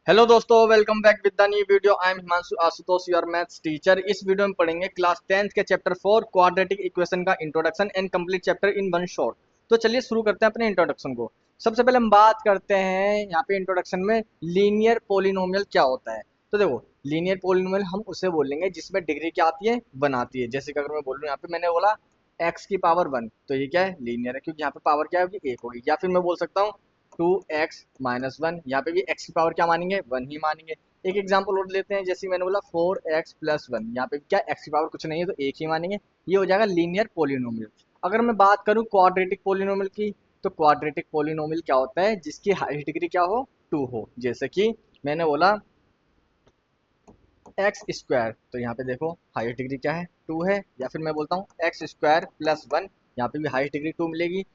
Hello दोस्तों, welcome back with the new video. I am Himanshu Ashutosh, your maths teacher. इस video में पढ़ेंगे class 10th के चैप्टर 4 क्वाड्रेटिक इक्वेशन का introduction and complete chapter in one shot. तो चलिए शुरू करते हैं अपने इंट्रोडक्शन को। सबसे पहले हम बात करते हैं यहाँ पे इंट्रोडक्शन में लीनियर पोलिनोमियल क्या होता है। तो देखो, लीनियर पोलिनोमियल हम उसे बोलेंगे जिसमें डिग्री क्या आती है, 1 आती है। जैसे कि अगर मैं बोल रहा हूँ यहाँ पे मैंने बोला x की पावर 1, तो ये क्या है, लीनियर है, क्योंकि यहाँ पे पावर क्या होगी, 1 होगी। या फिर मैं बोल सकता हूँ 2x-1, यहाँ पे भी x की पावर क्या मानेंगे, 1 ही मानेंगे। एक एग्जांपल और लेते हैं, जैसे मैंने बोला 4x+1, यहाँ पे क्या x की पावर कुछ नहीं है तो 1 ही मानेंगे। ये हो जाएगा लीनियर पोलिनोमियल। अगर मैं बात करूँ क्वाड्रेटिक पोलिनोमियल की, तो क्वाड्रेटिक पोलिनोमियल क्या होता है, जिसकी हाईएस्ट डिग्री क्या हो, 2 हो। जैसे कि मैंने बोला एक्स स्क्वायर, तो यहाँ पे देखो हाईएस्ट डिग्री क्या है, 2 है। या फिर मैं बोलता हूँ x² + 1, यहाँ पे भी हाईएस्ट डिग्री 2 मिलेगी।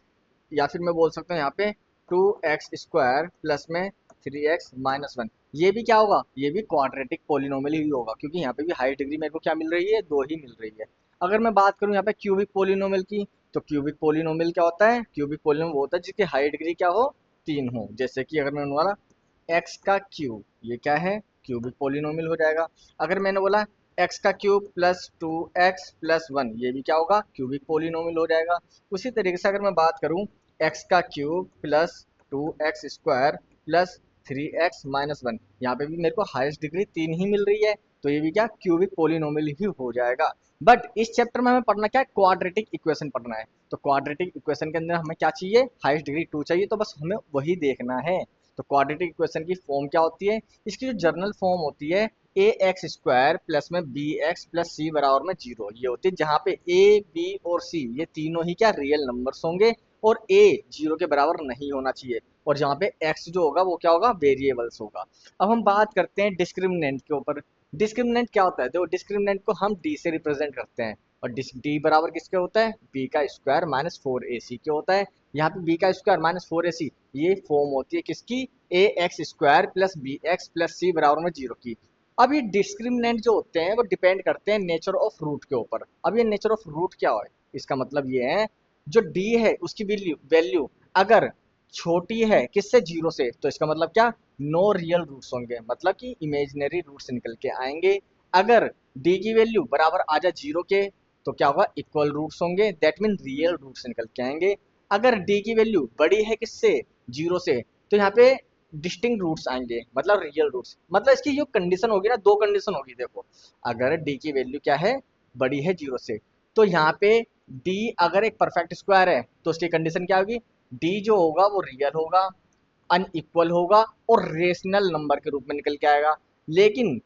या फिर मैं बोल सकता हूँ यहाँ पे 2x² प्लस में 3x-1, ये भी क्या होगा, ये भी क्वाड्रेटिक पोलिनोमियल ही होगा, क्योंकि यहाँ पे भी हाई डिग्री मेरे को क्या मिल रही है, 2 ही मिल रही है। अगर मैं बात करूँ यहाँ पे क्यूबिक पोलिनोमियल की, तो क्यूबिक पोलिनोमियल क्या होता है, क्यूबिक पोलिनोमियल वो होता है जिसकी हाई डिग्री क्या हो, 3 हो। जैसे कि अगर मैंने बोला एक्स का क्यूब, ये क्या है, क्यूबिक पोलिनोमियल हो जाएगा। अगर मैंने बोला एक्स का क्यूब प्लस 2x+1, ये भी क्या होगा, क्यूबिक पोलिनोमियल हो जाएगा। उसी तरीके से अगर मैं बात करूँ एक्स का cube plus 2x² plus 3x-1, यहाँ पे भी मेरे को हाईएस्ट डिग्री 3 ही मिल रही है, तो ये भी क्या, क्यूबिक पोलिनोमियल ही हो जाएगा। बट इस चैप्टर में हमें पढ़ना क्या है, क्वाड्रेटिक इक्वेशन पढ़ना है। तो क्वाड्रेटिक इक्वेशन के अंदर हमें क्या चाहिए, हाईएस्ट डिग्री 2 चाहिए, तो बस हमें वही देखना है। तो क्वाड्रेटिक इक्वेशन की फॉर्म क्या होती है, इसकी जो जर्नल फॉर्म होती है ax² प्लस में bx प्लस c बराबर में 0, ये होती है जहाँ पे a b और c ये तीनों ही क्या, रियल नंबर्स होंगे, और a 0 के बराबर नहीं होना चाहिए, और जहाँ पे x जो होगा वो क्या होगा, वेरिएबल्स होगा। अब हम बात करते हैं डिस्क्रिमिनेंट के ऊपर। डिस्क्रिमिनेंट क्या होता है, देखो डिस्क्रिमिनेंट को हम d से रिप्रेजेंट करते हैं, और d बराबर किसके होता है, b का स्क्वायर माइनस 4ac के होता है। यहाँ पे b का स्क्वायर माइनस 4ac, ये फॉर्म होती है किसकी, ax² plus bx plus c बराबर में 0 की। अब ये डिस्क्रिमिनेंट जो होते हैं वो डिपेंड करते हैं नेचर ऑफ रूट के ऊपर। अब ये नेचर ऑफ रूट क्या है, इसका मतलब ये है, जो d है उसकी वैल्यू वैल्यू अगर छोटी है किससे, 0 से, तो इसका मतलब क्या, नो रियल रूट्स होंगे, मतलब कि इमेजिनरी रूट्स निकल के आएंगे। अगर d की वैल्यू बराबर आ जाए 0 के, तो क्या होगा, इक्वल रूट्स होंगे, दैट मीन रियल रूट्स निकल के आएंगे। अगर d की वैल्यू बड़ी है किससे, 0 से, तो यहाँ पे डिस्टिंक्ट रूट्स आएंगे, मतलब रियल रूट्स। मतलब इसकी जो कंडीशन होगी ना, दो कंडीशन होगी, देखो अगर डी की वैल्यू क्या है, बड़ी है 0 से, तो यहाँ पे डी अगर एक परफेक्ट स्क्वायर है, तो उसकी कंडीशन क्या होगी, डी जो होगा वो रियल होगा, अनइक्वल होगा, और रेशनल नंबर के रूप में निकल के आएगा। लेकिन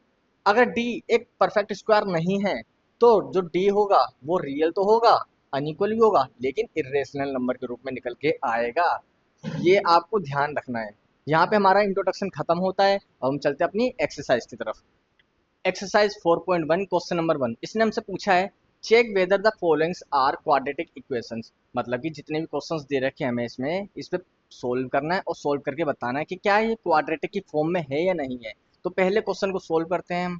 अगर डी एक परफेक्ट स्क्वायर नहीं है, तो जो डी होगा वो रियल तो होगा, अनइक्वल भी होगा, लेकिन इरेशनल नंबर के रूप में निकल के आएगा। ये आपको ध्यान रखना है। यहाँ पे हमारा इंट्रोडक्शन खत्म होता है, अब हम चलते हैं अपनी एक्सरसाइज की तरफ। एक्सरसाइज 4.1 क्वेश्चन नंबर 1, इसने हमसे पूछा है check whether the followings are quadratic equations. मतलब कि जितने भी क्वेश्चंस दे रखे हैं हमें इसमें, इस पे सोल्व करना है और सोल्व करके बताना है कि क्या ये क्वाड्रेटिक की फॉर्म में है या नहीं है। तो पहले क्वेश्चन को सोल्व करते हैं हम।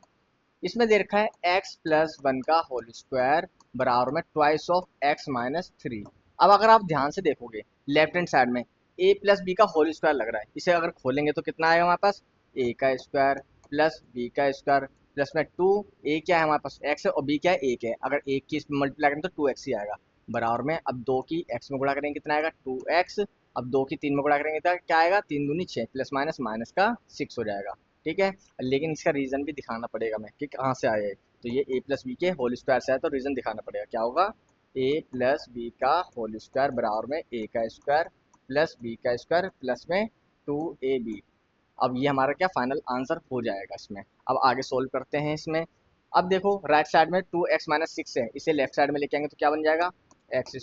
इसमें दे रखा है x+1 का होल स्क्वायर बराबर में ट्वाइस ऑफ x-3। अब अगर आप ध्यान से देखोगे लेफ्ट हैंड साइड में a प्लस बी का होल स्क्वायर लग रहा है, इसे अगर खोलेंगे तो कितना आएगा हमारे पास, a का स्क्वायर प्लस b का स्क्वायर प्लस में 2, a क्या है हमारे पास, x है, और b क्या है, 1 है। अगर 1 की इसमें मल्टीप्लाई करेंगे तो 2x ही आएगा, बराबर में अब 2 की x में गुणा करेंगे कितना आएगा, 2x। अब 2 की 3 में गुणा करेंगे तो क्या आएगा, 3 दूनी 6, प्लस माइनस माइनस का 6 हो जाएगा। ठीक है, लेकिन इसका रीजन भी दिखाना पड़ेगा मैं कि कहाँ से आया है। तो ये ए प्लस बी के होल स्क्वायर से आया, तो रीजन दिखाना पड़ेगा, क्या होगा, ए प्लस बी का होल स्क्वायर बराबर में ए का स्क्वायर प्लस बी का स्क्वायर प्लस में 2ab। अब ये हमारा क्या फाइनल आंसर हो जाएगा इसमें। अब आगे सोल्व करते हैं इसमें। अब देखो राइट साइड में 2x-6 है, इसे लेफ्ट साइड में लेके आएंगे तो क्या बन जाएगा, x²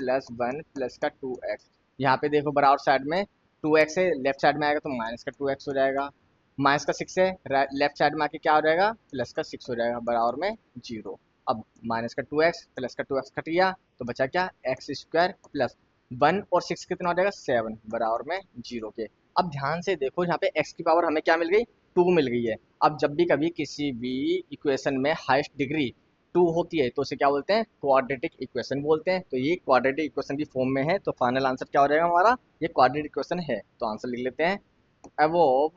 + 1 प्लस का 2x। यहाँ पे देखो बराबर साइड में 2x है, लेफ्ट साइड में आएगा तो माइनस का 2x हो जाएगा, माइनस का 6 है, लेफ्ट साइड में आके क्या हो जाएगा, प्लस का 6 हो जाएगा, बराबर में 0। अब माइनस का 2x प्लस का 2x कट गया, तो बचा क्या, x² प्लस 1 और 6 कितना हो जाएगा, 7 बराबर में 0 के। अब ध्यान से देखो यहाँ पे x की पावर हमें क्या मिल गई, 2 मिल गई है। अब जब भी कभी किसी भी इक्वेशन में हाईएस्ट डिग्री 2 होती है तो उसे क्या बोलते हैं, क्वाड्रेटिक इक्वेशन बोलते हैं। तो ये क्वाड्रेटिक इक्वेशन की फॉर्म में है, तो फाइनल आंसर क्या हो जाएगा हमारा, ये क्वाड्रेटिक इक्वेशन है। तो आंसर लिख लेते हैं, above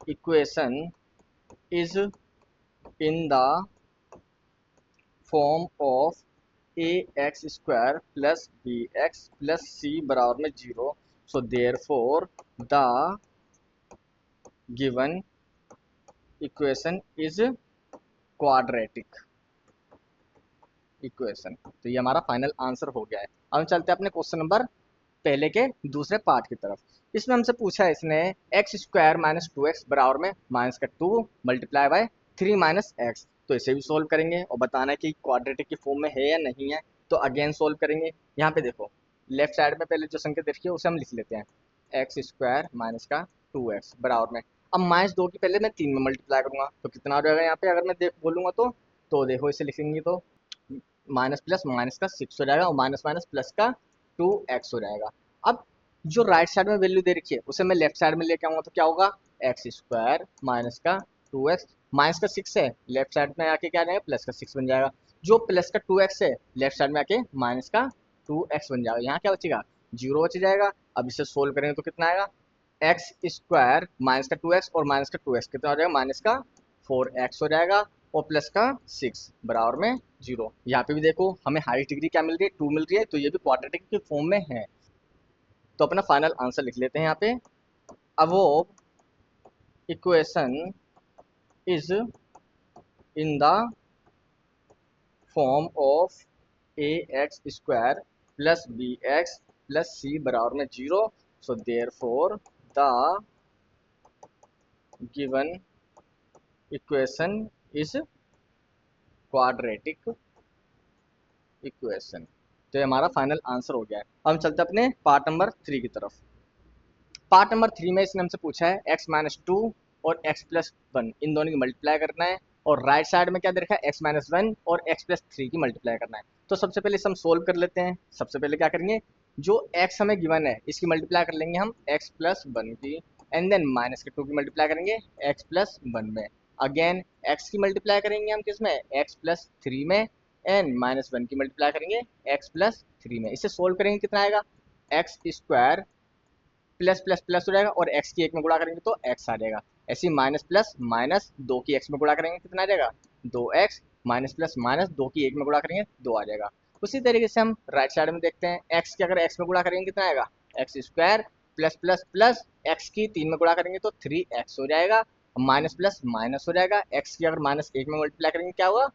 equation is in the form of A X square plus B X plus C बराबर में 0, so therefore the given equation is quadratic equation. तो ये हमारा फाइनल आंसर हो गया है। अब हम चलते हैं अपने क्वेश्चन नंबर पहले के दूसरे पार्ट की तरफ। इसमें हमसे पूछा है इसने एक्स स्क्वायर माइनस 2x बराबर में माइनस का 2 मल्टीप्लाई बाय 3 माइनस एक्स। तो इसे भी सोल्व करेंगे और बताना है कि क्वाड्रेटिक की फॉर्म में है या नहीं है। तो अगेन सोल्व करेंगे। यहाँ पे देखो लेफ्ट साइड में पहले जो संख्या देखिए उसे हम लिख लेते हैं, एक्स स्क्वायर माइनस का 2x बराबर में, अब माइनस 2 की पहले मैं 3 में मल्टीप्लाई करूंगा तो कितना हो जाएगा यहाँ पे, अगर मैं देख बोलूंगा तो देखो इसे लिखेंगे तो माइनस प्लस माइनस का 6 हो जाएगा और माइनस माइनस प्लस का 2x हो जाएगा। अब जो राइट साइड में वैल्यू दे रखी है उसे मैं लेफ्ट साइड में लेके आऊंगा तो क्या होगा, एक्स स्क्वायर माइनस का 2x, माइनस का 6 है लेफ्ट साइड में आके क्या आ जाएगा प्लस का 6 बन जाएगा, जो प्लस का 2x है लेफ्ट साइड में आके माइनस का 2x बन जाएगा। यहाँ क्या बचेगा, 0 बच जाएगा। अब इसे सोल्व करेंगे तो कितना आएगा, एक्स स्क्वायर माइनस का 2x और माइनस का 2x कितना हो जाएगा, माइनस का 4x हो जाएगा और प्लस का 6 बराबर में 0। यहाँ पे भी देखो हमें हाईएस्ट डिग्री क्या मिल रही है, 2 मिल रही है, तो ये भी क्वाड्रेटिक के फॉर्म में है। तो अपना फाइनल आंसर लिख लेते हैं यहाँ पे, above equation is in the form of A X square plus B X plus C बराबर में 0, so therefore the given equation is quadratic equation. तो ये हमारा फाइनल आंसर हो गया है। अब हम चलते हैं अपने पार्ट नंबर 3 की तरफ। पार्ट नंबर 3 में इसने हमसे पूछा है x माइनस 2 और x प्लस 1 इन दोनों की मल्टीप्लाई करना है, और राइट साइड में क्या दे रखा है, x माइनस 1 और x प्लस 3 की मल्टीप्लाई करना है। तो सबसे पहले इसे हम सोल्व कर लेते हैं। सबसे पहले क्या करेंगे, जो x हमें गिवन है इसकी मल्टीप्लाई कर लेंगे हम x प्लस 1 की, एंड देन माइनस के 2 की मल्टीप्लाई करेंगे x प्लस 1 में, अगेन x की मल्टीप्लाई करेंगे हम किसमें, x प्लस 3 में, एंड माइनस 1 की मल्टीप्लाई करेंगे x प्लस 3 में। इसे सोल्व करेंगे कितना आएगा, x square plus plus plus हो जाएगा और x की 1 में गुणा करेंगे तो x आ जाएगा। ऐसे माइनस प्लस माइनस 2 की x में गुणा करेंगे कितना आ जाएगा, 2x, माइनस प्लस माइनस 2 की 1 में गुणा करेंगे 2 आ जाएगा। उसी तरीके से हम राइट साइड में देखते हैं, x की अगर x में गुणा करेंगे कितना आएगा, x square plus plus plus x की 3 में गुणा करेंगे तो 3x हो जाएगा, माइनस प्लस माइनस हो जाएगा, x की अगर माइनस 1 में मल्टीप्लाई करेंगे क्या होगा,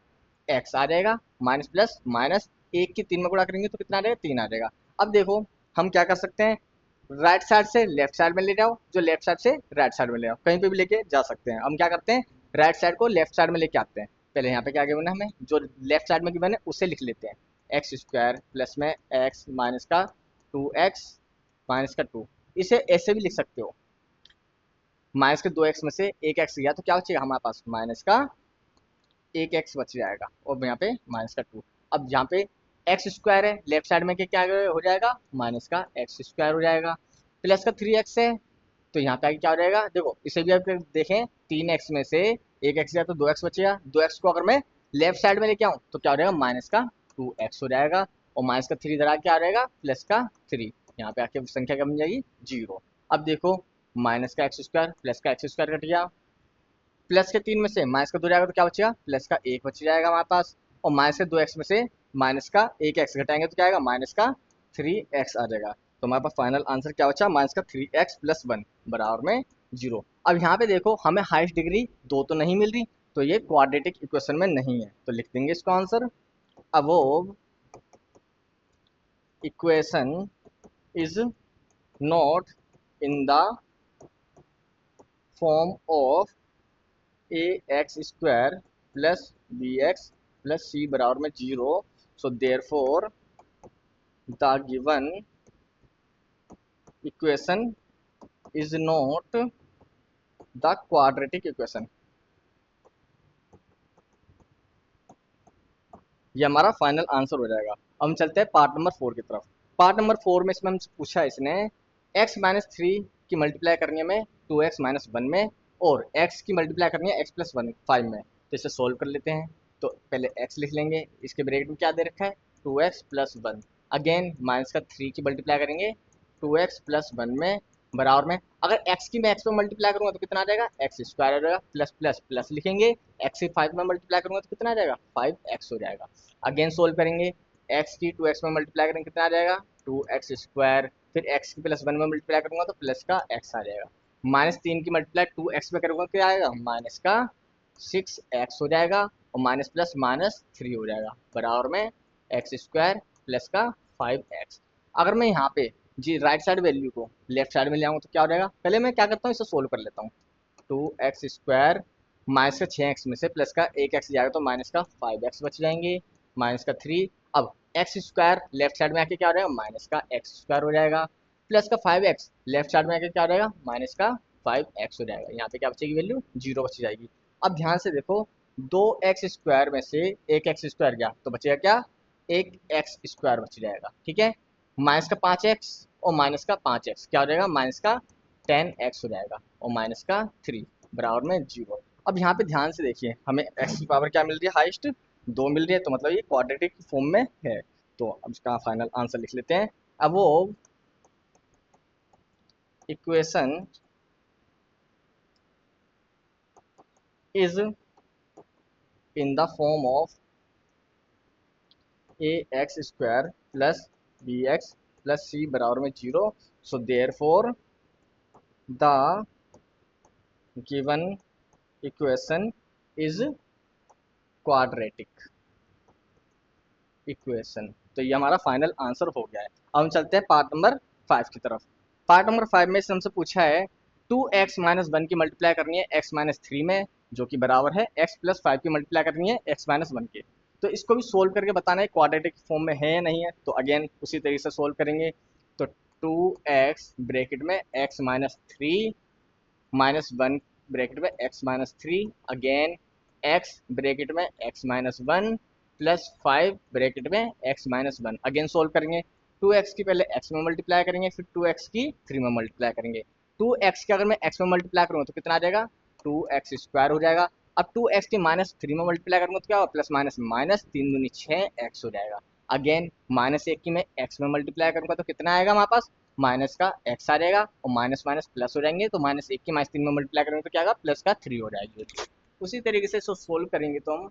x आ जाएगा, माइनस प्लस माइनस 1 की 3 में गुणा करेंगे तो कितना आ जाएगा, 3 आ जाएगा। अब देखो हम क्या कर सकते हैं, राइट साइड से लेफ्ट साइड में ले जाओ, जो लेफ्ट साइड से राइट साइड में ले आओ, कहीं पे भी लेके जा सकते हैं। हम क्या करते हैं, राइट साइड को लेफ्ट साइड में लेके आते हैं। पहले यहाँ पे क्या गिवन है, हमें जो लेफ्ट साइड में गिवन है उसे लिख लेते हैं, एक्स स्क्वायर प्लस में एक्स माइनस का 2x माइनस का 2, इसे ऐसे भी लिख सकते हो, माइनस के 2x में से एक x गया तो क्या बचेगा हमारे पास, माइनस का 1x बच जाएगा और यहाँ पे माइनस का 2। अब यहाँ पे एक्स स्क्वायर है लेफ्ट साइड में क्या हो जाएगा, माइनस का एक्स स्क्वायर हो जाएगा, प्लस का 3x है तो यहाँ पे आगे क्या हो जाएगा, देखो इसे भी आप देखें, 3x में से एक एक्स गया तो 2x बचेगा, 2x को अगर मैं लेफ्ट साइड में लेके आऊँ तो क्या हो जाएगा, माइनस का 2x हो जाएगा, और माइनस का 3 इधर आके क्या आ जाएगा, प्लस का 3, यहाँ पे आके संख्या क्या बन जाएगी, 0। अब देखो माइनस का एक्स स्क्वायर प्लस का एक्स स्क्वायर कट गया, प्लस के 3 में से माइनस का 2 जाएगा तो क्या बचेगा, प्लस का 1 बच जाएगा हमारे पास, और माइनस के 2x में से माइनस का 1x घटाएंगे तो क्या आएगा, माइनस का 3x आ जाएगा। तो हमारे पास फाइनल आंसर क्या बचा, माइनस का 3x प्लस 1 बराबर में 0। अब यहाँ पे देखो हमें हाईएस्ट डिग्री 2 तो नहीं मिल रही, तो ये क्वाड्रेटिक इक्वेशन में नहीं है, तो लिख देंगे इसका answer, above equation is not in the form of A X square plus B X plus C बराबर में 0, so therefore the given equation is not the quadratic equation. ये हमारा फाइनल आंसर हो जाएगा। हम चलते हैं पार्ट नंबर 4 की तरफ। पार्ट नंबर 4 में इसमें हमसे पूछा है इसने x माइनस 3 की मल्टीप्लाई करनी है हमें 2x माइनस 1 में, और x की मल्टीप्लाई करनी है x प्लस 1 5 में। तो इसे सोल्व कर लेते हैं। तो पहले x लिख लेंगे, इसके ब्रैकेट में क्या दे रखा है, 2x प्लस 1, अगेन माइनस का 3 की मल्टीप्लाई करेंगे 2x प्लस 1 में, बराबर में अगर x की मैं x में मल्टीप्लाई करूंगा तो कितना आ जाएगा, एक्स स्क्वायर हो जाएगा, प्लस प्लस प्लस लिखेंगे, x की 5 में मल्टीप्लाई करूंगा तो कितना आ जाएगा, 5x हो जाएगा। अगेन सोल्व करेंगे, x की 2x में मल्टीप्लाई करेंगे कितना आ जाएगा, 2x स्क्वायर, फिर x की प्लस 1 में मल्टीप्लाई करूंगा तो प्लस का x आ जाएगा, माइनस 3 की मल्टीप्लाई 2x में करूंगा क्या आएगा, माइनस का 6x हो जाएगा, और माइनस प्लस माइनस 3 हो जाएगा, बराबर में एक्स स्क्वायर प्लस का 5x। अगर मैं यहाँ पे जी राइट साइड वैल्यू को लेफ्ट साइड में ले आऊँ तो क्या हो जाएगा, पहले मैं क्या करता हूँ इसे सोल्व कर लेता हूँ, 2x स्क्वायर माइनस का 6x में से प्लस का 1x जाएगा तो माइनस का 5x बच जाएंगे, माइनस का 3, अब एक्स स्क्वायर लेफ्ट साइड में आके क्या हो जाएगा, माइनस का एक्स स्क्वायर हो जाएगा, प्लस का 5x लेफ्ट साइड में आके क्या हो जाएगा, माइनस का 5x हो जाएगा, यहाँ पे क्या बचेगी वैल्यू, जीरो बच जाएगी। अब ध्यान से देखो, 2x स्क्वायर में से एक एक्स स्क्वायर गया तो बचेगा क्या, एक एक्स स्क्वायर बच जाएगा, ठीक है, माइनस का 5x और माइनस का 5x क्या हो जाएगा, माइनस का 10x हो जाएगा, और माइनस का 3 बराबर में 0। अब यहाँ पे ध्यान से देखिए, हमें x की पावर क्या मिल रही है, हाइस्ट 2 मिल रही है, तो मतलब ये क्वाड्रेटिक फॉर्म में है। तो अब इसका फाइनल आंसर लिख लेते हैं। अब वो equation is in the form of A X square plus B X plus C बराबर में 0, so therefore the given equation is quadratic equation. तो ये हमारा फाइनल आंसर हो गया है। अब हम चलते हैं पार्ट नंबर 5 की तरफ। पार्ट नंबर 5 में से हमसे पूछा है 2x माइनस 1 की मल्टीप्लाई करनी है x माइनस 3 में, जो कि बराबर है x प्लस 5 की मल्टीप्लाई करनी है x माइनस 1 के। तो इसको भी सोल्व करके बताना है क्वाड्रेटिक फॉर्म में है या नहीं है, तो अगेन उसी तरीके से सोल्व करेंगे। तो 2x ब्रैकेट में x माइनस 3 माइनस 1 ब्रैकेट में x minus 3, again x bracket में x माइनस 1 प्लस 5 ब्रैकेट में x माइनस 1, अगेन सोल्व करेंगे। 2x की पहले x में मल्टीप्लाई करेंगे, फिर 2x की 3 में मल्टीप्लाई करेंगे। 2x की अगर मैं x में मल्टीप्लाई करूँगा तो कितना आ जाएगा, 2x स्क्वायर हो जाएगा। अब 2x की माइनस 3 में मल्टीप्लाई करूँगा तो क्या होगा, प्लस माइनस माइनस 3 दूनी 6x हो जाएगा। अगेन माइनस 1 की मैं x में मल्टीप्लाई करूँगा तो कितना आएगा हमारे पास, माइनस का x आ जाएगा, और माइनस माइनस प्लस हो जाएंगे, तो माइनस 1 की माइनस 3 में मल्टीप्लाई करेंगे तो क्या आएगा, प्लस का 3 हो जाएगी। उसी तरीके से इसको सोल्व करेंगे तो हम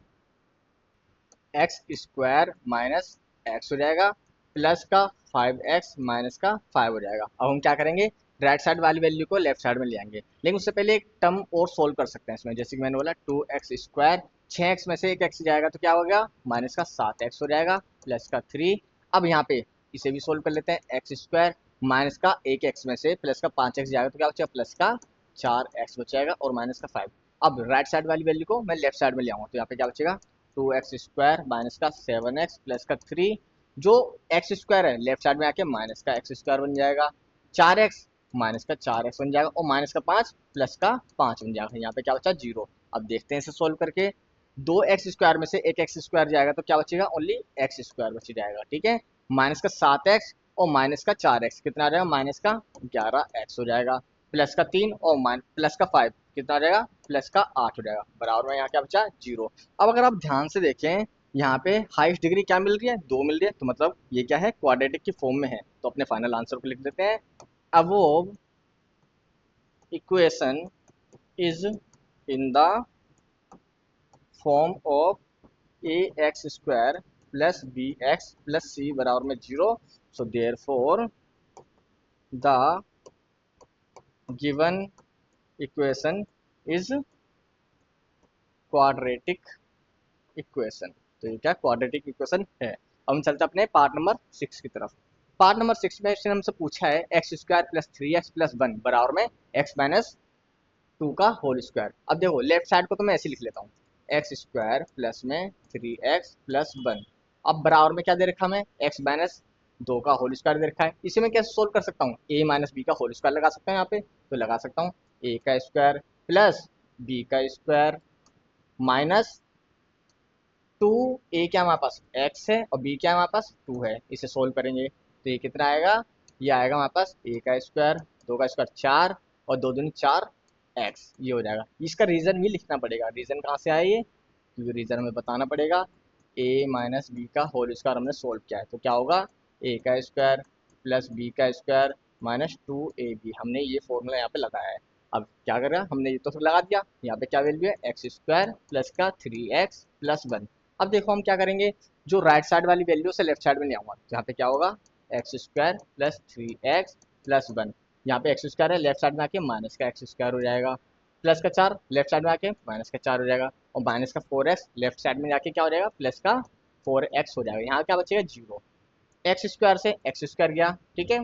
एक्स स्क्वायर माइनस एक्स हो जाएगा, प्लस का 5x माइनस का 5 हो जाएगा। अब हम क्या करेंगे, राइट साइड वाली वैल्यू को लेफ्ट साइड में ले आएंगे, लेकिन उससे पहले एक टर्म और सोल्व कर सकते हैं इसमें, जैसे कि मैंने बोला 2x स्क्वायर, 6x में से एक x जाएगा तो क्या हो गया, माइनस का 7x हो जाएगा, प्लस का 3। अब यहाँ पे इसे भी सोल्व कर लेते हैं, एक्स स्क्वायर माइनस का एक x में से प्लस का 5x जाएगा तो क्या बचेगा, प्लस का 4x बचेगा, और माइनस का 5। अब राइट साइड वाली वैल्यू को मैं लेफ्ट साइड में ले आऊँगा तो यहाँ पे क्या बचेगा, 2x स्क्वायर माइनस का 7x प्लस का 3, जो एक्स स्क्वायर है लेफ्ट साइड में आके माइनस का एक्स स्क्वायर बन जाएगा, 4x माइनस का 4x बन जाएगा, और माइनस का 5 प्लस का 5 बन जाएगा, यहाँ पे क्या बचा, 0। अब देखते हैं इसे सोल्व करके, 2x स्क्वायर में से एक एक्स स्क्वायर जाएगा तो क्या बचेगा, ओनली एक्स स्क्वायर बच जाएगा, ठीक है, माइनस का 7x और माइनस का 4x कितना आ जाएगा, माइनस का 11x हो जाएगा, प्लस का 3 और प्लस का 5 कितना आ जाएगा, प्लस का 8 हो जाएगा, बराबर में यहाँ क्या बचा, 0। अब अगर आप ध्यान से देखें, यहाँ पे हाईएस्ट डिग्री क्या मिल रही है, 2 मिल रही है, तो मतलब ये क्या है, क्वाड्रेटिक की फॉर्म में है। तो अपने फाइनल आंसर को लिख देते हैं, above equation is in the form of A X square plus B X plus C बराबर में 0, so therefore the given equation is quadratic equation. तो ये क्या क्वाड्रेटिक इक्वेशन है। अब हम चलते हैं अपने पार्ट नंबर 6 की तरफ। पार्ट नंबर 6 में इसने हमसे पूछा है x square plus 3x plus 1 बराबर में x माइनस 2 का होल स्क्वायर। अब देखो लेफ्ट साइड को तो मैं ऐसे लिख लेता हूँ, एक्स स्क्वायर प्लस में 3x प्लस 1, अब बराबर में क्या दे रखा है, x माइनस 2 का होल स्क्वायर दे रखा है। इसे मैं कैसे सोल्व कर सकता हूँ, a माइनस बी का होल स्क्वायर लगा सकता हूँ यहाँ पे, तो लगा सकता हूँ a का स्क्वायर प्लस b का स्क्वायर माइनस 2a क्या हमारे पास x है और b क्या हमारे पास 2 है, इसे सोल्व करेंगे तो ये कितना आएगा, ये आएगा हमारे पास a का स्क्वायर, 2 का स्क्वायर 4 और 2 दूनी 4x, ये हो जाएगा। इसका रीजन भी लिखना पड़ेगा, रीजन कहाँ से आया ये, क्योंकि रीजन हमें बताना पड़ेगा। a माइनस बी का होल स्क्वायर हमने सोल्व किया है तो क्या होगा, a का स्क्वायर प्लस b का स्क्वायर माइनस 2ab, हमने ये फॉर्मूला यहाँ पे लगाया है। अब क्या करेगा, हमने ये तो फिर लगा दिया, यहाँ पे क्या वैल्यू है, एक्स स्क्वायर प्लस का 3x प्लस 1। अब देखो हम क्या करेंगे, जो राइट साइड वाली वैल्यू से लेफ्ट साइड में ले आऊंगा, तो यहाँ पे क्या होगा, x square plus 3x plus 1। यहाँ पे एक्स स्क्वायर है, लेफ्ट साइड में आके माइनस का एक्स स्क्वायर हो जाएगा, प्लस का 4 लेफ्ट साइड में आके माइनस का 4 हो जाएगा, और माइनस का 4x लेफ्ट साइड में जाके क्या हो जाएगा, प्लस का 4x हो जाएगा। यहाँ क्या बचेगा, 0। एक्स स्क्वायर से एक्स स्क्वायर गया, ठीक है,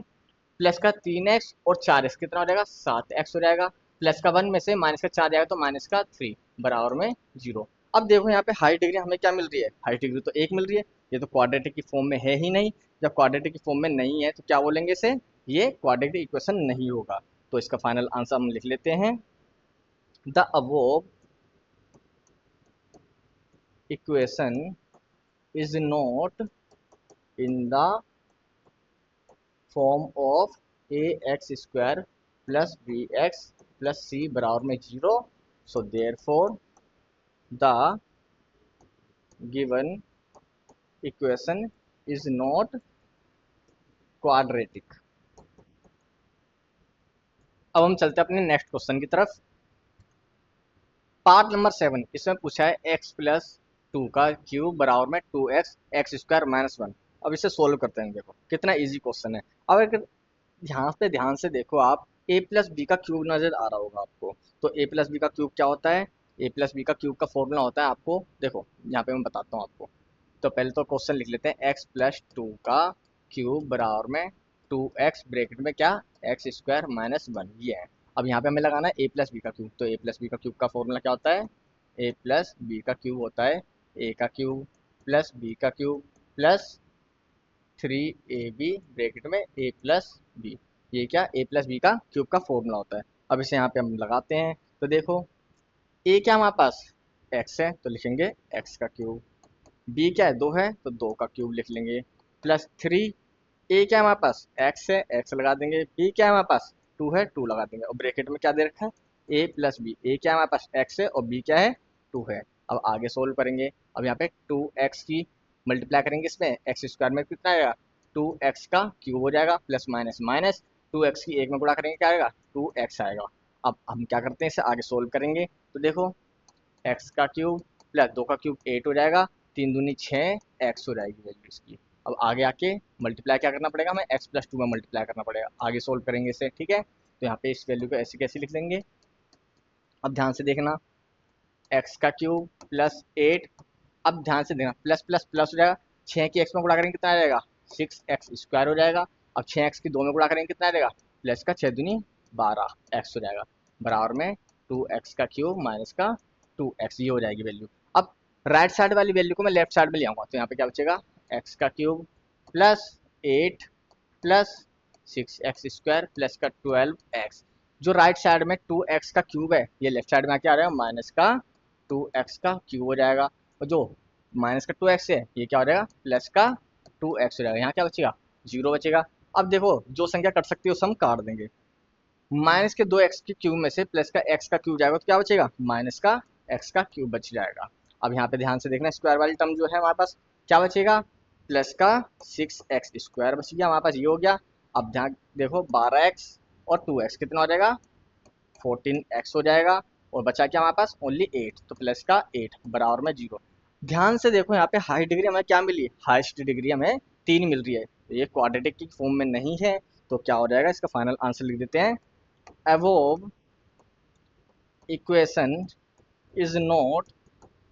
प्लस का 3x और 4x कितना हो जाएगा, 7x हो जाएगा, प्लस का 1 में से माइनस का 4 जाएगा तो माइनस का 3 बराबर में 0। अब देखो यहाँ पे हाई डिग्री हमें क्या मिल रही है, हाई डिग्री तो 1 मिल रही है, ये तो क्वाड्रेटिक की फॉर्म में है ही नहीं। जब क्वाड्रेटिक की फॉर्म में नहीं है तो क्या बोलेंगे इसे, ये क्वाड्रेटिक इक्वेशन नहीं होगा। तो इसका फाइनल आंसर हम लिख लेते हैं, the above equation is not in the form of A X square plus B X plus C बराबर में 0। So therefore the given equation is not quadratic. अब हम चलते हैं अपने नेक्स्ट क्वेश्चन की तरफ। पार्ट नंबर 7, इसमें पूछा है एक्स प्लस 2 का क्यूब बराबर में 2x एक्स स्क्वायर माइनस 1। अब इसे सोल्व करते हैं, देखो कितना इजी क्वेश्चन है। अब अगर यहाँ पे ध्यान से देखो आप, ए प्लस बी का क्यूब नजर आ रहा होगा आपको, तो ए प्लस बी का क्यूब क्या होता है, ए प्लस बी का क्यूब का फॉर्मूला होता है, आपको देखो यहाँ पे मैं बताता हूँ आपको। तो पहले तो क्वेश्चन लिख लेते हैं, एक्स प्लस 2 का क्यूब बराबर में 2x ब्रैकेट में क्या, एक्स स्क्वायर माइनस 1, ये है। अब यहाँ पे हमें लगाना है ए प्लस बी का क्यूब, तो ए प्लस बी का क्यूब का फॉर्मूला क्या होता है, ए प्लस बी का क्यूब होता है ए का क्यूब प्लस बी का क्यूब प्लस 3ab ब्रैकेट में ए प्लस बी, ये क्या, ए प्लस बी का क्यूब का फॉर्मूला होता है। अब इसे यहाँ पे हम लगाते हैं, तो देखो ए क्या हमारे पास, एक्स है तो लिखेंगे एक्स का क्यूब, बी क्या है, 2 है तो 2 का क्यूब लिख लेंगे, प्लस 3, ए क्या है हमारे पास, एक्स है, एक्स लगा देंगे, बी क्या है हमारे पास, 2 है, 2 लगा देंगे, और ब्रैकेट में क्या दे रखा है, ए प्लस बी, ए क्या है हमारे पास, एक्स है, और बी क्या है, 2 है। अब आगे सोल्व करेंगे, अब यहाँ पे 2x की मल्टीप्लाई करेंगे इसमें, एक्स स्क्वायर में कितना आएगा, 2x का क्यूब हो जाएगा, प्लस माइनस माइनस 2x की एक में गुणा करेंगे क्या आएगा, 2x आएगा। अब हम क्या करते हैं, इसे आगे सोल्व करेंगे, तो देखो एक्स का क्यूब प्लस 2 का क्यूब 8 हो जाएगा, 3 दूनी 6 एक्स हो जाएगी वैल्यू इसकी। अब आगे आके मल्टीप्लाई क्या करना पड़ेगा, हमें एक्स प्लस 2 में मल्टीप्लाई करना पड़ेगा, आगे सोल्व करेंगे इसे, ठीक है। तो यहाँ पे इस वैल्यू को ऐसे कैसे लिख देंगे, अब ध्यान से देखना, एक्स का क्यूब प्लस 8, अब ध्यान से देखना प्लस प्लस प्लस हो जाएगा, 6 की एक्स में गुणा करेंगे कितना आ जाएगा, 6x स्क्वायर हो जाएगा। अब 6x की 2 में गुणा करेंगे कितना आ जाएगा, प्लस का 6 दूनी 12x हो जाएगा, बराबर में 2x का क्यूब माइनस का 2x, ये हो जाएगी वैल्यू। अब राइट साइड वाली वैल्यू को मैं लेफ्ट साइड में ले आऊँगा, तो यहाँ पे क्या बचेगा, एक्स का cube plus 8 plus 6x square plus का 12x। जो राइट साइड में 2x का क्यूब है, ये लेफ्ट साइड में आके आ रहा है माइनस का 2x का क्यूब हो जाएगा, और जो माइनस का 2x है ये क्या हो जाएगा, प्लस का 2x हो जाएगा। यहाँ क्या बचेगा, 0 बचेगा। अब देखो जो संख्या कट सकती है उसे हम काट देंगे, माइनस के 2x के क्यूब में से प्लस का x का क्यूब जाएगा तो क्या बचेगा, माइनस का x का क्यूब बच जाएगा। अब यहाँ पे ध्यान से देखना, स्क्वायर वाली टर्म जो है हमारे पास क्या बचेगा, प्लस का 6x स्क्वायर बच गया हमारे पास, ये हो गया। अब ध्यान देखो 12x और 2x कितना हो जाएगा, 14x हो जाएगा, और बचा क्या हमारे पास, ओनली 8, तो प्लस का 8 बराबर में 0। ध्यान से देखो यहाँ पे हाई डिग्री हमें क्या मिली, हाईएस्ट डिग्री हमें 3 मिल रही है, तो ये क्वाड्रेटिक की फॉर्म में नहीं है, तो क्या हो जाएगा, इसका फाइनल आंसर लिख देते हैं, above equation is not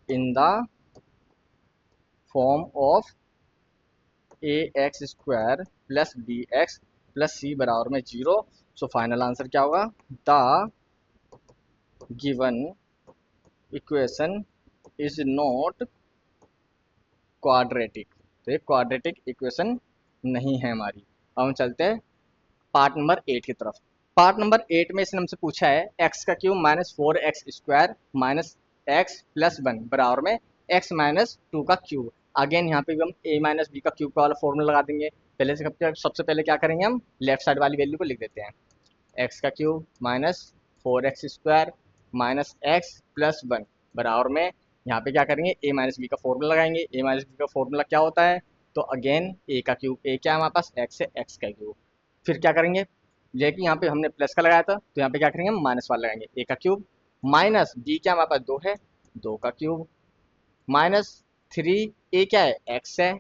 in the form of ax square plus bx plus c बराबर में 0। सो फाइनल आंसर क्या होगा, the given equation is not quadratic, तो ये क्वाड्रेटिक इक्वेशन नहीं है हमारी। अब हम चलते हैं पार्ट नंबर 8 की तरफ। पार्ट नंबर 8 में इसने हमसे पूछा है एक्स का cube minus 4x square minus x plus 1 बराबर में x माइनस 2 का क्यूब। अगेन यहाँ पे भी हम a माइनस बी का क्यूब का वाला फॉर्मूला लगा देंगे। पहले से सबसे पहले क्या करेंगे, हम लेफ्ट साइड वाली वैल्यू को लिख देते हैं, एक्स का cube minus 4x square minus x plus 1 बराबर में, यहाँ पे क्या करेंगे, a माइनस बी का फॉर्मूला लगाएंगे। a माइनस बी का फॉर्मूला क्या होता है, तो अगेन a का क्यूब, a क्या है हमारे पास, x है, x का क्यूब। फिर क्या करेंगे, जैसे कि यहाँ पे हमने प्लस का लगाया था तो यहाँ पे क्या करेंगे हम माइनस वाला लगाएंगे, ए का क्यूब माइनस बी क्या हमारे पास 2 है, 2 का क्यूब माइनस 3, ए क्या है एक्स है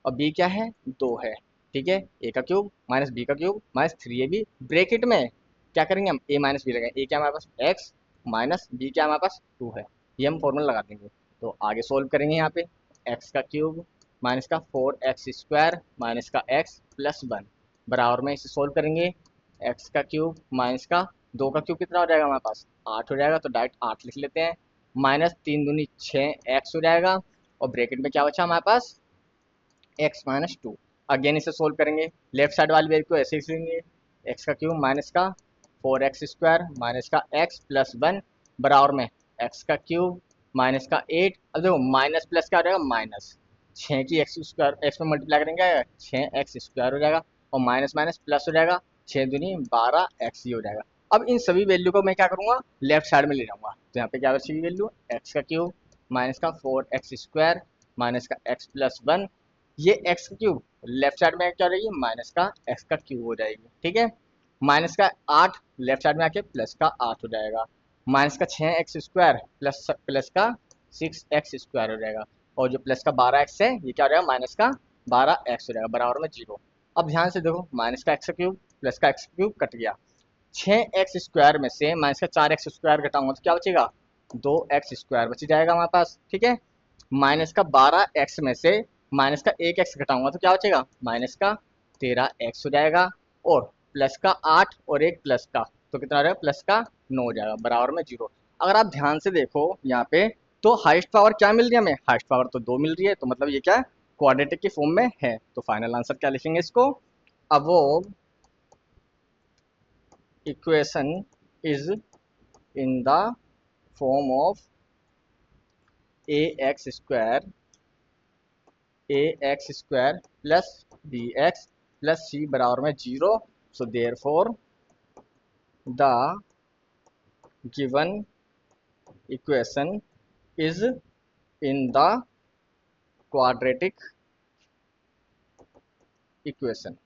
और बी क्या है 2 है, ठीक है। ए का क्यूब माइनस बी का क्यूब माइनस 3ab ब्रैकेट में क्या करेंगे हम ए माइनस बी लगाएंगे, ए क्या हमारे पास एक्स माइनस बी क्या हमारे पास 2 है, ये हम फॉर्मूला लगा देंगे। तो आगे सोल्व करेंगे यहाँ पे एक्स का क्यूब माइनस का 4x² माइनस का x प्लस 1 बराबर में इसे सोल्व करेंगे, एक्स का क्यूब माइनस का 2 का क्यूब कितना हो जाएगा हमारे पास 8 हो जाएगा, तो डायरेक्ट 8 लिख लेते हैं माइनस 3 दूनी 6x हो जाएगा और ब्रैकेट में क्या बचा हमारे पास x माइनस 2। अगेन इसे सोल्व करेंगे, लेफ्ट साइड वाली वैल्यू को ऐसे ही लेंगे, एक्स का क्यूब माइनस का 4x² माइनस का x प्लस 1 बराबर में एक्स का क्यूब माइनस का 8, अब देखो माइनस प्लस क्या हो जाएगा माइनस 6 की एक्स में मल्टीप्लाई करेंगे 6x² हो जाएगा और माइनस माइनस प्लस हो जाएगा 6 दूनी 12x ही हो जाएगा। अब इन सभी वैल्यू को मैं क्या करूँगा लेफ्ट साइड में ले जाऊँगा, तो यहाँ पे क्या बचेगी वैल्यू एक्स का क्यूब माइनस का 4x² माइनस का x प्लस 1, ये एक्स का क्यूब लेफ्ट साइड में क्या हो जाएगी माइनस का एक्स का क्यूब हो जाएगी, ठीक है। माइनस का 8 लेफ्ट साइड में आके प्लस का 8 हो जाएगा, माइनस का 6x² प्लस का 6x² हो जाएगा और जो प्लस का 12x है ये क्या हो जाएगा माइनस का 12x हो जाएगा बराबर में 0। अब ध्यान से देखो माइनस का एक्स का क्यूब प्लस का एक्स क्यूब कट गया, 6x² में से माइनस का 4x² घटाऊंगा तो क्या बचेगा 2x² बच जाएगा हमारे पास, ठीक है। माइनस का 12x में से माइनस का 1x घटाऊंगा तो क्या बचेगा माइनस का 13x हो जाएगा और प्लस का 8 और एक प्लस का तो कितना हो जाएगा प्लस का 9 हो जाएगा बराबर में 0। अगर आप ध्यान से देखो यहाँ पे तो हाईएस्ट पावर क्या मिल रही है हमें, हाईएस्ट पावर तो 2 मिल रही है, तो मतलब ये क्या है क्वाड्रेटिक की फॉर्म में है। तो फाइनल आंसर क्या लिखेंगे इसको, above equation is in the form of ax² plus bx plus c बराबर में 0। So therefore the given equation is in the quadratic equation,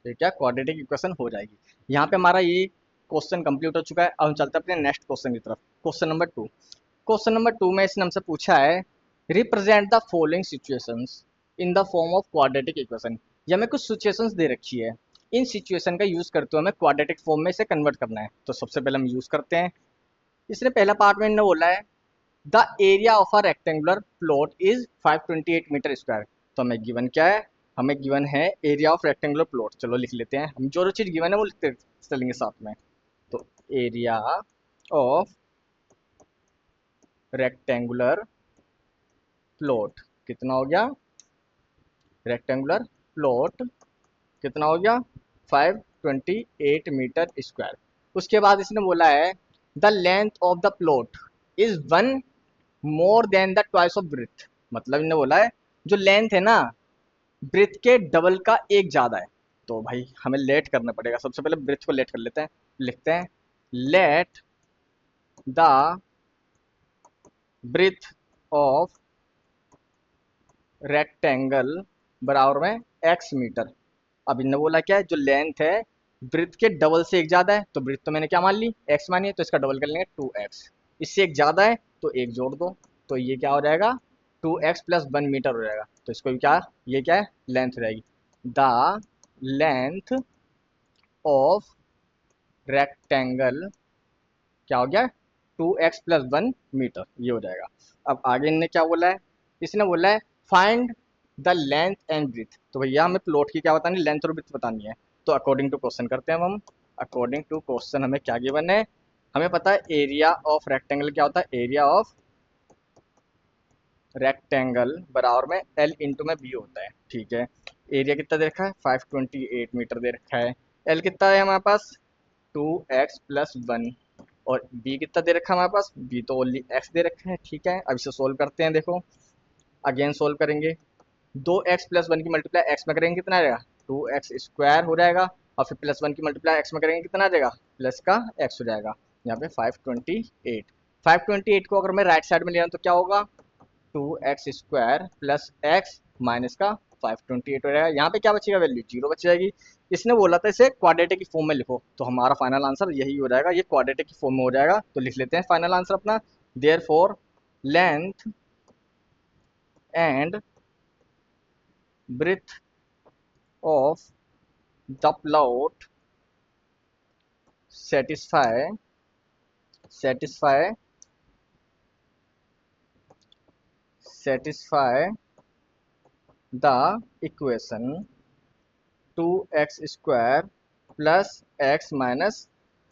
ये क्या क्वाड्रेटिक इक्वेशन हो जाएगी। यहाँ पे हमारा ये क्वेश्चन कंप्लीट हो चुका है। अब हम चलते हैं अपने नेक्स्ट क्वेश्चन की तरफ। क्वेश्चन नंबर 2, क्वेश्चन नंबर 2 में इसने हमसे पूछा है represent the following situations in the form of quadratic equation. ये हमें कुछ सिचुएशंस दे रखी है, इन सिचुएशन का यूज करते हुए हमें क्वाड्रेटिक फॉर्म में इसे कन्वर्ट करना है। तो सबसे पहले हम यूज करते हैं, इसने पहला पार्ट में इन्होंने बोला है the area of a rectangular plot is 528 metre square. तो हमें गिवन क्या है, हमें गिवन है एरिया ऑफ रेक्टेंगुलर प्लॉट। चलो लिख लेते हैं, हम जो जो चीज़ गिवन है वो लिखते चलेंगे साथ में। तो एरिया ऑफ रेक्टेंगुलर प्लॉट कितना हो गया, रेक्टेंगुलर प्लॉट कितना हो गया 528 मीटर स्क्वायर। उसके बाद इसने बोला है the length of the plot is 1 more than the twice of breadth. मतलब इन्होंने बोला है जो लेंथ है ना ब्रेथ के डबल का एक ज़्यादा है। तो भाई हमें लेट करना पड़ेगा, सबसे पहले ब्रेथ को लेट कर लेते हैं, लिखते हैं let the breadth of rectangle बराबर में x मीटर। अब इन्होंने बोला क्या है जो लेंथ है ब्रेथ के डबल से एक ज़्यादा है, तो ब्रेथ तो मैंने क्या मान ली x मानी है, तो इसका डबल कर लेंगे 2x, इससे एक ज़्यादा है तो एक जोड़ दो, तो ये क्या हो जाएगा 2x प्लस 1 मीटर हो जाएगा। तो इसको भी क्या, ये क्या है लेंथ हो जाएगी, द लेंथ ऑफ रेक्टेंगल क्या हो गया 2x प्लस 1 मीटर, ये हो जाएगा। अब आगे इनने क्या बोला है, इसने बोला है find the length and breadth. तो भैया हमें प्लॉट की क्या बतानी, लेंथ और ब्रीथ बतानी है। तो अकॉर्डिंग टू क्वेश्चन करते हैं हम, अकॉर्डिंग टू क्वेश्चन हमें क्या गिवन है, हमें पता है एरिया ऑफ रेक्टेंगल क्या होता है, एरिया ऑफ रेक्टेंगल बराबर में एल इंटू में बी होता है, ठीक है। एरिया कितना दे रखा है 528 मीटर दे रखा है, एल कितना है हमारे पास 2x प्लस 1 और बी कितना दे रखा है हमारे पास, बी तो ओनली x दे रखा है, ठीक है। अब इसे सोल्व करते हैं, देखो अगेन सोल्व करेंगे, 2x प्लस 1 की मल्टीप्लाई x में करेंगे कितना आ जाएगा 2x² हो जाएगा और फिर प्लस 1 की मल्टीप्लाई x में करेंगे कितना आ जाएगा प्लस का x हो जाएगा, यहाँ पे 528 को अगर मैं राइट साइड में ले रहा हूँ तो क्या होगा 2x² प्लस x माइनस का 528 हो जाएगा। यहाँ पे क्या बचेगा, वैल्यू 0 बच जाएगी। इसने बोला था इसे क्वाड्रेटिक की फॉर्म में लिखो, तो हमारा फाइनल आंसर यही हो जाएगा, ये क्वाड्रेटिक की फॉर्म में हो जाएगा। तो लिख लेते हैं फाइनल आंसर अपना, therefore length and breadth of the plot satisfy satisfy satisfy the equation 2x square plus x minus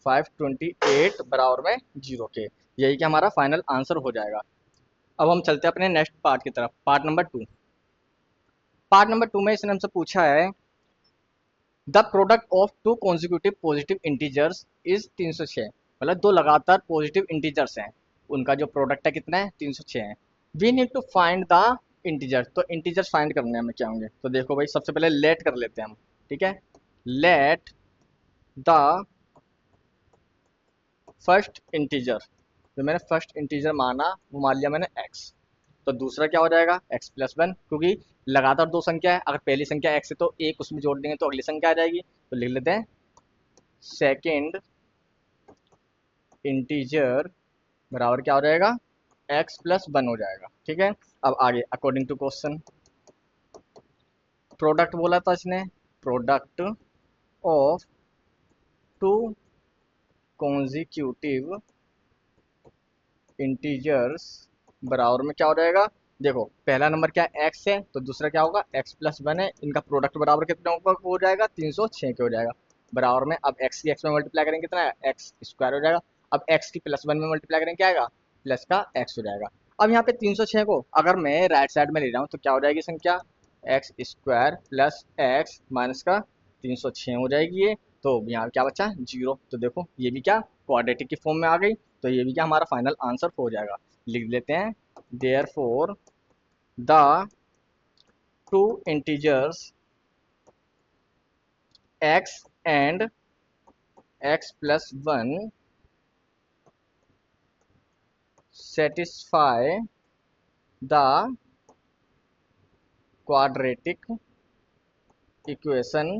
528 बराबर में 0 के। यही कि हमारा फाइनल आंसर हो जाएगा। अब हम चलते हैं अपने नेक्स्ट पार्ट की तरफ, पार्ट नंबर 2। पार्ट नंबर 2 में इसने हमसे पूछा है the product of two consecutive positive integers is 306, मतलब दो लगातार पॉजिटिव इंटीजर्स हैं, उनका जो प्रोडक्ट है कितना है, 306 है। We need to find the integer, तो इंटीजर्स फाइंड करने हमें क्या होंगे, तो देखो भाई सबसे पहले लेट कर लेते हैं हम, ठीक है। लेट द फर्स्ट इंटीजर, जो मैंने फर्स्ट इंटीजर माना वो मान लिया मैंने x, तो दूसरा क्या हो जाएगा x+1, क्योंकि लगातार दो संख्या है, अगर पहली संख्या x है तो एक उसमें जोड़ देंगे तो अगली संख्या आ जाएगी, तो लिख लेते हैं सेकेंड इंटीजर बराबर क्या हो जाएगा, x+1 हो जाएगा, ठीक है। अब आगे अकॉर्डिंग टू क्वेश्चन, प्रोडक्ट बोला था इसने, product of two consecutive integers बराबर में क्या हो जाएगा, देखो पहला नंबर क्या है x है, तो दूसरा क्या होगा x+1 है, इनका प्रोडक्ट बराबर कितना हो जाएगा, 306 के हो जाएगा। बराबर में अब x की x में मल्टीप्लाई करेंगे कितना है, एक्स स्क्वायर हो जाएगा। अब x की +1 में मल्टीप्लाई करेंगे क्या आएगा, प्लस का x हो जाएगा। अब यहाँ पे 306 को अगर मैं राइट साइड में ले रहा हूँ तो क्या हो जाएगी संख्या, x square plus x minus का 306 हो जाएगी ये। तो यहाँ क्या बचा, 0। तो देखो ये भी क्या क्वाड्रेटिक की फॉर्म में आ गई, तो ये भी क्या हमारा फाइनल आंसर हो जाएगा। लिख लेते हैं therefore the two integers x and x+1 satisfy the quadratic equation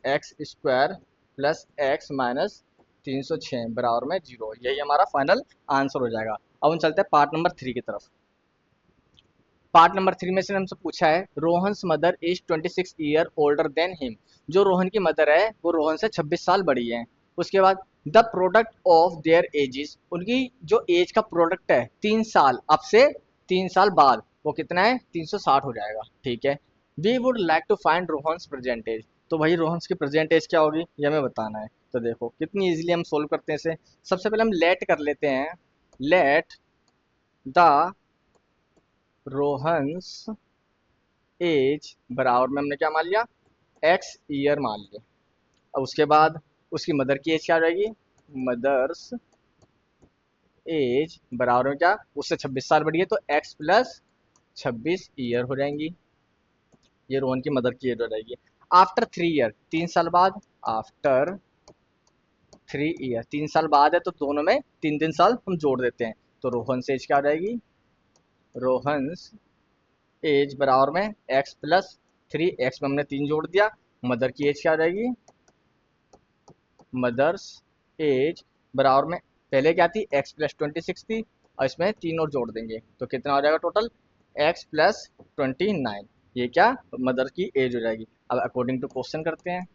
x square plus x minus 306 बराबर में 0। यही हमारा फाइनल आंसर हो जाएगा। अब हम चलते हैं पार्ट नंबर 3 की तरफ। पार्ट नंबर 3 में से हमसे पूछा है Rohan's mother is 26 year older than him, जो रोहन की मदर है वो रोहन से 26 साल बड़ी है। उसके बाद the product of their edges, उनकी जो एज का प्रोडक्ट है 3 साल अब से 3 साल बाद वो कितना है, 360 हो जाएगा, ठीक है। We would like to find Rohan's present age, तो भाई रोहन्स की प्रेजेंट एज क्या होगी ये हमें बताना है। तो देखो कितनी इजीली हम सोल्व करते हैं इसे। सबसे पहले हम लेट कर लेते हैं, लेट द रोहन्स एज बराबर में हमने क्या मान लिया, एक्स ईयर मान लिया। अब उसके बाद उसकी मदर की एज क्या रहेगी, मदर्स एज बराबर में क्या, उससे 26 साल बड़ी है तो x+26 ईयर हो जाएंगी। ये रोहन की मदर की एज हो जाएगी। आफ्टर 3 ईयर, 3 साल बाद, आफ्टर 3 ईयर 3 साल बाद है तो दोनों में 3 साल हम जोड़ देते हैं, तो रोहन से एज क्या हो जाएगी, रोहन्स एज बराबर में x+3, एक्स में हमने 3 जोड़ दिया, मदर की एज क्या आ जाएगी, मदर्स एज बराबर में पहले क्या थी x+26 थी और इसमें 3 और जोड़ देंगे तो कितना हो जाएगा टोटल x+29। ये क्या मदर की एज हो जाएगी। अब अकॉर्डिंग टू क्वेश्चन करते हैं।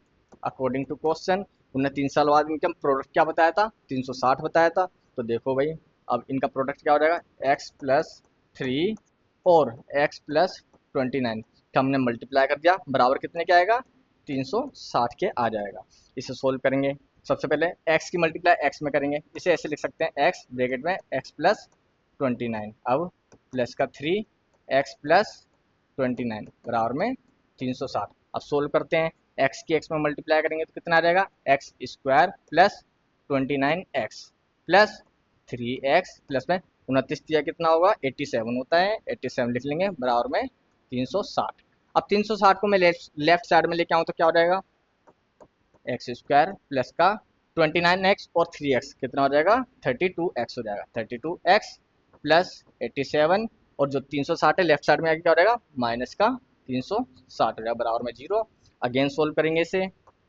अकॉर्डिंग टू क्वेश्चन उन्होंने 3 साल बाद इनका प्रोडक्ट क्या बताया था, 360 बताया था। तो देखो भाई अब इनका प्रोडक्ट क्या हो जाएगा, x+3 और x+29 का हमने मल्टीप्लाई कर दिया बराबर कितने क्या आएगा, 360 के आ जाएगा। इसे सोल्व करेंगे, सबसे पहले x की मल्टीप्लाई x में करेंगे, इसे ऐसे लिख सकते हैं x ब्रैकेट में x+29, अब प्लस का 3 x+29 बराबर में 360। अब सोल्व करते हैं, x की x में मल्टीप्लाई करेंगे तो कितना आ जाएगा, x square plus 29x plus 3x plus में 29 दिया कितना होगा 87 होता है, 87 लिख लेंगे बराबर में 360। अब 360 को मैं लेफ्ट साइड में लेके आऊँ तो क्या हो जाएगा, एक्स स्क्वायर प्लस का 29x और 3x कितना हो जाएगा 32x हो जाएगा, 32x प्लस 87 और जो 360 है लेफ्ट साइड में आगे क्या हो जाएगा माइनस का 360 हो जाएगा बराबर में 0। अगेन सोल्व करेंगे इसे,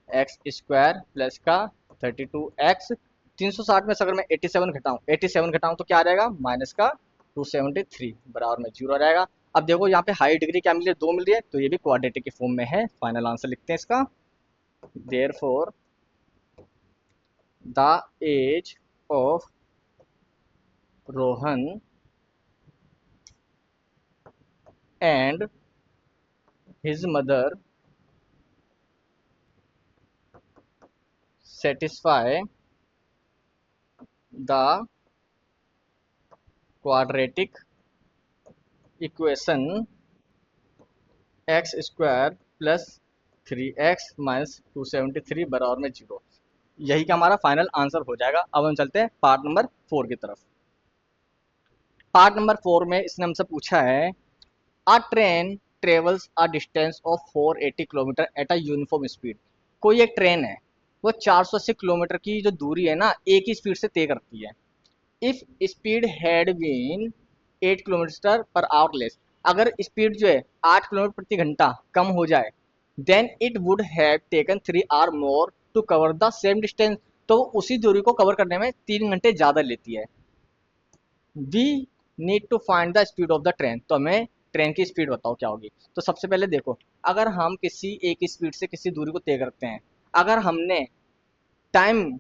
एक्स स्क्वायर प्लस का 32x, 360 में से अगर मैं 87 घटाऊँ तो क्या आ जाएगा, माइनस का 273 बराबर में 0 आ जाएगा। अब देखो यहाँ पे हाई डिग्री क्या मिल रही है, 2 मिल रही है, तो ये भी क्वाड्रेटिक के फॉर्म में है। फाइनल आंसर लिखते हैं इसका, therefore the age of Rohan and his mother satisfy the quadratic equation x square plus 3x minus 273 बराबर में 0। यही का हमारा फाइनल आंसर हो जाएगा। अब हम चलते हैं पार्ट नंबर 4 की तरफ। पार्ट नंबर 4 में इसने हमसे पूछा है, अ train travels a distance of 480 kilometre at a uniform speed. कोई एक ट्रेन है, वो 480 किलोमीटर की जो दूरी है ना, एक ही स्पीड से तय करती है। If speed had been 8 kilometre per hour less, अगर स्पीड जो है 8 किलोमीटर प्रति घंटा कम हो जाए, then it would have taken 3 hour more to cover the same distance, तो उसी दूरी को कवर करने में 3 घंटे ज़्यादा लेती है। We need to find the speed of the train, तो हमें ट्रेन की स्पीड बताओ क्या होगी। तो सबसे पहले देखो, अगर हम किसी एक स्पीड से किसी दूरी को तय करते हैं, अगर हमने टाइम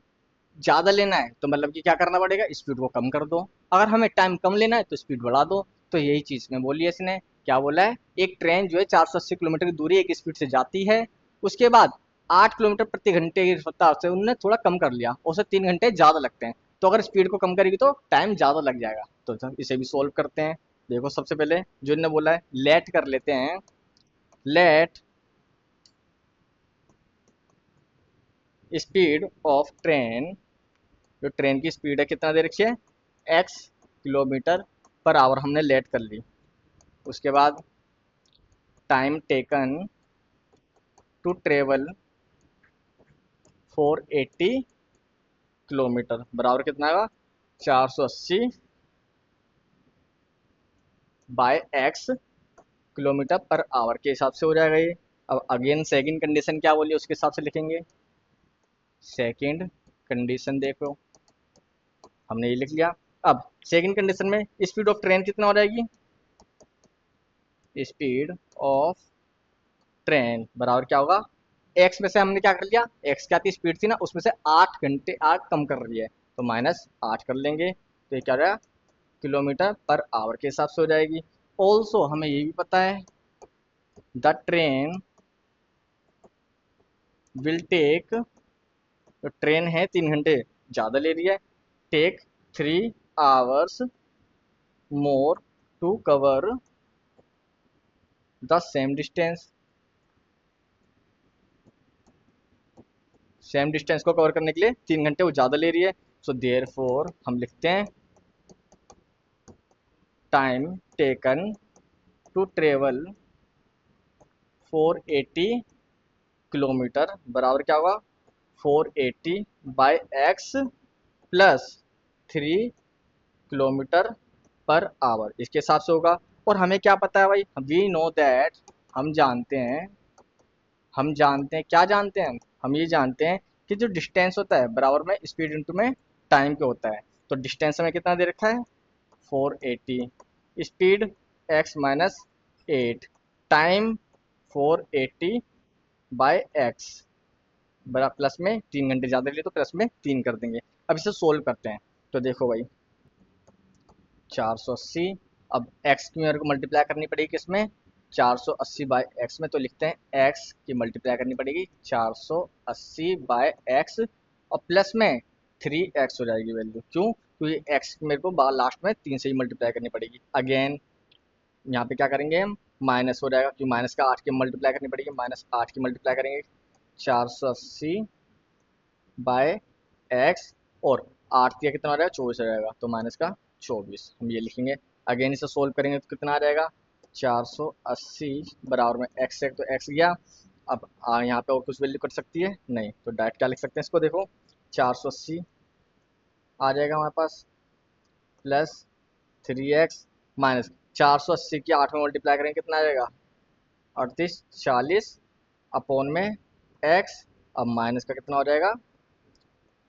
ज़्यादा लेना है तो मतलब कि क्या करना पड़ेगा, स्पीड को कम कर दो। अगर हमें टाइम कम लेना है तो स्पीड बढ़ा दो। तो यही चीज़ में बोली है इसने, क्या बोला है, एक ट्रेन जो है 480 किलोमीटर की दूरी एक स्पीड से जाती है, उसके बाद 8 किलोमीटर प्रति घंटे की रफ्तार से उन्होंने थोड़ा कम कर लिया, उसे 3 घंटे ज़्यादा लगते हैं। तो अगर स्पीड को कम करेगी तो टाइम ज़्यादा लग जाएगा। तो इसे भी सोल्व करते हैं। देखो सबसे पहले जो इन्होंने बोला है, लेट कर लेते हैं, लेट स्पीड ऑफ ट्रेन, जो ट्रेन की स्पीड है कितना दे रखी है, x किलोमीटर पर आवर हमने लेट कर ली। उसके बाद time taken to travel 480 kilometre बराबर कितना आएगा, 480 by x kilometre per hour के हिसाब से हो जाएगा ये। अब अगेन सेकंड कंडीशन क्या बोली उसके हिसाब से लिखेंगे। सेकंड कंडीशन देखो, हमने ये लिख लिया। अब सेकंड कंडीशन में स्पीड ऑफ ट्रेन कितना हो जाएगी, स्पीड ऑफ ट्रेन बराबर क्या होगा, एक्स में से हमने क्या कर लिया, एक्स क्या थी स्पीड थी ना, उसमें से 8 घंटे आठ कम कर रही है, तो -8 कर लेंगे, तो ये क्या हो जाएगा, किलोमीटर पर आवर के हिसाब से हो जाएगी। ऑल्सो हमें ये भी पता है, द ट्रेन विल टेक, तो ट्रेन है 3 घंटे ज़्यादा ले रही है, take 3 hours more to cover the same distance, same distance को कवर करने के लिए 3 घंटे वो ज़्यादा ले रही है। सो देयर फोर हम लिखते हैं, time taken to travel 480 kilometre बराबर क्या होगा, 480 by x plus 3 kilometre per hour, इसके हिसाब से होगा। और हमें क्या पता है भाई, वी नो दैट, हम जानते हैं, हम जानते हैं क्या जानते हैं, हम ये जानते हैं कि जो डिस्टेंस होता है बराबर में स्पीड इंटू में टाइम के होता है। तो डिस्टेंस हमें कितना दे रखा है, 480, speed x minus 8, time 480 by x बड़ा प्लस में 3 घंटे ज़्यादा लिए तो प्लस में 3 कर देंगे। अब इसे सोल्व करते हैं। तो देखो भाई 480, अब x की मेरे को मल्टीप्लाई करनी पड़ेगी किसमें, 480 बाय एक्स में, तो लिखते हैं x की मल्टीप्लाई करनी पड़ेगी 480 बाय एक्स, और प्लस में 3x हो जाएगी वैल्यू, क्यों, क्योंकि x मेरे को लास्ट में 3 से ही मल्टीप्लाई करनी पड़ेगी। अगेन यहाँ पे क्या करेंगे हम, माइनस हो जाएगा, क्योंकि माइनस का 8 की मल्टीप्लाई करनी पड़ेगी, -8 की मल्टीप्लाई करेंगे 480 बाय एक्स, और 8 दिया कितना हो जाएगा, 24 हो जाएगा, तो माइनस का 24 हम ये लिखेंगे। अगेन इसे सोल्व करेंगे तो कितना आ जाएगा, 480 बराबर में एक्स है, तो एक्स गया। अब यहाँ पे और कुछ वैल्यू कर सकती है नहीं, तो डायरेक्ट क्या लिख सकते हैं इसको, देखो 480 आ जाएगा हमारे पास प्लस 3x माइनस 480 की 8 में मल्टीप्लाई करेंगे कितना आ जाएगा, 38 40 अपॉन में एक्स। अब माइनस का कितना हो जाएगा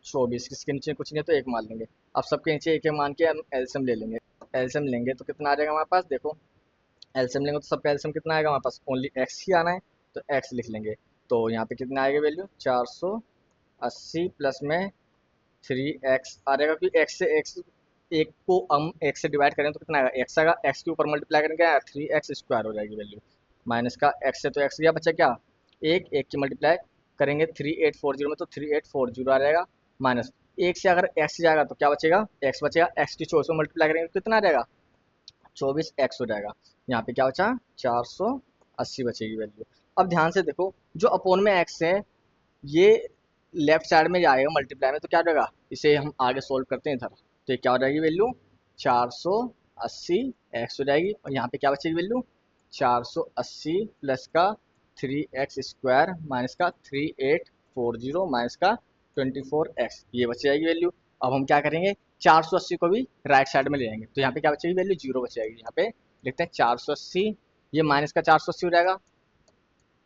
24। किसके नीचे कुछ नहीं है तो एक मान लेंगे। अब सबके नीचे एक मान के हम एलसीएम ले लेंगे। एलसीएम लेंगे तो कितना आ जाएगा हमारे पास, देखो एलसीएम लेंगे तो सबका एलसीएम कितना आएगा हमारे पास, ओनली एक्स ही आना है तो एक्स लिख लेंगे। तो यहाँ पे कितना आएगा वैल्यू 480 प्लस में 3x आ जाएगा, क्योंकि एक्स से एक्स एक को हम एक्स से डिवाइड करें तो कितना आएगा एक्स आएगा, एक्स के ऊपर मल्टीप्लाई करेंगे क्या 3x² हो जाएगी वैल्यू। माइनस का एक्स से तो एक्स गया, बचा क्या एक, एक की मल्टीप्लाई करेंगे 3840 में तो 3840 आ जाएगा। माइनस एक से अगर एक्स जाएगा तो क्या बचेगा एक्स बचेगा, एक्स की 24 में मल्टीप्लाई करेंगे तो कितना आ जाएगा 24x हो जाएगा। यहाँ पे क्या बचा 480 बचेगी वैल्यू। अब ध्यान से देखो जो अपोन में एक्स है ये लेफ्ट साइड में जाएगा मल्टीप्लाई में तो क्या हो जाएगा, इसे हम आगे सोल्व करते हैं इधर तो ये क्या हो जाएगी वैल्यू 480 एक्स हो जाएगी। और यहाँ पे क्या बचेगी वैल्यू 480 प्लस का 3x² माइनस का 3840 माइनस का 24x, ये बच जाएगी वैल्यू। अब हम क्या करेंगे 480 को भी राइट साइड में ले जाएंगे तो यहाँ पे क्या बचेगी वैल्यू 0 बच जाएगी। यहाँ पे लिखते हैं 480, ये माइनस का 480 हो जाएगा,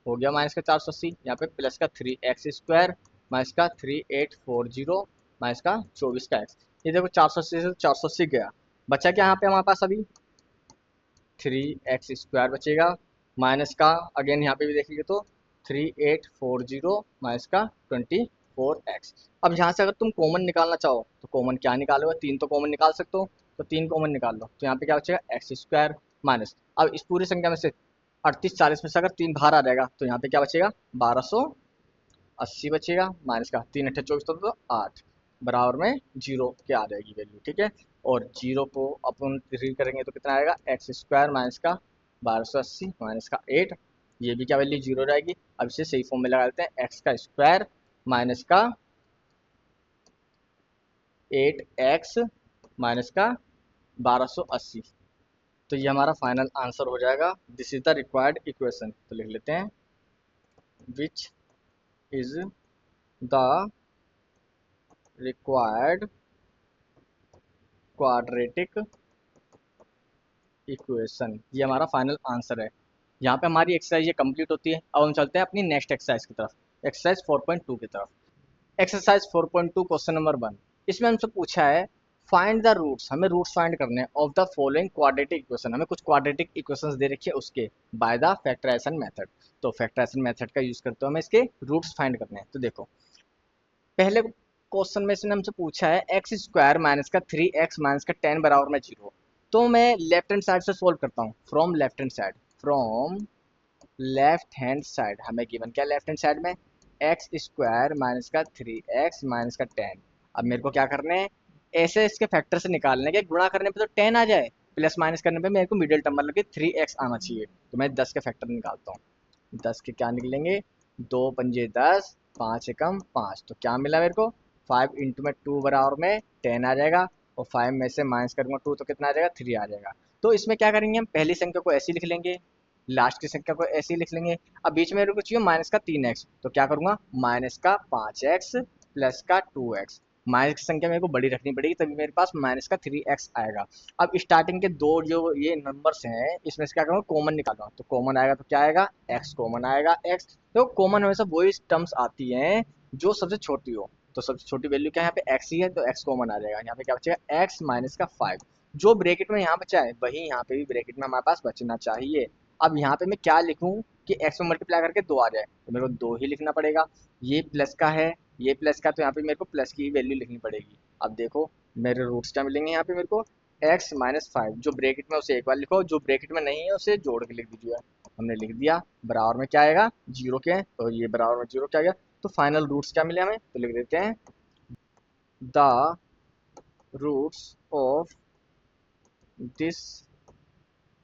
हो गया माइनस का 480। यहाँ पे प्लस का 3x² माइनस का 3840 माइनस का 24 का एक्स। ये देखो 480 से 480 गया, बचा क्या यहाँ पे हमारे पास अभी 3x² बचेगा माइनस का अगेन यहाँ पे भी देखेंगे तो 3840 माइनस का 24x। अब यहाँ से अगर तुम कॉमन निकालना चाहो तो कॉमन क्या निकालोगे, तीन तो कॉमन निकाल सकते हो तो तीन कॉमन निकाल लो तो यहाँ पे क्या बचेगा x² माइनस, अब इस पूरी संख्या में से 38 40 में से अगर तीन बाहर आ जाएगा तो यहाँ पे क्या बचेगा 1280 बचेगा माइनस का 3 8 24 तो 8 बराबर में 0 के आ जाएगी वैल्यू, ठीक है। और 0 को अपन रिसीव करेंगे तो कितना आएगा x² माइनस का 1280 माइनस का 8, ये भी क्या वैल्यू 0 रहेगी। अब इसे सही फॉर्म में लगा देते हैं x का स्क्वायर माइनस का 8x माइनस का 1280, तो ये हमारा फाइनल आंसर हो जाएगा। This is the required equation, तो लिख लेते हैं which is the required quadratic equation, ये हमारा फाइनल आंसर है। यहाँ पे हमारी एक्सरसाइज ये कंप्लीट होती है। अब हम चलते हैं अपनी नेक्स्ट एक्सरसाइज की तरफ, एक्सरसाइज 4.2 की तरफ। एक्सरसाइज 4.2 क्वेश्चन नंबर 1, इसमें हमसे पूछा है फाइंड द रूट्स, हमें रूट्स फाइंड करने हैं of the following quadratic equation, हमें कुछ क्वाड्रेटिक इक्वेशंस दे रखी है उसके बाय द फैक्टराइजेशन मेथड। तो फैक्टराइजेशन मेथड का यूज करते हुए हमें इसके रूट्स फाइंड करने हैं। तो देखो पहले क्वेश्चन में इसने हमसे पूछा है x² माइनस का 3x माइनस का 10 बराबर में 0। तो मैं लेफ्ट हैंड साइड से सोल्व करता हूँ, from left hand side, from left hand side हमें गिवन क्या लेफ्ट हैंड साइड में x² माइनस का 3x माइनस का 10। अब मेरे को क्या करना है ऐसे इसके फैक्टर से निकालने के, गुणा करने पे तो 10 आ जाए, प्लस माइनस करने पे मेरे को मिडिल टर्म मतलब कि 3x आना चाहिए। तो मैं 10 के फैक्टर निकालता हूँ, 10 के क्या निकलेंगे 2 पंजे 10, 5 एकम 5, तो क्या मिला मेरे को 5 इंटू में 2 बराबर में 10 आ जाएगा, और 5 में से माइनस करूँगा 2 तो कितना आ जाएगा 3 आ जाएगा। तो इसमें क्या करेंगे हम पहली संख्या को ऐसे लिख लेंगे, लास्ट की संख्या को ऐसे ही लिख लेंगे। अब बीच में मेरे को चाहिए माइनस का 3x, तो क्या करूँगा माइनस का 5x प्लस का 2x, माइनस की संख्या मेरे को बड़ी रखनी पड़ेगी तभी मेरे पास माइनस का 3x आएगा। अब स्टार्टिंग के दो जो ये नंबर्स हैं इसमें से क्या करूँगा कॉमन निकालूंगा, तो कॉमन आएगा तो क्या आएगा x कॉमन आएगा x। तो कॉमन हमेशा वही टर्म्स आती हैं जो सबसे छोटी हो, तो सबसे छोटी वैल्यू क्या है यहाँ पे x ही है तो x कॉमन आ जाएगा। यहाँ पे क्या बचेगा x माइनस का 5, जो ब्रैकेट में यहाँ बचा है वही यहाँ पे भी ब्रैकेट में हमारे पास बचना चाहिए। अब यहाँ पे मैं क्या लिखूं कि x में मल्टीप्लाई करके 2 आ जाए, तो मेरे को 2 ही लिखना पड़ेगा। ये प्लस का है, ये प्लस का, तो यहाँ पे मेरे को प्लस की वैल्यू लिखनी पड़ेगी। अब देखो मेरे रूट्स क्या मिलेंगे यहाँ पे मेरे को x माइनस 5, जो ब्रैकेट में उसे एक बार लिखो, जो ब्रैकेट में नहीं है उसे जोड़ के लिख दीजिए। हमने लिख दिया, बराबर में क्या आएगा 0 के, तो ये बराबर में 0 क्या आ गया। तो फाइनल रूट्स क्या मिले हमें, तो लिख देते हैं the roots of this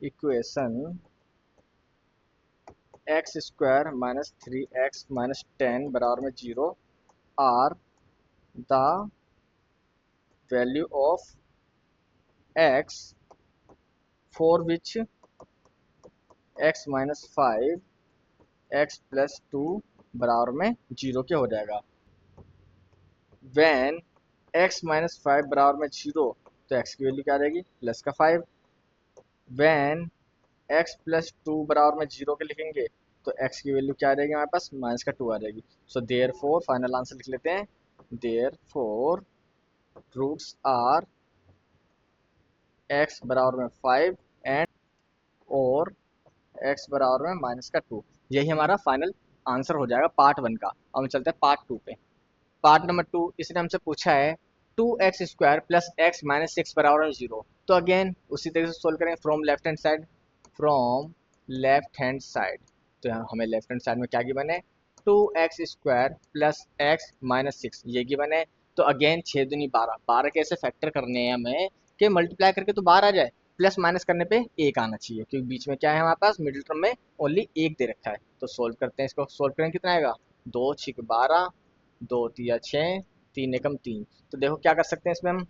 equation x² minus 3x minus 10 बराबर में 0 are the value of x for which x minus 5 x plus 2 बराबर में 0 के हो जाएगा। वैन x माइनस 5 बराबर में 0, तो x की वैल्यू क्या आ जाएगी प्लस का 5। वैन एक्स प्लस टू बराबर में जीरो के लिखेंगे तो एक्स की वैल्यू क्या आ जाएगी हमारे पास, माइनस का टू आ जाएगी। So therefore, final answer लिख लेते हैं, therefore roots are x बराबर में 5 एंड और एक्स बराबर में माइनस का टू। यही हमारा फाइनल आंसर हो जाएगा पार्ट वन का। अब हम चलते हैं पार्ट टू पे। पार्ट नंबर टू, इसने हमसे पूछा है two x square plus x minus six बराबर में जीरो। तो अगेन उसी तरीके से सोल्व करें from left hand side, from left hand side. तो यहाँ हमें लेफ्ट हैंड साइड में क्या गिवन है, two x square plus x minus six, ये गिवन है। तो अगेन छः दूनी बारह, बारह कैसे फैक्टर करने हैं हमें कि मल्टीप्लाई करके तो बाहर आ जाए, प्लस माइनस करने पे एक आना चाहिए, क्योंकि बीच में क्या है हमारे पास, मिडिल टर्म में ओनली एक दे रखा है। तो सोल्व करते हैं इसको, सोल्व करें कितना आएगा, दो छिक बारह, दो तिया छः, तीन एकम तीन। तो देखो क्या कर सकते हैं इसमें हम,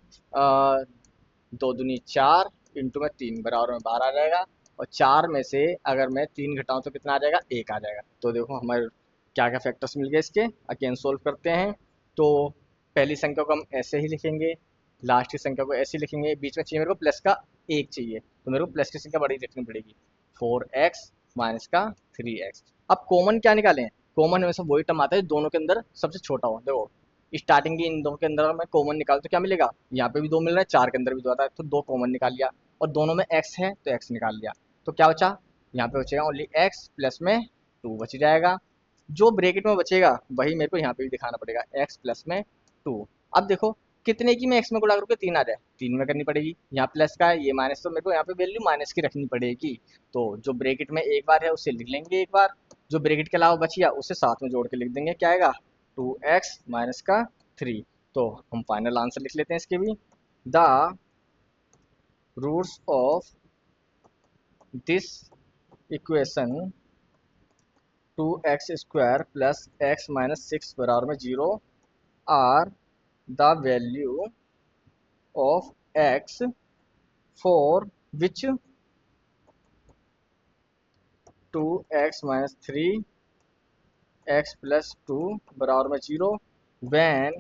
दो दूनी चार, इंटू में तीन बराबर में बारह आ जाएगा, और चार में से अगर मैं तीन घटाऊं तो कितना आ जाएगा, एक आ जाएगा। तो देखो हमारे क्या क्या फैक्टर्स मिल गए इसके। अगेन सोल्व करते हैं। तो पहली संख्या को हम ऐसे ही लिखेंगे, लास्ट की संख्या को ऐसे ही लिखेंगे, बीच में चाहिए मेरे को प्लस का एक चाहिए, तो मेरे को प्लस की संख्या बड़ी लिखनी पड़ेगी, फोर एक्स माइनस का थ्री एक्स। अब कॉमन क्या निकालें, कॉमन हमेशा वही टर्म आता है दोनों के अंदर सबसे छोटा हो। देखो स्टार्टिंग की इन दो के अंदर मैं कॉमन निकाल तो क्या मिलेगा, यहाँ पे भी दो मिल रहा है, चार के अंदर भी दो आता है, तो दो कॉमन निकाल लिया, और दोनों में एक्स है तो एक्स निकाल लिया। तो क्या बचा, यहाँ पे बचेगा ओनली एक्स प्लस में टू बच जाएगा। जो ब्रैकेट में बचेगा वही मेरे को यहाँ पे भी दिखाना पड़ेगा, एक्स प्लस में टू। अब देखो कितने की मैं एक्स में गुणा करूँ तीन आ जाए, तीन में करनी पड़ेगी, यहाँ प्लस का है ये माइनस, तो मेरे को यहाँ पे वैल्यू माइनस की रखनी पड़ेगी। तो जो ब्रैकेट में एक बार है उसे लिख लेंगे एक बार, जो ब्रैकेट के अलावा बचिया उसे साथ में जोड़ के लिख देंगे, क्या आएगा, टू एक्स माइनस का थ्री। तो हम फाइनल आंसर लिख लेते हैं इसके भी, the roots of this equation two x square plus x minus six बराबर में zero are the value of x for which two x minus three x plus two बराबर में zero, when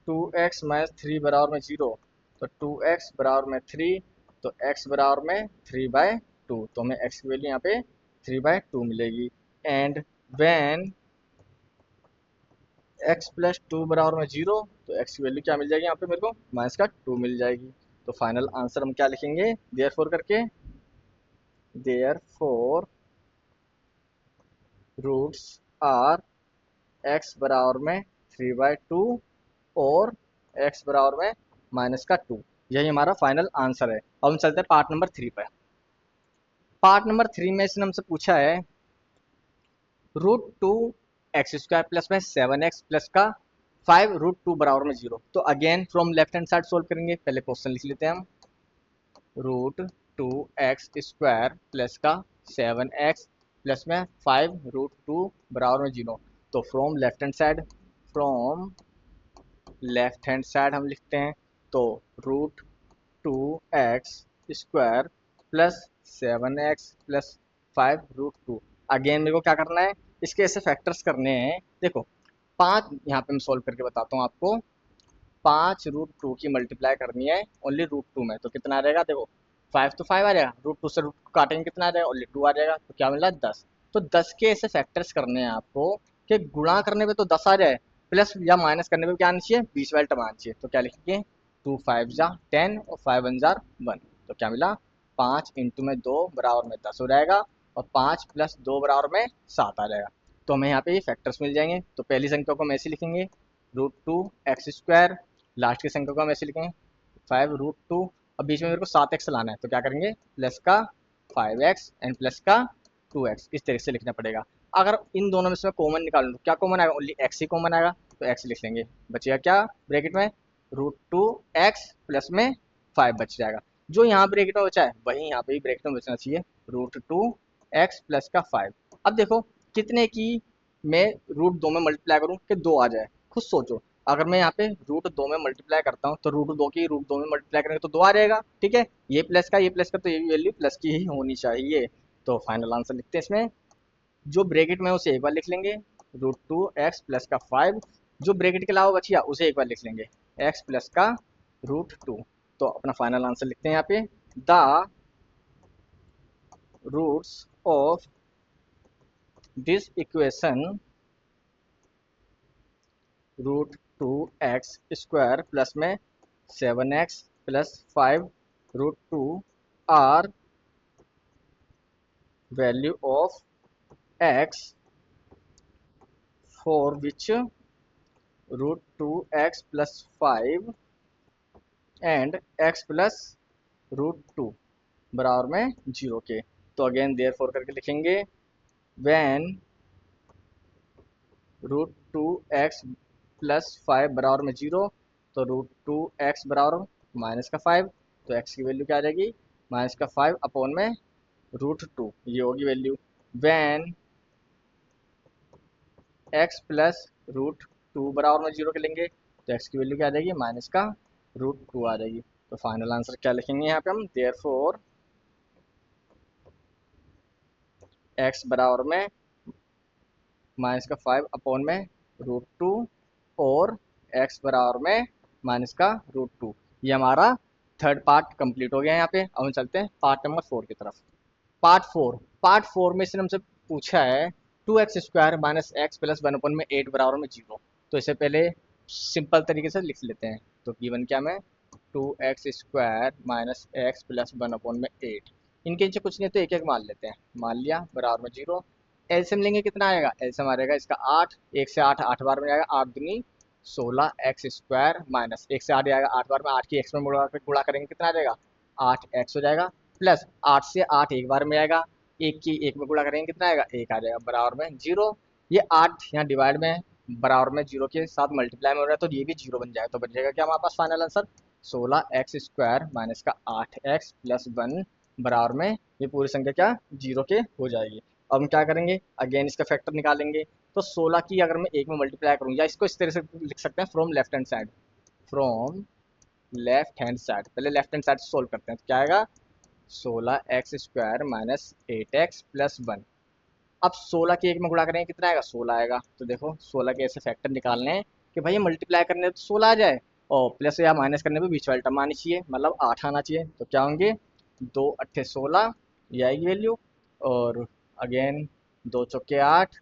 two x minus three बराबर में zero, तो to x बराबर में three, तो एक्स बराबर में थ्री बाय टू, तो हमें एक्स की वैल्यू यहाँ पे थ्री बाय टू मिलेगी। And when x plus two बराबर में जीरो, तो एक्स की वैल्यू क्या मिल जाएगी यहाँ पे मेरे को, माइनस का टू मिल जाएगी। तो फाइनल आंसर हम क्या लिखेंगे, देयर फोर करके, therefore roots are x बराबर में थ्री बाय टू और एक्स बराबर में माइनस का टू। यही हमारा फाइनल आंसर है। अब हम चलते हैं पार्ट नंबर थ्री पर। पार्ट नंबर थ्री में इसने हमसे पूछा है root two x square plus में सेवन एक्स प्लस का फाइव रूट टू बराबर में जीरो। तो again from left hand side solve करेंगे, पहले क्वेश्चन लिख लेते हैं हम, root two x square plus का सेवन एक्स प्लस में फाइव रूट टू बराबर में जीरो। तो from left hand side, from left hand side हम लिखते हैं, तो root two x square plus seven x plus five root two. Again मेरे को क्या करना है, इसके ऐसे फैक्टर्स करने हैं। देखो पाँच यहाँ पे मैं सॉल्व करके बताता हूँ आपको, पाँच रूट टू की मल्टीप्लाई करनी है ओनली रूट टू में, तो कितना आ जाएगा, देखो फाइव तो फाइव आ जाएगा, रूट टू से रूट टू काटेंगे कितना आ जाएगा, ओनली टू आ जाएगा, तो क्या मिला दस। तो दस के ऐसे फैक्टर्स करने हैं आपको कि गुणा करने पे तो दस आ जाए, प्लस या माइनस करने पे क्या आना चाहिए, बीस वाला टर्म आना चाहिए। तो क्या लिखेंगे, टू फाइव जा टेन और फाइव वन जार वन, तो क्या मिला, पाँच इंटू में दो बराबर में दस हो जाएगा, और पाँच प्लस दो बराबर में सात आ जाएगा। तो हमें यहाँ पे ये फैक्टर्स मिल जाएंगे। तो पहली संख्या को हम ऐसे लिखेंगे, root two x square, last की संख्या को हम ऐसे लिखेंगे फाइव रूट टू, अब बीच में मेरे को सात एक्स लाना है, तो क्या करेंगे, प्लस का फाइव एक्स एंड प्लस का टू एक्स, इस तरीके से लिखना पड़ेगा। अगर इन दोनों में से मैं कॉमन निकालूँ तो क्या कॉमन आएगा, ओनली एक्स ही कॉमन आएगा, तो एक्स लिख लेंगे, बचेगा क्या ब्रैकेट में, रूट टू एक्स प्लस में फाइव बच जाएगा। जो यहाँ ब्रैकेट में बचा है वही यहाँ पे भी ब्रैकेट में बचना चाहिए, रूट टू एक्स प्लस का फाइव। अब देखो कितने की मैं रूट दो में मल्टीप्लाई करूँ कि दो आ जाए, खुद सोचो। अगर मैं यहाँ पे रूट दो में मल्टीप्लाई करता हूँ तो रूट दो की रूट दो में मल्टीप्लाई करेंगे तो दो आ जाएगा, ठीक है, ये प्लस का ये प्लस का, तो ये वैल्यू प्लस की ही होनी चाहिए। तो फाइनल आंसर लिखते हैं इसमें, जो ब्रैकेट में उसे एक बार लिख लेंगे, रूट टू एक्स प्लस का फाइव, जो ब्रैकेट के अलावा बचिया उसे एक बार लिख लेंगे, एक्स प्लस का रूट टू। तो अपना फाइनल आंसर लिखते हैं यहाँ पे, the roots of this equation root two x square plus में 7x plus 5 root two are value of x for which root two x plus 5 and x plus root two बराबर में 0 के। तो again there four करके लिखेंगे when root two x plus 5 बराबर में 0, तो रूट टू एक्स बराबर माइनस का 5, तो x की वैल्यू क्या आ जाएगी माइनस का 5 अपॉन में रूट टू, ये होगी value. When x plus root two बराबर में 0 के लेंगे तो x की वैल्यू क्या आ जाएगी माइनस का रूट टू आ जाएगी। तो फाइनल आंसर क्या लिखेंगे यहाँ पे हम, देयरफॉर x बराबर में माइनस का 5 अपॉन में रूट टू और x बराबर में माइनस का रूट टू। ये हमारा थर्ड पार्ट कंप्लीट हो गया यहाँ पे। अब हम चलते हैं पार्ट नंबर 4 की तरफ। पार्ट फोर में इसने हमसे पूछा है 2x² माइनस एक्स प्लस 1 अपन में 8 बराबर में 0। तो इसे पहले सिंपल तरीके से लिख लेते हैं। तो गिवन क्या में 2x² माइनस एक्स प्लस 1 अपन में 8, इनके नीचे कुछ नहीं तो एक एक मान लेते हैं। मान लिया बराबर में 0। एलसीएम लेंगे कितना आएगा, एलसीएम आ जाएगा इसका 8, 1 से 8 8 बार में आएगा, 8 दूनी 16x² माइनस 1 से 8 आएगा 8 बार में, 8 की x में गुणा करेंगे कितना आ जाएगा 8x हो जाएगा, प्लस 8 से 8 एक बार में आएगा, एक की एक में गुणा करेंगे कितना आएगा 1 आ जाएगा बराबर में 0। ये 8 यहाँ डिवाइड में बराबर में 0 के साथ मल्टीप्लाई में हो रहा है तो ये भी 0 बन जाएगा। तो बन जाएगा क्या हमारे पास फाइनल आंसर 16x² माइनस का 8x प्लस 1 बराबर में ये पूरी संख्या क्या 0 के हो जाएगी। अब हम क्या करेंगे अगेन इसका फैक्टर निकालेंगे। तो 16 की अगर मैं एक में मल्टीप्लाई करूँ, या इसको इस तरह से लिख सकते हैं from left hand side, from left hand side. पहले लेफ्ट हैंड साइड सोल्व करते हैं तो क्या आएगा 16x² माइनस 8x प्लस 1। अब 16 के एक में गुणा करेंगे कितना आएगा 16 आएगा। तो देखो 16 के ऐसे फैक्टर निकालने हैं कि भाई ये मल्टीप्लाई करने तो 16 आ जाए और प्लस या माइनस करने पे बीच वाली टर्म आनी चाहिए, मतलब 8 आना चाहिए। तो क्या होंगे 2 अट्ठे 16 ये आएगी वैल्यू, और अगेन 2 चौके 8,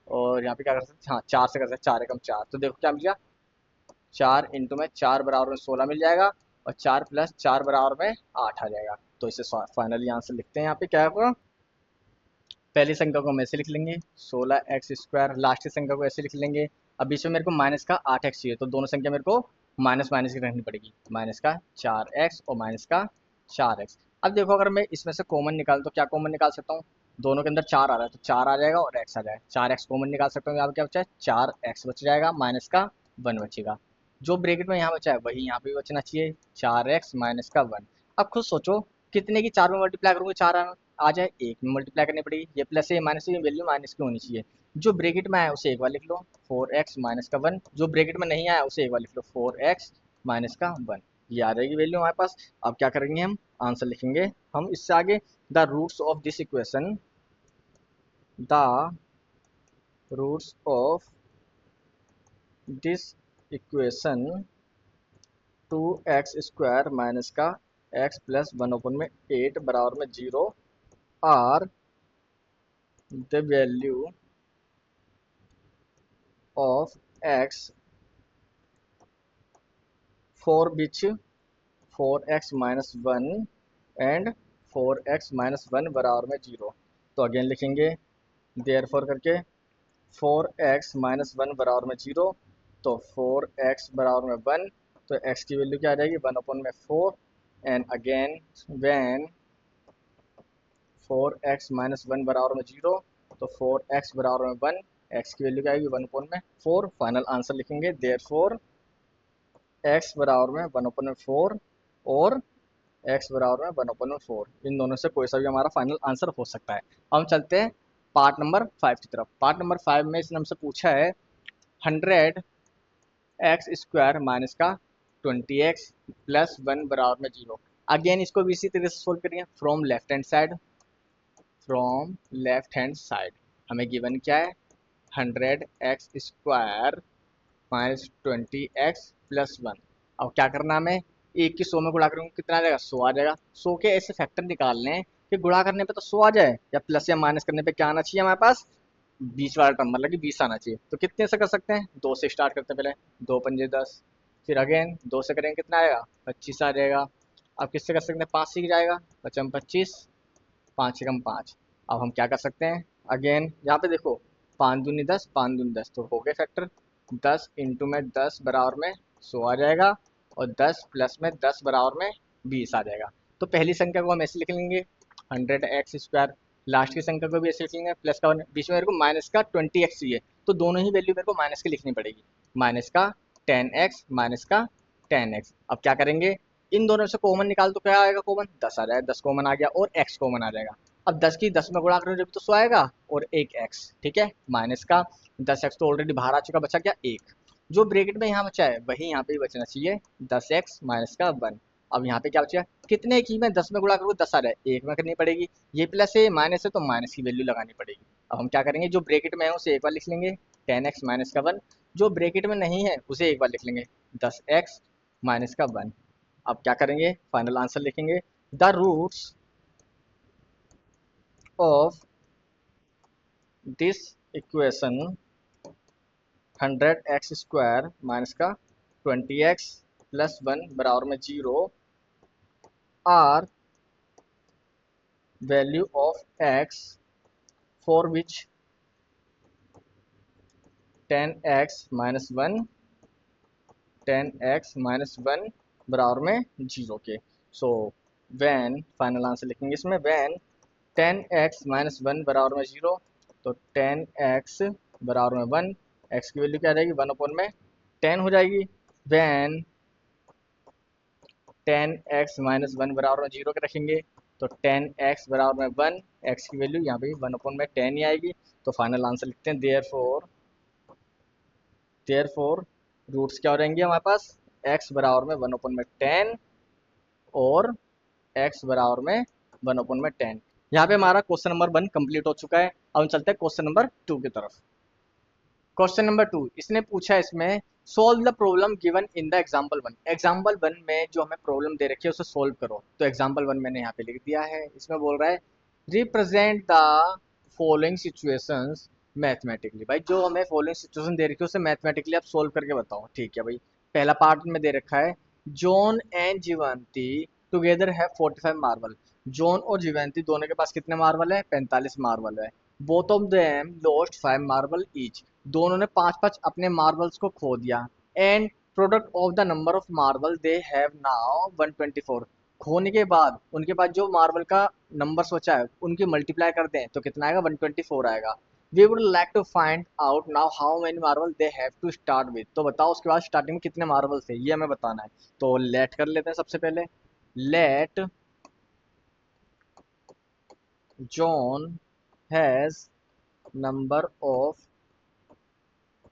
और यहाँ पे क्या कर सकते हैं हाँ 4 से कर सकते हैं, 4 एकम 4। तो देखो क्या मिल गया 4 इंटू में 4 बराबर में 16 मिल जाएगा, और 4 प्लस 4 बराबर में 8 आ जाएगा। तो इसे फाइनली आंसर लिखते हैं यहाँ पे क्या होगा, पहली संख्या को हम ऐसे लिख लेंगे 16x², लास्ट की संख्या को ऐसे लिख लेंगे। अब बीच में मेरे को माइनस का 8x चाहिए तो दोनों संख्या मेरे को माइनस माइनस की रखनी पड़ेगी, माइनस का 4x और माइनस का 4x। अब देखो अगर मैं इसमें से कॉमन निकाल तो क्या कॉमन निकाल सकता हूँ, दोनों के अंदर 4 आ रहा है तो 4 आ जाएगा और x आ जाएगा, 4x कॉमन निकाल सकता हूँ। यहाँ पे क्या बचा है 4x बच जाएगा, माइनस का 1 बचेगा। जो ब्रैकेट में यहाँ बचा है वही यहाँ पे भी बचना चाहिए, 4x माइनस का 1। अब खुद सोचो कितने की 4 में मल्टीप्लाई करूँगा 4 आ जाए, एक में मल्टीप्लाई करनी पड़ेगी, ये प्लस है माइनस है, वैल्यू माइनस की होनी चाहिए। जो ब्रैकेट में आया उसे एक बार लिख लो 4x माइनस का 1, जो ब्रैकेट में नहीं आया उसे एक बार लिख लो 4x माइनस का 1, ये आ जाएगी वैल्यू हमारे पास। अब क्या करेंगे हम आंसर लिखेंगे हम इससे आगे, the roots of this equation, the roots of this equation 2x² minus का x प्लस 1 ओपन में 8 बराबर में 0 are the value of x for which 4x minus 1 and 4x minus 1 बराबर में 0। तो अगेन लिखेंगे देयरफॉर करके 4x माइनस 1 बराबर में 0, तो 4x बराबर में 1, तो x की वैल्यू क्या आ जाएगी 1 अपन में 4, and again when 4x minus 1 बराबर में 0, तो 4x बराबर में 1, x की वैल्यू क्या आएगी 1 अपन में 4। फाइनल आंसर लिखेंगे देयरफॉर x बराबर में 1 अपन में 4 और x बराबर में 1 अपन में 4, इन दोनों से कोई सा भी हमारा फाइनल आंसर हो सकता है। अब हम चलते हैं पार्ट नंबर 5 की तरफ। पार्ट नंबर 5 में इसने हमसे पूछा है 100x² माइनस का 20x प्लस 1 बराबर में 0। अगेन इसको भी इसी तरह से सोल्व करेंगे from left hand side, from left hand side हमें गिवन क्या है 100x² माइनस 20x प्लस 1। अब क्या करना हमें एक की 100 में गुणा करूँगा कितना आ जाएगा 100 आ जाएगा। 100 के ऐसे फैक्टर निकालने हैं कि गुणा करने पे तो 100 आ जाए, या प्लस या माइनस करने पे क्या आना चाहिए हमारे पास, बीच वाला टर्म मतलब कि 20 आना चाहिए। तो कितने से कर सकते हैं, 2 से स्टार्ट करते हैं पहले, 2 पंजे 10, फिर अगेन 2 से करेंगे कितना आएगा, 25 आ जाएगा। अब किससे कर सकते हैं, 5 से जाएगा, पचम 25, 5 एकम 5। अब हम क्या कर सकते हैं, अगेन यहाँ पे देखो 5 दूनी 10, 5 दूनी 10 तो हो गए फैक्टर, 10 इंटू में 10 बराबर में 100 आ जाएगा, और 10 प्लस में 10 बराबर में 20 आ जाएगा। तो पहली संख्या को हम ऐसे लिख लेंगे 100x², लास्ट की संख्या को भी ऐसे लिख लेंगे, प्लस का बीच में मेरे को माइनस का 20x चाहिए, तो दोनों ही वैल्यू मेरे को माइनस की लिखनी पड़ेगी, माइनस का 10x माइनस का 10x। अब क्या करेंगे, इन दोनों से कॉमन निकाल तो क्या आएगा, कॉमन 10 आ जाएगा, 10 कॉमन आ गया और x कॉमन आ जाएगा। अब 10 की 10 में गुणा करोगे जब तो 100 आएगा, और एक x, ठीक है, माइनस का 10x तो ऑलरेडी बाहर आ चुका, बचा क्या एक, जो ब्रैकेट में यहाँ बचा है वही यहाँ पे भी बचना चाहिए, 10x माइनस का 1। अब यहाँ पे क्या बचा, कितने की में 10 में गुणा करूँ 10 आ रहा है, एक में करनी पड़ेगी, ये प्लस है माइनस है तो माइनस की वैल्यू लगानी पड़ेगी। अब हम क्या करेंगे, जो ब्रैकेट में है उसे एक बार लिख लेंगे 10x माइनस का 1, जो ब्रैकेट में नहीं है उसे एक बार लिख लेंगे 10x माइनस का 1। अब क्या करेंगे, फाइनल आंसर लिखेंगे, the roots of this equation 100x² minus का 20x प्लस 1 बराबर में 0 are value of x for which 10x minus 1 10x minus 1 बराबर में 0 के। सो वैन, फाइनल आंसर लिखेंगे इसमें, वैन 10x माइनस 1 बराबर में 0, तो 10x बराबर में 1, x की वैल्यू क्या रहेगी 1 अपॉन में 10 हो जाएगी। वैन 10x माइनस 1 बराबर में 0 के रखेंगे, तो 10x बराबर में 1, x की वैल्यू यहाँ पे 1 अपॉन में 10 ही आएगी। तो फाइनल आंसर लिखते हैं, देयरफॉर रूट्स क्या हो रहेंगे हमारे पास, x बराबर में 1 अपॉन में 10 और x बराबर में 1 अपॉन में 10। यहाँ पे हमारा क्वेश्चन नंबर 1 कंप्लीट हो चुका है। अब हम चलते हैं क्वेश्चन नंबर 2 की तरफ। क्वेश्चन नंबर 2 इसने पूछा है, इसमें solve the problem given in the example 1। Example 1 में जो हमें प्रॉब्लम दे रखी है उसे सोल्व करो। तो एग्जाम्पल 1 मैंने यहाँ पे लिख दिया है, इसमें बोल रहा है represent the following situations mathematically. भाई जो हमें फॉलोइंग सिचुएशन दे रखी है उसे मैथमेटिकली आप सोल्व करके बताओ। ठीक है भाई, पहला पार्ट में दे रखा है जॉन एंड जीवंती टुगेदर है 45 मार्बल। जॉन और जीवंती दोनों के पास कितने मार्बल है, 45 मार्बल है। Both of them lost 5 marble each, दोनों ने 5-5 अपने मार्बल्स को खो दिया। And product of the number of marble they have now 124। खोने के बाद उनके पास जो मार्बल का नंबर सोचा है उनकी मल्टीप्लाई कर दें तो कितना आएगा, 124 आएगा। We would like to find out now how many marble they have to start with. तो बताओ उसके बाद स्टार्टिंग में कितने मार्बल थे, ये हमें बताना है। तो लेट कर लेते हैं सबसे पहले, let John has number of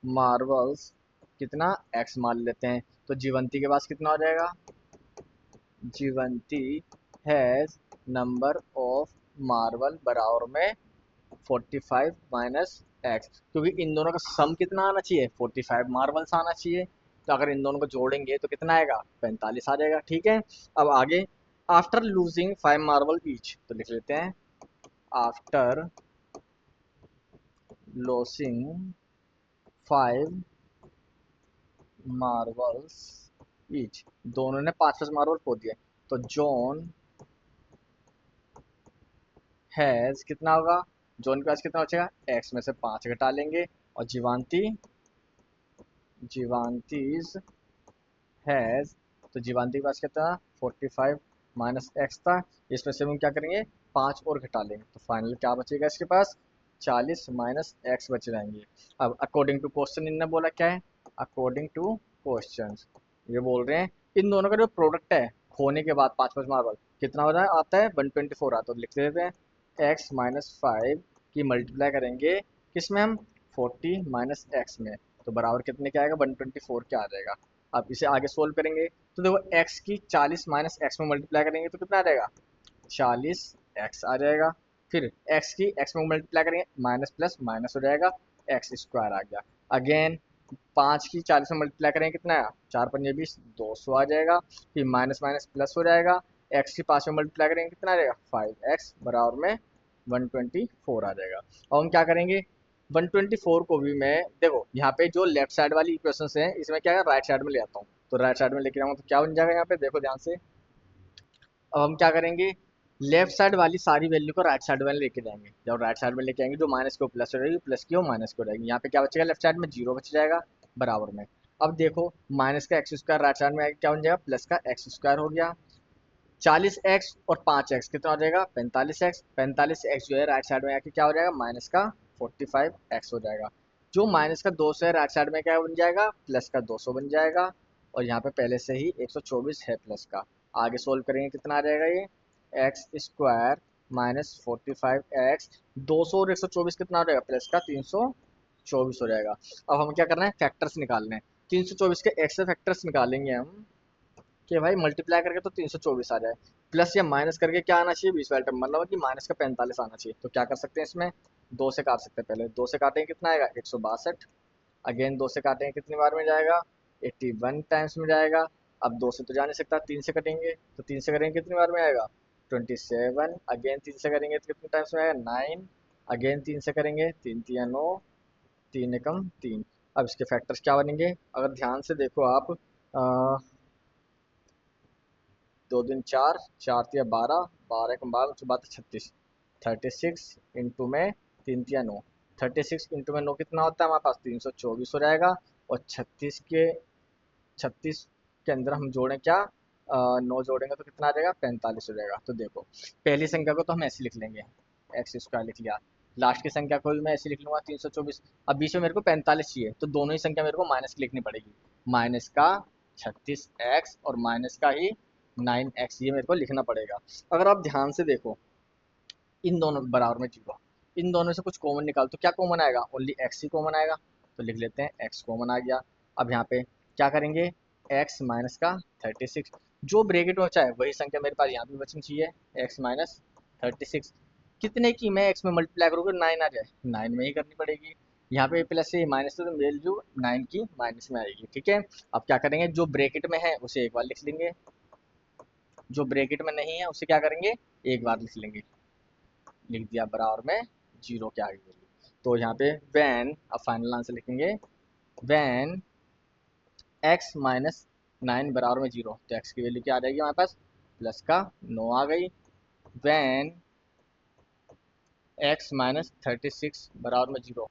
marbles कितना, एक्स मान लेते हैं। तो जीवंती के पास कितना हो जाएगा, जीवंती हैज नंबर ऑफ मार्बल बराबर में 45 माइनस एक्स, क्योंकि इन दोनों का सम कितना आना चाहिए, 45 मार्बल्स आना चाहिए। तो अगर इन दोनों को जोड़ेंगे तो कितना आएगा, 45 आ जाएगा। ठीक है, अब आगे, आफ्टर लूजिंग 5 मार्बल ईच, तो लिख लेते हैं आफ्टर लॉसिंग 5 मार्बल्स ईच, दोनों ने 5-5 मार्बल खो दिए। तो जॉन हैज कितना होगा, जॉन के पास कितना बचेगा, एक्स में से 5 घटा लेंगे, और जीवांती जीवांतीज हैज, तो जीवांती के पास कितना 45 माइनस एक्स था, इसमें से हम क्या करेंगे 5 और घटा लेंगे, तो फाइनल क्या बचेगा इसके पास 40 माइनस एक्स बच जाएंगे। अब अकॉर्डिंग टू क्वेश्चन इनने बोला क्या है, अकॉर्डिंग टू क्वेश्चन ये बोल रहे हैं इन दोनों का जो प्रोडक्ट है खोने के बाद 5-5 मार्बल कितना हो रहा है, आता है 124 आता है। तो लिख देते हैं एक्स माइनस 5 की मल्टीप्लाई करेंगे किसमें हम, 40 माइनस एक्स में, तो बराबर कितने क्या आएगा 124 क्या आ जाएगा। अब इसे आगे सोल्व करेंगे तो देखो x की 40 माइनस एक्स में मल्टीप्लाई करेंगे तो कितना आ जाएगा, 40x आ जाएगा। फिर x की x में मल्टीप्लाई करेंगे माइनस प्लस माइनस हो जाएगा, x² आ गया। अगेन 5 की 40 में मल्टीप्लाई करेंगे कितना आया, 4 पंजे 20, 200 आ जाएगा। फिर माइनस माइनस प्लस हो जाएगा, एक्स की 5 में मल्टीप्लाई करेंगे कितना आ जाएगा 5x बराबर में 124 आ जाएगा। अब हम क्या करेंगे 124 को भी मैं देखो यहाँ पे जो लेफ्ट साइड वाली इक्वेशन है इसमें क्या है राइट साइड में ले आता हूँ, तो राइट साइड में लेके जाऊंगा तो क्या बन जाएगा यहाँ पे देखो ध्यान से। अब हम क्या करेंगे लेफ्ट साइड वाली सारी वैल्यू को राइट साइड में लेके जाएंगे, जब राइट साइड में लेके आएंगे जो माइनस को प्लस हो जाएगी प्लस की वो माइनस को रहेगी, यहाँ पे क्या बचेगा लेफ्ट साइड में 0 बच जाएगा बराबर में। अब देखो माइनस का एक्स स्क्वायर राइट साइड में आएगा क्या बन जाएगा प्लस का एक्स स्क्वायर हो गया। 40x और 5x कितना हो जाएगा 45x, 45x जो है राइट साइड में आके क्या हो जाएगा माइनस का 45x हो जाएगा। जो माइनस का 200 है राइट साइड में क्या बन जाएगा प्लस का 200 बन जाएगा, और यहाँ पे पहले से ही 124 है प्लस का। आगे सोल्व करेंगे कितना आ जाएगा ये एक्स स्क्वायर माइनस 45x, 200 और 124 कितना हो जाएगा प्लस का 324 हो जाएगा। अब हम क्या करना है फैक्टर्स निकालने हैं, 324 के एक्स से फैक्टर्स निकालेंगे हम कि भाई मल्टीप्लाई करके तो 324 आ जाए, प्लस या माइनस करके क्या आना चाहिए बीच वाला टर्म, मतलब कि माइनस का 45 आना चाहिए। तो क्या कर सकते हैं इसमें दो से काट सकते हैं, पहले दो से काटेंगे कितना आएगा 162, अगेन दो से काटेंगे कितनी बार में जाएगा 81 टाइम्स में जाएगा। अब दो से तो जा नहीं सकता, तीन से कटेंगे तो तीन से करेंगे कितनी बार में आएगा 27, अगेन तीन से करेंगे तो कितने टाइम्स में आएगा 9, अगेन तीन से करेंगे तीन तिया 9, तीन एकम तीन। अब इसके फैक्टर्स क्या बनेंगे अगर ध्यान से देखो आप, दो दिन चार, चार तिया 12, 12 का 12 उसके बाद 36, 36 इंटू में तीन तिया 9, 36 इंटू में 9 कितना होता है हमारे पास 324 हो जाएगा। और 36 के अंदर हम जोड़ें क्या 9 जोड़ेंगे तो कितना आ जाएगा 45 हो जाएगा। तो देखो पहली संख्या को तो हम ऐसे लिख लेंगे एक्स स्क्वायर लिख लिया, लास्ट की संख्या को भी मैं ऐसे लिख लूंगा 324। अब बीच में मेरे को 45 चाहिए तो दोनों ही संख्या मेरे को माइनस की लिखनी पड़ेगी, माइनस का 36x और माइनस का ही 9x ये मेरे को लिखना पड़ेगा। अगर आप ध्यान से देखो इन दोनों बराबर में जीरो, इन दोनों से कुछ कॉमन निकाल तो क्या कॉमन आएगा ओनली x ही कॉमन आएगा, तो लिख लेते हैं x कॉमन आ गया। अब यहाँ पे क्या करेंगे x माइनस का 36, जो ब्रैकेट में बचा है वही संख्या मेरे पास यहाँ भी बचनी चाहिए x माइनस 36, कितने की मैं x में मल्टीप्लाई करूँगा 9 आ जाए 9 में ही करनी पड़ेगी, यहाँ पे प्लस से माइनस से तो वैल्यू 9 की माइनस में आएगी। ठीक है अब क्या करेंगे जो ब्रैकेट में है उसे एक बार लिख लेंगे, जो ब्रैकेट में नहीं है उसे क्या करेंगे एक बार लिख लेंगे, लिख दिया बराबर में जीरो के आगे वैल्यू। तो यहाँ पे वैन अब फाइनल आंसर लिखेंगे वैन x माइनस 9 बराबर में जीरो, तो x की वैल्यू क्या आ जाएगी हमारे पास प्लस का 9 आ गई। वैन x माइनस 36 बराबर में जीरो,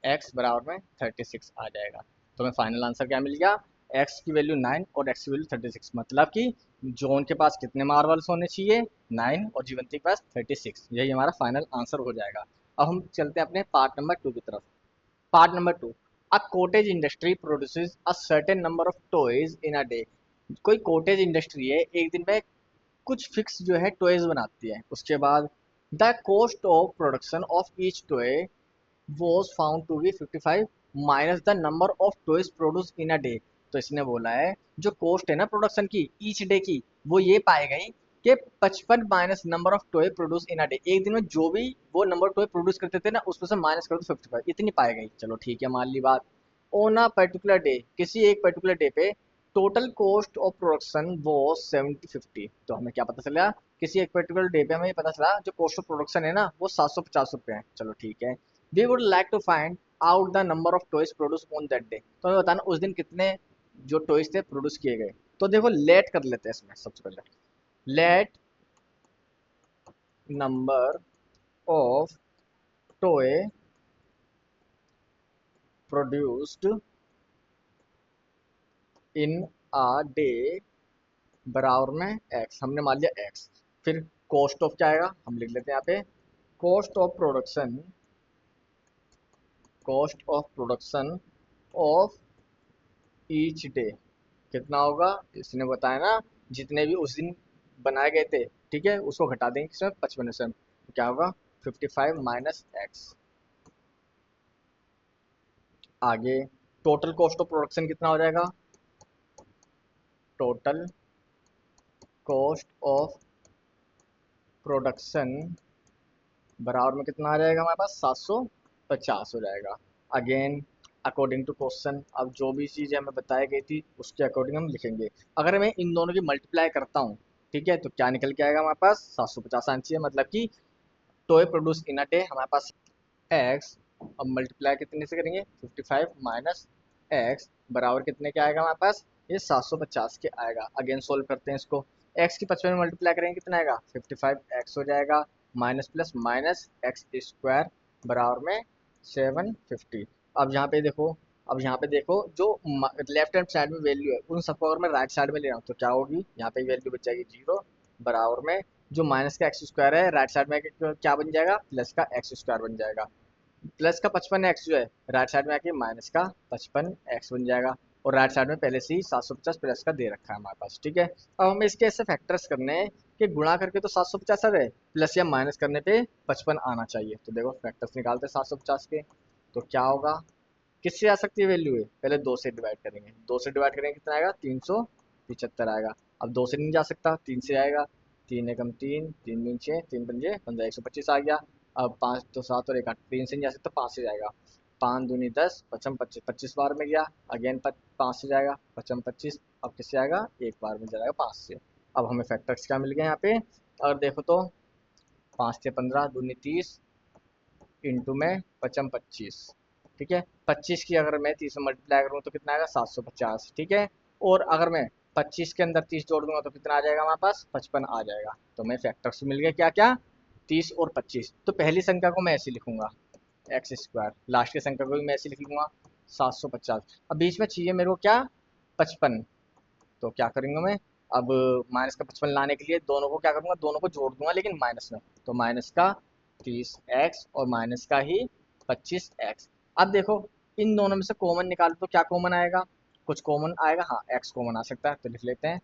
x बराबर में 36 आ जाएगा। तो हमें फाइनल आंसर क्या मिल गया x की वैल्यू 9 और x की वैल्यू 36, मतलब कि जॉन के पास कितने मार्बल्स होने चाहिए 9 और जीवंती के पास 36, यही हमारा फाइनल आंसर हो जाएगा। अब हम चलते हैं अपने पार्ट नंबर 2 की तरफ। Part number 2, a cottage industry produces a certain number of toys in a day. कोई कॉटेज इंडस्ट्री है एक दिन में कुछ फिक्स जो है टॉयज बनाती है, उसके बाद the cost of production of each toy was found to be 55 minus the number of toys produce in a day. तो इसने बोला है जो कॉस्ट है ना प्रोडक्शन की ईच डे की वो ये पाई गई कि 55 minus number of toy produce in a day, एक दिन में जो भी वो नंबर टॉय प्रोड्यूस करते थे ना उसमें से माइनस कर दो 55, इतनी पाई गई। चलो ठीक है मान ली बात। ऑन अ पर्टिकुलर डे किसी एक पर्टिकुलर डे पे टोटल कॉस्ट ऑफ प्रोडक्शन वो 7050, तो हमें क्या पता चला किसी एक पर्टिकुलर डे पे हमें पता चला जो कॉस्ट ऑफ प्रोडक्शन है ना वो 750 रुपये है। चलो ठीक है we would like to find out the number of toys produce on that day, तो हमें बताना उस दिन कितने जो टॉयज थे प्रोड्यूस किए गए। तो देखो लेट कर लेते हैं इसमें सबसे पहले, let number of toy produced in a day बराबर में एक्स, हमने मान लिया एक्स। फिर कॉस्ट ऑफ क्या आएगा हम लिख लेते हैं यहाँ पे cost of production, cost of production of each day कितना होगा इसने बताया ना जितने भी उस दिन बनाए गए थे, ठीक है उसको घटा देंगे किसमें 55 से, तो क्या होगा 55 माइनस एक्स। आगे टोटल कॉस्ट ऑफ प्रोडक्शन कितना हो जाएगा, टोटल कॉस्ट ऑफ प्रोडक्शन बराबर में कितना आ जाएगा हमारे पास 750 हो जाएगा। अगेन अकॉर्डिंग टू क्वेश्चन, अब जो भी चीज़ हमें बताई गई थी उसके अकॉर्डिंग हम लिखेंगे। अगर मैं इन दोनों की मल्टीप्लाई करता हूँ ठीक है, तो क्या निकल के आएगा हमारे पास 750 आना चाहिए, मतलब कि टोए प्रोड्यूस इन अ डे हमारे पास एक्स, अब मल्टीप्लाई कितने से करेंगे 55 माइनस एक्स बराबर कितने के आएगा हमारे पास, ये 750 के आएगा। अगेन सोल्व करते हैं इसको, एक्स की 55 में मल्टीप्लाई करेंगे कितना आएगा 55 एक्स हो जाएगा, minus plus minus x square बराबर में 750। अब यहाँ पे देखो, अब यहाँ पे देखो जो लेफ्ट हैंड साइड में वैल्यू है उन सबको अगर मैं राइट साइड में ले रहा हूँ तो क्या होगी, यहाँ पे वैल्यू बच जाएगी 0 बराबर में जो माइनस का एक्स स्क्वायर है राइट साइड में क्या बन जाएगा प्लस का एक्स स्क्वायर बन जाएगा। प्लस का 55 एक्स जो है राइट साइड में आके माइनस का 55 एक्स बन जाएगा, और राइट साइड में पहले से ही 750 प्लस का दे रखा है हमारे पास। ठीक है, अब हमें इसके ऐसे फैक्टर्स करने हैं कि गुणा करके तो 750 आ रहे, प्लस या माइनस करने पे 55 आना चाहिए। तो देखो फैक्टर्स निकालते हैं 750 के, तो क्या होगा, किससे आ सकती है वैल्यू है, पहले 2 से डिवाइड करेंगे, 2 से डिवाइड करेंगे कितना आएगा 375 आएगा। अब 2 से नहीं जा सकता, 3 से आएगा, 3 एकम 3, 3 दूनी 6, 3 पंजे 15, 125 आ गया। अब 5 तो 7 और 1 8, 3 से नहीं जा सकता, 5 से जाएगा, 5 दूनी 10, पचम 25, 25 बार में गया, अगेन 5 से जाएगा, पचम 25, अब किससे आएगा एक बार में जाएगा 5 से। अब हमें फैक्टर्स क्या मिल गए यहाँ पे, अगर देखो तो 5 से 15 दूनी 30 इंटू में पचम 25, ठीक है, 25 की अगर मैं 30 में मल्टीप्लाई करूँ तो कितना आएगा 750, ठीक है, और अगर मैं 25 के अंदर 30 जोड़ दूंगा तो कितना आ जाएगा हमारे पास 55 आ जाएगा। तो मैं फैक्टर्स मिल गए क्या क्या 30 और 25। तो पहली संख्या को मैं ऐसे लिखूंगा एक्स स्क्वायर, लास्ट की संख्या को भी मैं ऐसे लिख लूंगा 750। अब बीच में चाहिए मेरे को क्या 55, तो क्या करेंगे मैं, अब माइनस का 55 लाने के लिए दोनों को क्या करूंगा, दोनों को जोड़ दूंगा लेकिन माइनस में, तो माइनस का 30 एक्स और माइनस का ही 25 एक्स। अब देखो इन दोनों में से कॉमन निकालो तो क्या कॉमन आएगा, कुछ कॉमन आएगा, हाँ एक्स कॉमन आ सकता है, तो लिख लेते हैं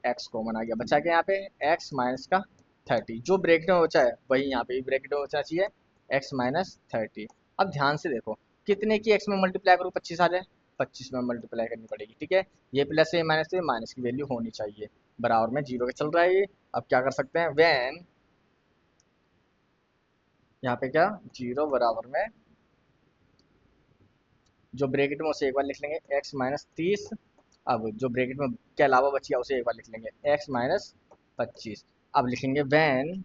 एक्स कॉमन आ गया, बचा के यहाँ पे एक्स माइनस का 30, जो ब्रैकेट में बचा है वही यहाँ पे भी ब्रैकेट में बचना चाहिए, एक्स माइनस 30। अब ध्यान से देखो कितने की एक्स में मल्टीप्लाई करूँ 25 आ जाए, 25 में मल्टीप्लाई करनी पड़ेगी, ठीक है, ये प्लस है माइनस है, माइनस की वैल्यू होनी चाहिए, बराबर में 0 के चल रहा है ये। अब क्या कर सकते हैं वैन, यहाँ पे क्या 0 बराबर में जो ब्रैकेट में उसे एक बार लिख लेंगे एक्स माइनस 30, अब जो ब्रैकेट में के अलावा बच गया उसे एक बार लिख लेंगे एक्स माइनस 25। अब लिखेंगे वैन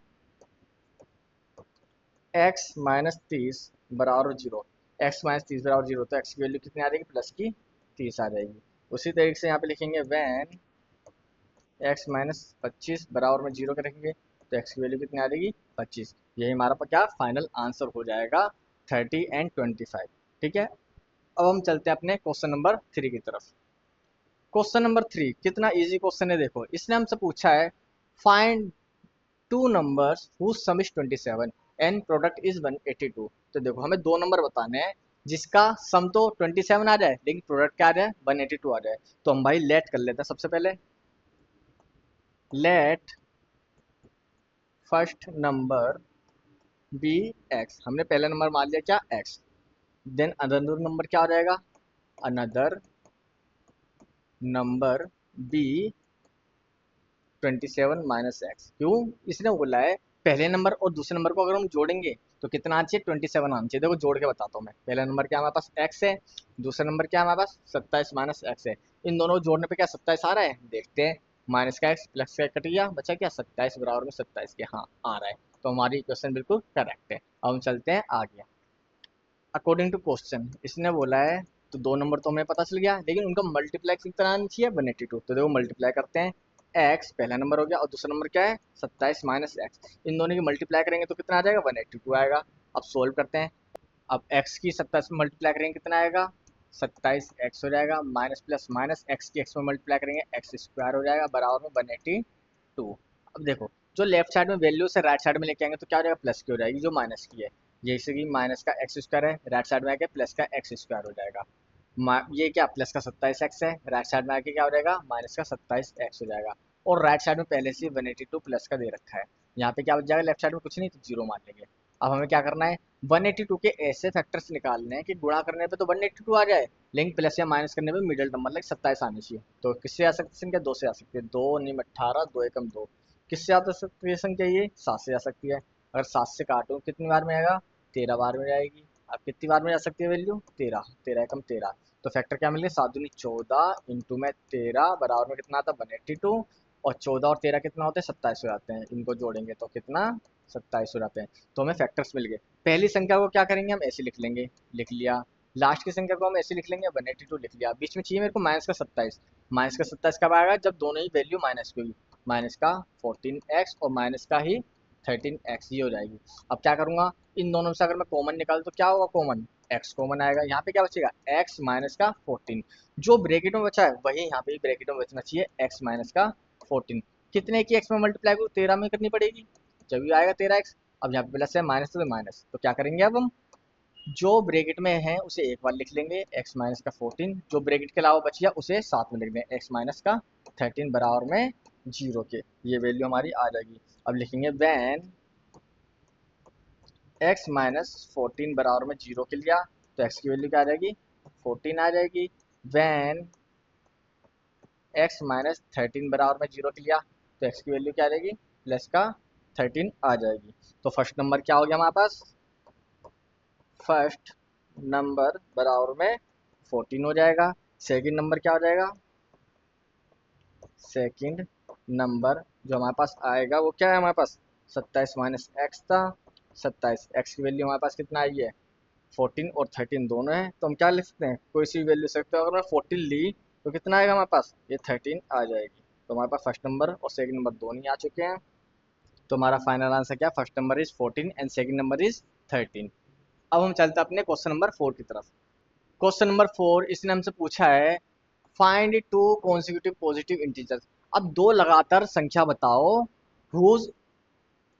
एक्स माइनस 30 बराबर 0, एक्स माइनस 30 बराबर 0, तो एक्स की वैल्यू कितनी आ जाएगी प्लस की 30 आ जाएगी। उसी तरीके से यहाँ पे लिखेंगे वैन एक्स माइनस 25 बराबर में 0 करेंगे तो एक्स की वैल्यू कितनी आ जाएगी 25। यही हमारा क्या फाइनल आंसर हो जाएगा 30 एंड 25। ठीक है, अब हम चलते हैं अपने क्वेश्चन नंबर 3 की तरफ। क्वेश्चन नंबर 3 कितना इजी क्वेश्चन है, देखो इसने हमसे पूछा है find two numbers whose sum is 27 and product is 182। तो देखो हमें दो नंबर बताने हैं जिसका सम तो 27 आ जाए लेकिन प्रोडक्ट क्या आ जाए 182 आ जाए। तो हम भाई लेट कर लेते हैं, सबसे पहले let first number be x, हमने पहला नंबर मान लिया क्या एक्स, देन अनदर नंबर क्या हो जाएगा another number be 27 minus x. क्यों, इसने बोला है पहले नंबर और दूसरे नंबर को अगर हम जोड़ेंगे तो कितना आना चाहिए 27 आना चाहिए। देखो जोड़ के बताता हूँ मैं, पहला नंबर क्या हमारे पास एक्स है, दूसरा नंबर क्या हमारे पास 27 माइनस एक्स है, इन दोनों को जोड़ने पे क्या 27 आ रहा है, देखते हैं, माइनस का एक्स प्लस का कट गया, बचा क्या 27 बराबर में 27 के, हाँ आ रहा है, तो हमारी क्वेश्चन बिल्कुल करेक्ट है। अब हम चलते हैं आगे। अकॉर्डिंग टू क्वेश्चन इसने बोला है, तो दो नंबर तो हमें पता चल गया लेकिन उनका मल्टीप्लाई कितना आना चाहिए 182। तो देखो मल्टीप्लाई करते हैं, एक्स पहला नंबर हो गया और दूसरा नंबर क्या है 27 माइनस एक्स, इन दोनों की मल्टीप्लाई करेंगे तो कितना आ जाएगा 182 आएगा। अब सोल्व करते हैं, अब एक्स की 27 में मल्टीप्लाई करेंगे कितना आएगा 27 एक्स हो जाएगा, माइनस प्लस माइनस एक्स की एक्स में मल्टीप्लाई करेंगे एक्स स्क्वायर हो जाएगा बराबर में 182। अब देखो जो लेफ्ट साइड में वैल्यू से राइट साइड में लेके आएंगे तो क्या हो जाएगा प्लस की हो जाएगी जो माइनस की है, जैसे कि माइनस का एक्स स्क्वायर है राइट साइड में आके प्लस का एक्स स्क्वायर हो जाएगा, ये क्या प्लस का 27 एक्स है राइट साइड में आके क्या हो जाएगा माइनस का 27 एक्स हो जाएगा, और राइट साइड में पहले से 182 प्लस का दे रखा है, यहाँ पे क्या बच जाएगा लेफ्ट साइड में कुछ नहीं तो जीरो मान लेंगे। अब हमें क्या करना है 182 के ऐसे फैक्टर्स निकालने हैं कि गुणा करने पे तो 182 आ जाए लेकिन प्लस या माइनस करने पे मिडिल नंबर लाइक 27 आनी चाहिए। तो किससे आ सकती है संख्या, दो से आ सकती है, दो नीम 18, दो एकम दो, किससे आ सकती है संख्या ये 7 से आ सकती है, अगर 7 से काटो कितनी बार में आएगा 13 बार में जाएगी। अब कितनी बार में जा सकती है वैल्यू 13, 13 एकम 13, तो फैक्टर क्या मिल गया 7 दूनी 14 इंटू में 13 बराबर में कितना आता 182, और 14 और 13 कितना होते हैं, 27 हो जाते हैं। इनको जोड़ेंगे तो कितना, 27 हो जाते हैं। तो हमें फैक्टर्स मिल गए। पहली संख्या को क्या करेंगे, हम ऐसे लिख लेंगे, लिख लिया। लास्ट की संख्या को हम ऐसे लिख लेंगे, 182 लिख लिया। बीच में चाहिए मेरे को माइनस का 27। माइनस का 27 कब आएगा, जब दोनों ही वैल्यू माइनस की होगी। माइनस का 14x और माइनस का ही 13x, ये हो जाएगी। अब क्या करूंगा, इन दोनों से अगर मैं कॉमन निकालूं तो क्या होगा, कॉमन x कॉमन आएगा। यहाँ पे क्या बचेगा, x माइनस का 14। जो ब्रैकेट में बचा है वही यहाँ पे ब्रैकेट में बचना चाहिए, x माइनस का 14। कितने की x में मल्टीप्लाई को 13 में करनी पड़ेगी, जब भी आएगा 13x। अब यहाँ पे प्लस है, माइनस तो माइनस, तो क्या करेंगे अब हम, जो ब्रैकेट में है उसे एक बार लिख लेंगे, x माइनस का 14। जो ब्रैकेट के अलावा बच गया उसे साथ में लिख देंगे, x माइनस का 13 बराबर में 0 के। ये वैल्यू हमारी आ जाएगी। अब लिखेंगे वैन x माइनस 14 बराबर में 0 के लिया, तो x की वैल्यू क्या आ जाएगी, 14 आ जाएगी। वैन x माइनस 13 बराबर में 0 के लिया, तो x की वैल्यू क्या आ जाएगी, प्लस का 13 आ जाएगी। तो फर्स्ट नंबर क्या हो गया हमारे पास, फर्स्ट नंबर बराबर में 14 हो जाएगा। सेकंड नंबर क्या हो जाएगा, सेकंड नंबर जो हमारे पास आएगा वो क्या है, हमारे पास 27 माइनस एक्स था। 27, एक्स की वैल्यू हमारे पास कितना आई है, 14 और 13 दोनों है, तो हम क्या लिख सकते हैं, कोई सी वैल्यू सकते हो। अगर मैं 14 ली तो कितना आएगा हमारे पास, ये 13 आ जाएगी। तो हमारे पास फर्स्ट नंबर और सेकंड नंबर दोनों ही आ चुके हैं। तो हमारा फाइनल आंसर क्या, first number is 14 and second number is 13। अब हम चलते हैं अपने क्वेश्चन नंबर 4 की तरफ। क्वेश्चन नंबर 4, इसने हमसे पूछा है find to consecutive positive integers. अब दो लगातार संख्या बताओ हुज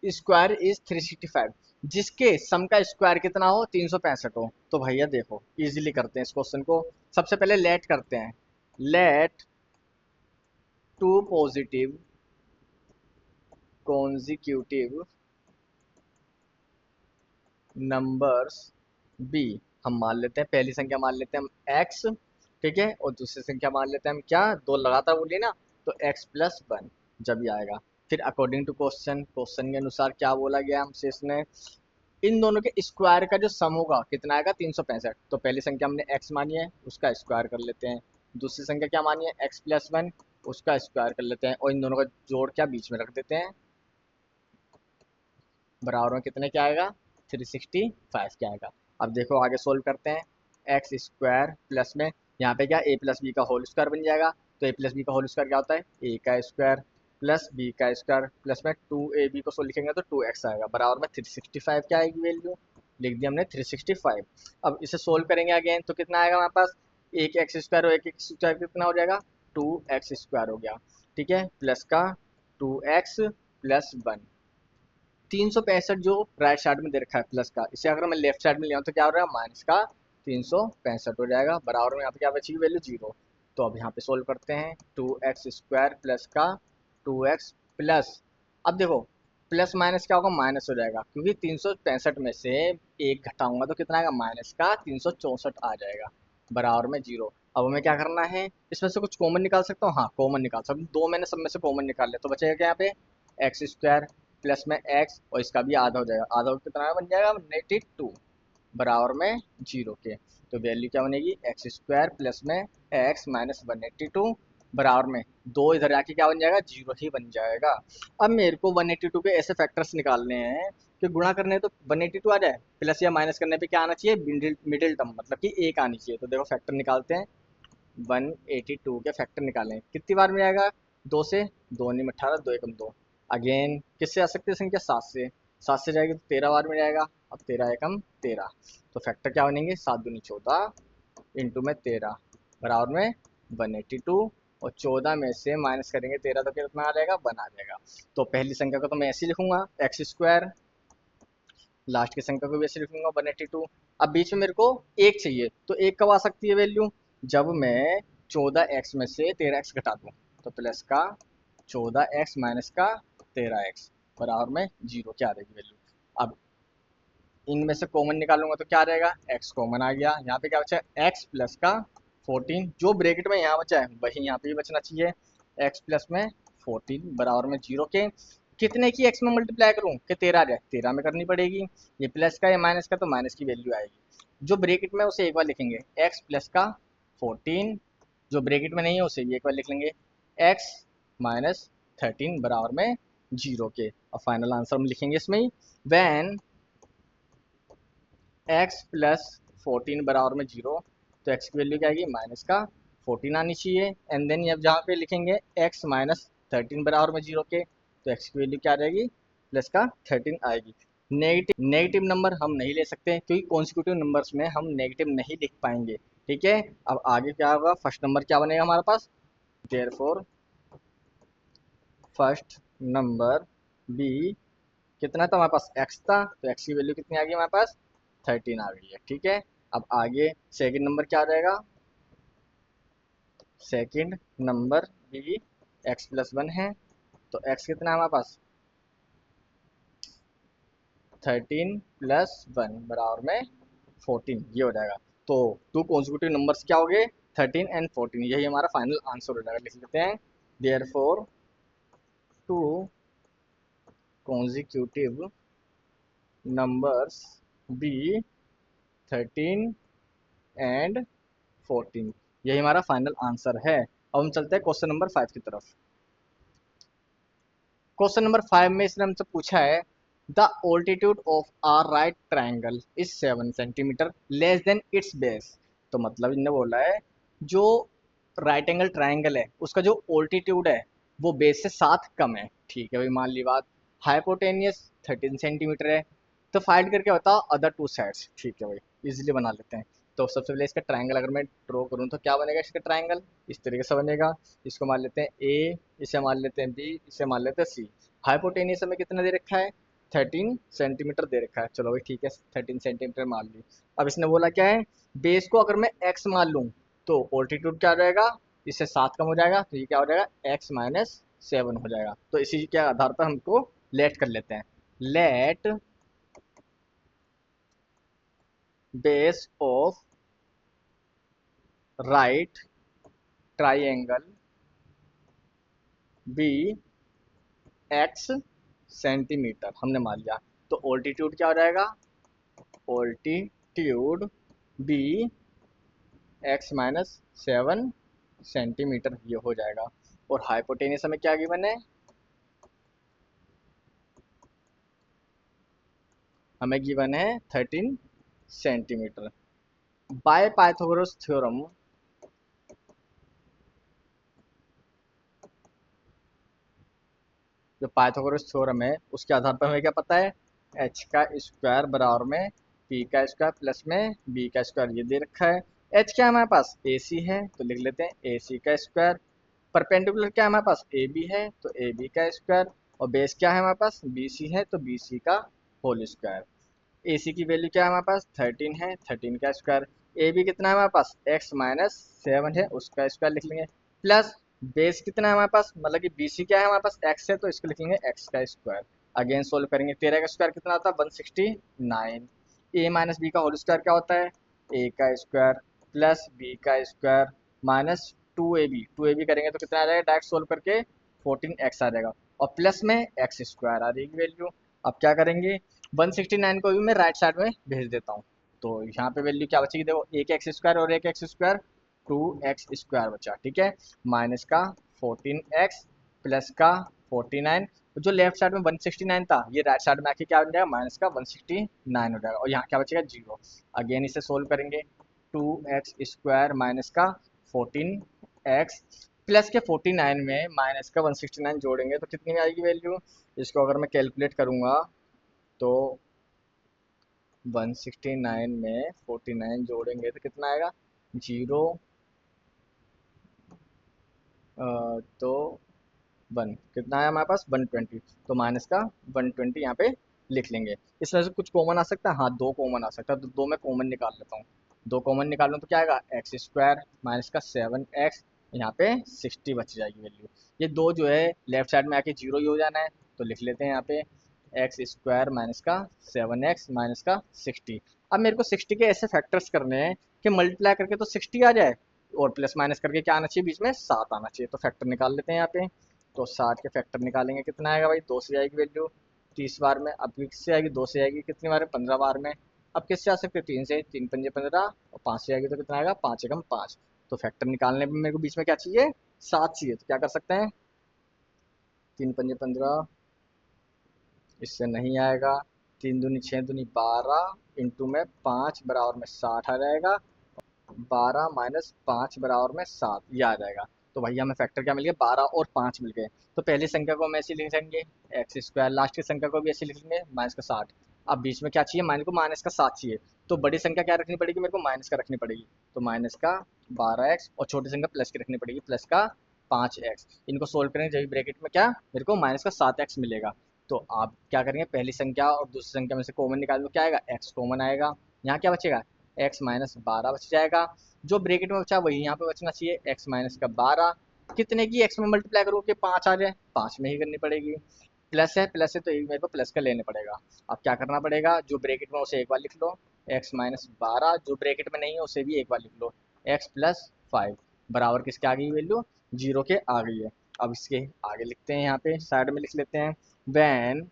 स्क्वायर इज 365, जिसके सम का स्क्वायर कितना हो, 365 हो। तो भैया देखो इजीली करते हैं इस क्वेश्चन को। सबसे पहले लेट करते हैं, let two positive consecutive numbers be. हम मान लेते हैं, पहली संख्या मान लेते हैं हम x, ठीक है, और दूसरी संख्या मान लेते हैं हम क्या, दो लगातार बोलिए ना, तो x+1 जब ही आएगा। फिर अकॉर्डिंग टू क्वेश्चन, क्वेश्चन के अनुसार क्या बोला गया हमसे, इसने इन दोनों के स्क्वायर का जो सम होगा कितना आएगा, 365। तो पहली संख्या हमने x मानी है, उसका स्क्वायर कर लेते हैं। दूसरी संख्या क्या मानी है, x+1, उसका स्क्वायर कर लेते हैं, और इन दोनों का जोड़ क्या बीच में रख देते हैं, बराबर में कितने क्या आएगा, 365 क्या आएगा। अब देखो आगे सोल्व करते हैं, एक्स स्क्वायर प्लस में यहाँ पे क्या ए प्लस बी का होल स्क्वायर बन जाएगा। तो ए प्लस बी का होल स्क्वायर क्या होता है, ए का स्क्वायर प्लस बी का स्क्वायर प्लस में 2ab को लिखेंगे तो 2x आएगा, बराबर में 365 क्या आएगी वैल्यू, लिख दिया हमने 365। अब इसे सोल्व करेंगे अगेन तो कितना आएगा हमारे पास, एक एक्स स्क्वायर और एक एक्स स्क्वायर कितना हो जाएगा, 2x स्क्वायर हो गया, ठीक है, प्लस का 2x+1। 365 जो राइट साइड में दे रखा है प्लस का, इसे अगर मैं लेफ्ट साइड में ले आऊँ तो क्या हो रहा है, माइनस का 365 हो जाएगा, बराबर में यहाँ पे क्या बचेगी वैल्यू, 0। तो अब यहाँ पे सोल्व करते हैं, 2x² प्लस का 2x प्लस, अब देखो प्लस माइनस क्या होगा, माइनस हो जाएगा, क्योंकि 365 में से एक घटाऊंगा तो कितना आएगा, माइनस का 364 आ जाएगा, बराबर में 0। अब हमें क्या करना है, इसमें से कुछ कॉमन निकाल सकता हूँ, हाँ कॉमन निकाल सकता हूँ, दो मैंने सब में से कॉमन निकाल लिया, तो बचेगा क्या यहाँ पे, x² प्लस में x, और इसका भी आधा हो जाएगा, आधा कितना बन जाएगा, 182 बराबर में 0 के। तो वैल्यू क्या बनेगी, x² प्लस में x माइनस 182 बराबर में, दो इधर आके क्या बन जाएगा, 0 ही बन जाएगा। अब मेरे को 182 के ऐसे फैक्टर्स निकालने हैं कि गुणा करने तो 182 आ जाए, प्लस या माइनस करने पे क्या आना चाहिए, मिडिल मिडिल टर्म, मतलब कि एक आनी चाहिए। तो देखो फैक्टर निकालते हैं, 182 के फैक्टर निकालें, कितनी बार में आएगा, दो से, दो नहीं 18, दो एकम दो। अगेन किससे आ सकती है संख्या, 7 से, 7 से जाएगी तो 13 बार में जाएगा। अब 13 एकम 13, तो फैक्टर क्या बनेंगे, 7 दूनी 14 इंटू में 13 बराबर में 182, और 14 में से माइनस करेंगे 13 तो कितना आ जाएगा, 1 आ जाएगा। तो पहली संख्या को तो मैं ऐसे लिखूंगा x², लास्ट की संख्या को भी ऐसे लिखूंगा 182। अब बीच में मेरे को एक चाहिए, तो एक कब आ सकती है वैल्यू, जब मैं 14x में से 13x घटा दूं, तो प्लस का 14x माइनस का 13x बराबर में 0 क्या आ जाएगी वैल्यू। अब इनमें से कॉमन निकालूंगा तो क्या रहेगा, x कॉमन आ गया, यहाँ पे क्या बचा है, x प्लस का 14, जो ब्रैकेट में यहाँ बचा है वही यहाँ पे भी बचना चाहिए, x प्लस में 14 बराबर में 0 के। कितने की x में मल्टीप्लाई करूँ कि 13 आ जाए, 13 में करनी पड़ेगी, ये प्लस का या माइनस का, तो माइनस की वैल्यू आएगी। जो ब्रैकेट में उसे एक बार लिखेंगे, x प्लस का 14, जो ब्रैकेट में नहीं है उसे भी एक बार लिख लेंगे, x माइनस 13 बराबर में 0 के। और फाइनल आंसर हम लिखेंगे इसमें ही, वैन x प्लस 14 बराबर में 0, तो x की वैल्यू क्या आएगी, माइनस का 14 आनी चाहिए। एंड देन अब जहाँ पे लिखेंगे x माइनस 13 बराबर में 0 के, तो x की वैल्यू क्या रहेगी, प्लस का 13 आएगी। नेगेटिव नंबर हम नहीं ले सकते क्योंकि कॉन्सिक्यूटिव नंबर्स में हम नेगेटिव नहीं लिख पाएंगे। ठीक है, अब आगे क्या होगा, फर्स्ट नंबर क्या बनेगा हमारे पास, देयरफॉर फर्स्ट नंबर बी, कितना था हमारे पास, x था, तो x की वैल्यू कितनी आ गई हमारे पास, 13 आ गई है। ठीक है, अब आगे सेकंड नंबर क्या रहेगा, सेकंड नंबर भी x प्लस 1 है, तो x कितना है हमारे पास, 13 प्लस 1 बराबर में 14, ये हो जाएगा। तो टू कॉन्सिक्यूटिव नंबर्स क्या हो गए, 13 एंड 14, यही हमारा फाइनल आंसर हो जाएगा। लिख लेते हैं, therefore two consecutive numbers be 13 and 14, यही हमारा फाइनल आंसर है। अब हम चलते हैं क्वेश्चन नंबर 5 की तरफ। क्वेश्चन नंबर 5 में इसने हमसे पूछा है, the altitude of are right triangle is 7 centimetre less than its base. तो मतलब इन्होंने बोला है, जो राइट एंगल ट्राइंगल है उसका जो ऑल्टीट्यूड है वो बेस से 7 कम है। ठीक है भाई, मान ली बात, हाइपोटेनियस 13 सेंटीमीटर है, तो फाइंड करके बताओ अदर टू साइड्स। ठीक है भाई, इजीली बना लेते हैं। तो सबसे पहले इसका ट्राइंगल अगर मैं ड्रॉ करूँ तो क्या बनेगा इसका ट्राइंगल, इस तरीके से बनेगा। इसको मान लेते हैं ए, इसे मान लेते हैं बी, इसे मान लेते हैं सी। हाइपोटेनियस हमें कितना दे रखा है, 13 सेंटीमीटर दे रखा है। चलो भाई ठीक है, 13 सेंटीमीटर मान ली। अब इसने बोला क्या है, बेस को अगर मैं x मान लूँ तो ऑल्टीट्यूड क्या हो जाएगा, इससे 7 कम हो जाएगा, तो ये क्या हो जाएगा, x माइनस 7 हो जाएगा। तो इसी के आधार पर हमको लेट कर लेते हैं, let base of right triangle be x centimetre हमने मान लिया। तो ऑल्टीट्यूड क्या हो जाएगा, altitude be x minus 7 centimetre, ये हो जाएगा। और हाइपोटेनियस हमें क्या गिवन है, हमें गिवन है 13 सेंटीमीटर। बाय पाइथागोरस थ्योरम, जो पाइथागोरस थ्योरम है उसके आधार पर हमें क्या पता है, h का स्क्वायर बराबर में p का स्क्वायर प्लस में b का स्क्वायर, ये दे रखा है। h क्या है हमारे पास, ac है, तो लिख लेते हैं ac का स्क्वायर। परपेंडिकुलर क्या है हमारे पास, AB है, तो AB का स्क्वायर। और बेस क्या है हमारे पास, BC है, तो BC का होल स्क्वायर। AC की वैल्यू क्या है हमारे पास, 13 है, 13 का स्क्वायर। AB कितना है हमारे पास, x माइनस 7 है, उसका स्क्वायर लिख लेंगे, प्लस बेस कितना है हमारे पास, मतलब कि BC क्या है हमारे पास, x है, तो इसको लिख लेंगे x का स्क्वायर। अगेन सोल्व करेंगे, 13 का स्क्वायर कितना आता है, 169। a माइनस बी का होल स्क्वायर क्या होता है, a का स्क्वायर प्लस b का स्क्वायर माइनस 2ab करेंगे तो कितना आ जाएगा, डायरेक्ट सोल्व करके 14x आ जाएगा, और प्लस में x स्क्वायर आ जाएगी वैल्यू। अब क्या करेंगे, 169 को भी मैं राइट साइड में भेज देता हूँ, तो यहाँ पे वैल्यू क्या बचेगी, देखो एक एक्स स्क्वायर और एक एक्स स्क्वायर, 2x स्क्वायर बचा। ठीक है, माइनस का 14x प्लस का 49, जो लेफ्ट साइड में 169 था ये राइट साइड में आके क्या बन जाएगा, माइनस का 169 हो जाएगा, और यहाँ क्या बचेगा, 0। अगेन इसे सोल्व करेंगे, 2x स्क्वायर माइनस का 14x प्लस के 49 में माइनस का 169 जोड़ेंगे तो कितनी आएगी वैल्यू, इसको अगर मैं कैलकुलेट करूँगा तो 169 में 49 जोड़ेंगे तो कितना आएगा, 0 तो 1 कितना है हमारे पास, 120, तो माइनस का 120 यहाँ पे लिख लेंगे। इसमें से कुछ कॉमन आ सकता है, हाँ दो कॉमन आ सकता है, तो दो मैं कॉमन निकाल लेता हूँ। दो कॉमन निकालूँ तो क्या आएगा, एक्स स्क्वायर माइनस का 7x, यहाँ पे 60 बच जाएगी वैल्यू। ये दो जो है लेफ्ट साइड में आके 0 ही हो जाना है, तो लिख लेते हैं यहाँ पे एक्स स्क्वायर माइनस का 7x माइनस का 60। अब मेरे को 60 के ऐसे फैक्टर्स करने हैं कि मल्टीप्लाई करके तो 60 आ जाए, और प्लस माइनस करके क्या आना चाहिए, बीच में 7 आना चाहिए। तो फैक्टर निकाल लेते हैं यहाँ पे, तो 60 के फैक्टर निकालेंगे कितना आएगा भाई, 2 से आएगी वैल्यू 30 बार में। अब किससे आएगी, 2 से आएगी कितनी बार, 15 बार में। अब किससे आ सकते हैं, 3 से, 3 पंजे 15, और 5 से आएगी तो कितना आएगा, 5 एकम 5। तो फैक्टर निकालने में मेरे को बीच में क्या चाहिए, 7 चाहिए, तो क्या कर सकते हैं, तीन पंजे 15, इससे नहीं आएगा। तीन दूनी 6 दूनी 12 इंटू में 5 बराबर में 60 आ जाएगा। 12 माइनस 5 बराबर में 7, ये आ जाएगा। तो भैया हमें फैक्टर क्या मिल गया, 12 और 5 मिल गए। तो पहली संख्या को हम ऐसे लिख लेंगे एक्स स्क्वायर, लास्ट की संख्या को भी ऐसे लिख लेंगे माइनस का 60। अब बीच में क्या चाहिए, माइनस का 7 चाहिए। तो बड़ी संख्या क्या रखनी पड़ेगी मेरे को, माइनस का रखनी पड़ेगी। तो माइनस का 12x, और छोटी संख्या प्लस की रखनी पड़ेगी, प्लस का 5x। इनको सोल्व करेंगे जब ब्रैकेट में क्या मेरे को माइनस का 7x मिलेगा। तो आप क्या करेंगे, पहली संख्या और दूसरी संख्या में से कॉमन निकाल दो, क्या आएगा, x कॉमन आएगा। यहाँ क्या बचेगा, x माइनस 12 बच जाएगा। जो ब्रैकेट में बचा वही यहाँ पे बचना चाहिए, x माइनस का 12। कितने की x में मल्टीप्लाई करो कि 5 आ जाए, 5 में ही करनी पड़ेगी। प्लस है तो ये मेरे को प्लस का लेने पड़ेगा। अब क्या करना पड़ेगा, जो ब्रैकेट में उसे एक बार लिख लो, x माइनस 12, जो ब्रैकेट में नहीं है उसे भी एक बार लिख लो, x प्लस 5 बराबर किसके आ गई वैल्यू, 0 के आ गई है। अब इसके आगे लिखते हैं, यहाँ पे साइड में लिख लेते हैं, वैन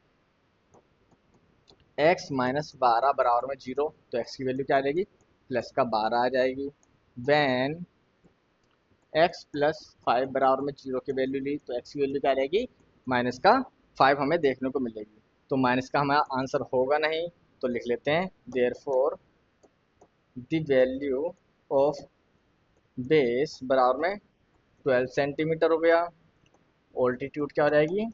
x माइनस 12 बराबर में 0, तो x की वैल्यू क्या आ जाएगी, प्लस का 12 आ जाएगी। वैन x प्लस 5 बराबर में 0 की वैल्यू ली, तो x की वैल्यू क्या रहेगी, माइनस का 5 हमें देखने को मिलेगी। तो माइनस का हमारा आंसर होगा नहीं, तो लिख लेते हैं therefore the value of base बराबर में 12 सेंटीमीटर हो गया। ऑल्टीट्यूड क्या हो जाएगी,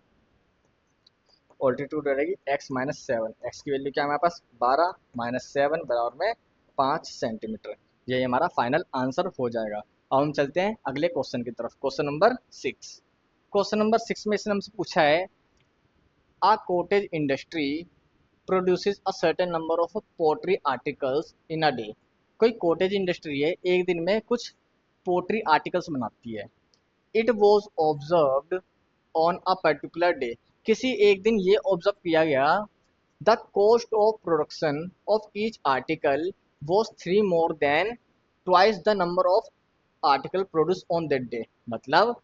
ऑल्टीट्यूड रहेगी x माइनस 7, एक्स की वैल्यू क्या है हमारे पास 12 माइनस 7 बराबर में 5 सेंटीमीटर। यही हमारा फाइनल आंसर हो जाएगा। अब हम चलते हैं अगले क्वेश्चन की तरफ, क्वेश्चन नंबर 6। क्वेश्चन नंबर 6 में इसने हमसे पूछा है, a cottage industry produces a certain number of pottery articles in a day. कोई कॉटेज इंडस्ट्री है, एक दिन में कुछ पोट्री आर्टिकल्स बनाती है। It was observed on a particular day, किसी एक दिन ये ऑब्जर्व किया गया, the cost of production of each article was 3 more than twice the number of article produce on that day. मतलब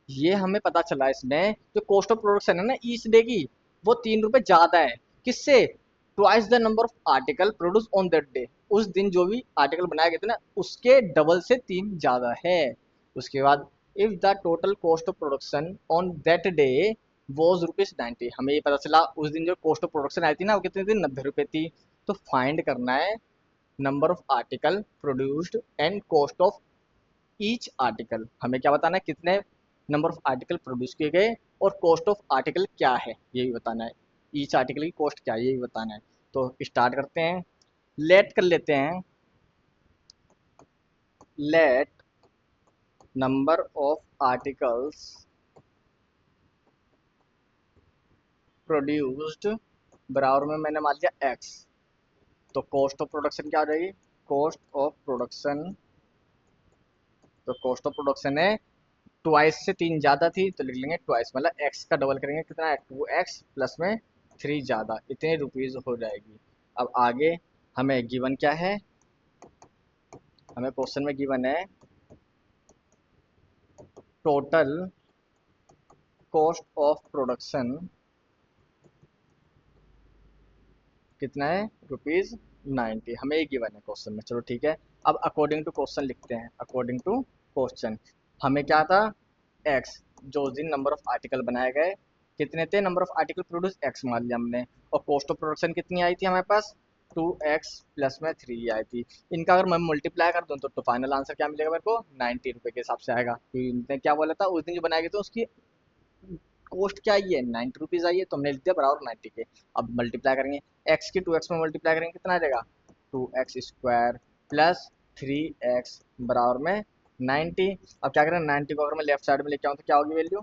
ये हमें पता चला इसमें, जो कॉस्ट ऑफ प्रोडक्शन है ना ईच डे की, वो 3 रुपए ज्यादा है, किससे, twice the number of article produce on that day, उस दिन जो भी आर्टिकल बनाए गए थे ना उसके डबल से 3 ज्यादा है। उसके बाद if the total cost of production on that day was rupees 90, हमें ये पता चला उस दिन जो कॉस्ट ऑफ प्रोडक्शन आई थी ना वो कितनी थी, 90 रुपए थी। तो फाइंड करना है number of article produced and cost of each article. हमें क्या बताना है, कितने नंबर ऑफ आर्टिकल प्रोड्यूस किए गए और कॉस्ट ऑफ आर्टिकल क्या है ये भी बताना है, ईच आर्टिकल की कॉस्ट क्या है ये भी बताना है। तो स्टार्ट करते हैं, लेट कर लेते हैं, let number of articles produced बराबर में मैंने मान लिया x। तो कॉस्ट ऑफ प्रोडक्शन क्या हो जाएगी, कॉस्ट ऑफ प्रोडक्शन, तो कॉस्ट ऑफ प्रोडक्शन है ट्वाइस से 3 ज़्यादा थी तो लिख लेंगे ट्वाइस, मतलब एक्स का डबल करेंगे, कितना है 2x प्लस में 3 ज़्यादा, इतने रुपीज़ हो जाएगी। अब आगे हमें गिवन क्या है, हमें क्वेश्चन में गिवन है टोटल कॉस्ट ऑफ प्रोडक्शन कितना है, रुपीज़ 90, हमें ये गिवन है क्वेश्चन में। चलो ठीक है, अब अकॉर्डिंग टू क्वेश्चन लिखते हैं, अकॉर्डिंग टू क्वेश्चन हमें क्या था, एक्स, जो उस दिन नंबर ऑफ आर्टिकल बनाए गए कितने थे, number of article produce x मान लिया हमने, और कॉस्ट ऑफ प्रोडक्शन कितनी आई थी हमारे पास 2x प्लस में 3 आई थी। इनका अगर मैं मल्टीप्लाई कर दूँ तो फाइनल आंसर क्या मिलेगा मेरे को, 90 रुपये के हिसाब से आएगा, क्योंकि इनने क्या बोला था उस दिन जो बनाए गए थे उसकी कॉस्ट क्या आई है, 90 रुपीज़ आई है, तो हमने लिख दिया बराबर 90 के। अब मल्टीप्लाई करेंगे, एक्स की 2x में मल्टीप्लाई करेंगे कितना आ जाएगा, 2x स्क्वायर प्लस 3x बराबर में 90। अब क्या करें, 90 को अगर मैं लेफ्ट साइड में लेके आऊँ तो क्या होगी वैल्यू,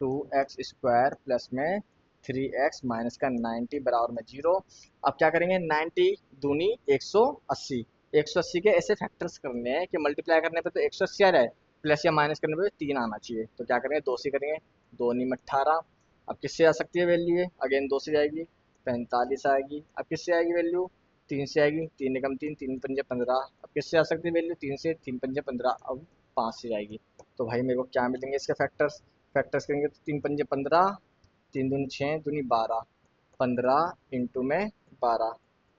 2x स्क्वायर प्लस में 3x माइनस का 90 बराबर में 0। अब क्या करेंगे, 90 दूनी 180, 180 के ऐसे फैक्टर्स करने हैं कि मल्टीप्लाई करने पे तो 180 आ जाए, प्लस या माइनस करने पे 3 आना चाहिए। तो क्या करेंगे, 2 से करेंगे, 2 नी 18। अब किससे आ सकती है वैल्यू, ये अगेन 2 से जाएगी 45 आएगी। अब किससे आएगी वैल्यू, 3 से आएगी, 3 निकम 3, 3 पंजे 15। अब किससे आ सकती है वैल्यू, 3 से, 3 पंजे 15, अब 5 से जाएगी। तो भाई मेरे को क्या मिलेंगे इसके फैक्टर्स, फैक्टर्स करेंगे तो 3 पंजे 15, 3 दूनी 6 दूनी 12, 15 इंटू में 12,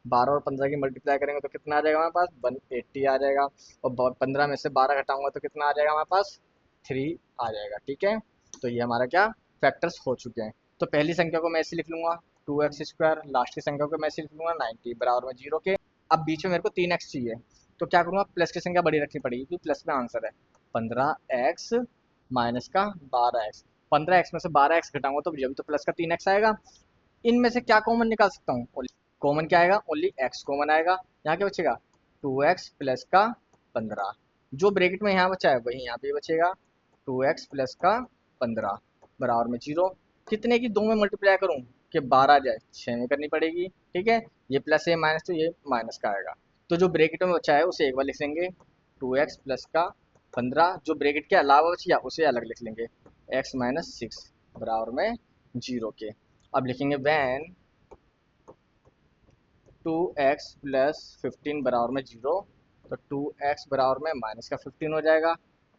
12 और 15 की मल्टीप्लाई करेंगे तो कितना आ जाएगा हमारे पास, 180 आ जाएगा। और 15 में से 12 घटाऊंगा तो कितना आ जाएगा हमारे पास, 3 आ जाएगा। ठीक है, तो ये हमारा क्या फैक्टर्स हो चुके हैं। तो पहली संख्या को मैं ऐसे लिख लूंगा 2x², लास्ट की संख्या को मैं ऐसे लिख लूंगा 90 बराबर में 0 के। अब बीच में मेरे को 3x चाहिए, तो क्या करूँगा, प्लस की संख्या बड़ी रखनी पड़ेगी क्योंकि प्लस में आंसर है। 15x माइनस का 12x, 15x में से 12x घटाऊंगा तो जब तो प्लस का 3x आएगा। इनमें से क्या कॉमन निकाल सकता हूँ, कॉमन क्या आएगा, ओनली x कॉमन आएगा। यहाँ क्या बचेगा, 2x प्लस का 15, जो ब्रैकेट में यहाँ बचा है वही यहाँ पे बचेगा, 2x प्लस का 15 बराबर में 0। कितने की 2 में मल्टीप्लाई करूँ कि 12 आ जाए, 6 में करनी पड़ेगी। ठीक है, ये प्लस है माइनस, तो ये माइनस का आएगा। तो जो ब्रैकेट में बचा है उसे एक बार लिख लेंगे, 2x प्लस का 15, जो ब्रैकेट के अलावा बच गया उसे अलग लिख लेंगे, x माइनस 6 बराबर में 0 के। अब लिखेंगे वैन 2x प्लस 15 बराबर में 0, तो 2x बराबर में माइनस का 15 हो जाएगा।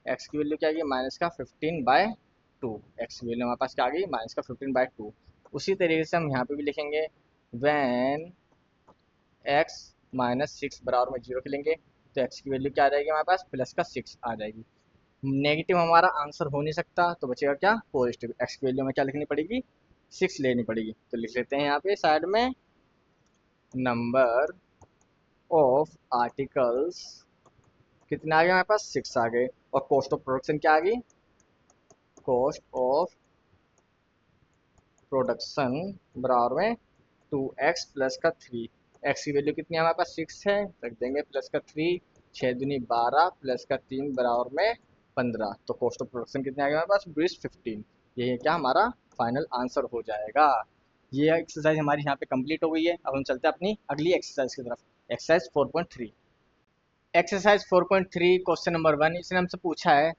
x की वैल्यू क्या आ गई, माइनस का 15/2। x की वैल्यू हमारे पास क्या आ गई, माइनस का 15/2। उसी तरीके से हम यहाँ पे भी लिखेंगे वैन x माइनस 6 बराबर में 0 के लेंगे, तो x की वैल्यू क्या आ जाएगी हमारे पास, प्लस का 6 आ जाएगी। नेगेटिव हमारा आंसर हो नहीं सकता, तो बचेगा क्या, पॉजिटिव। x की वैल्यू में क्या लिखनी पड़ेगी, 6 लेनी पड़ेगी। तो लिख लेते हैं यहाँ पे साइड में, नंबर ऑफ आर्टिकल्स कितने आ गए हमारे पास, 6 आ गए। और कॉस्ट ऑफ प्रोडक्शन क्या आ गई, कॉस्ट ऑफ प्रोडक्शन बराबर में 2x प्लस का 3। x की वैल्यू कितनी है हमारे पास, 6 है, रख देंगे प्लस का 3, 6 दूनी 12 प्लस का 3 बराबर में 15। तो कॉस्ट ऑफ प्रोडक्शन कितने आ गए हमारे पास, रुपीज 15। ये क्या हमारा फाइनल आंसर हो जाएगा। ये एक्सरसाइज हमारी यहाँ पे कंप्लीट हो गई है। अब हम चलते हैं अपनी अगली एक्सरसाइज की तरफ, एक्सरसाइज 4.3। एक्सरसाइज 4.3 क्वेश्चन नंबर 1, इसने हमसे पूछा है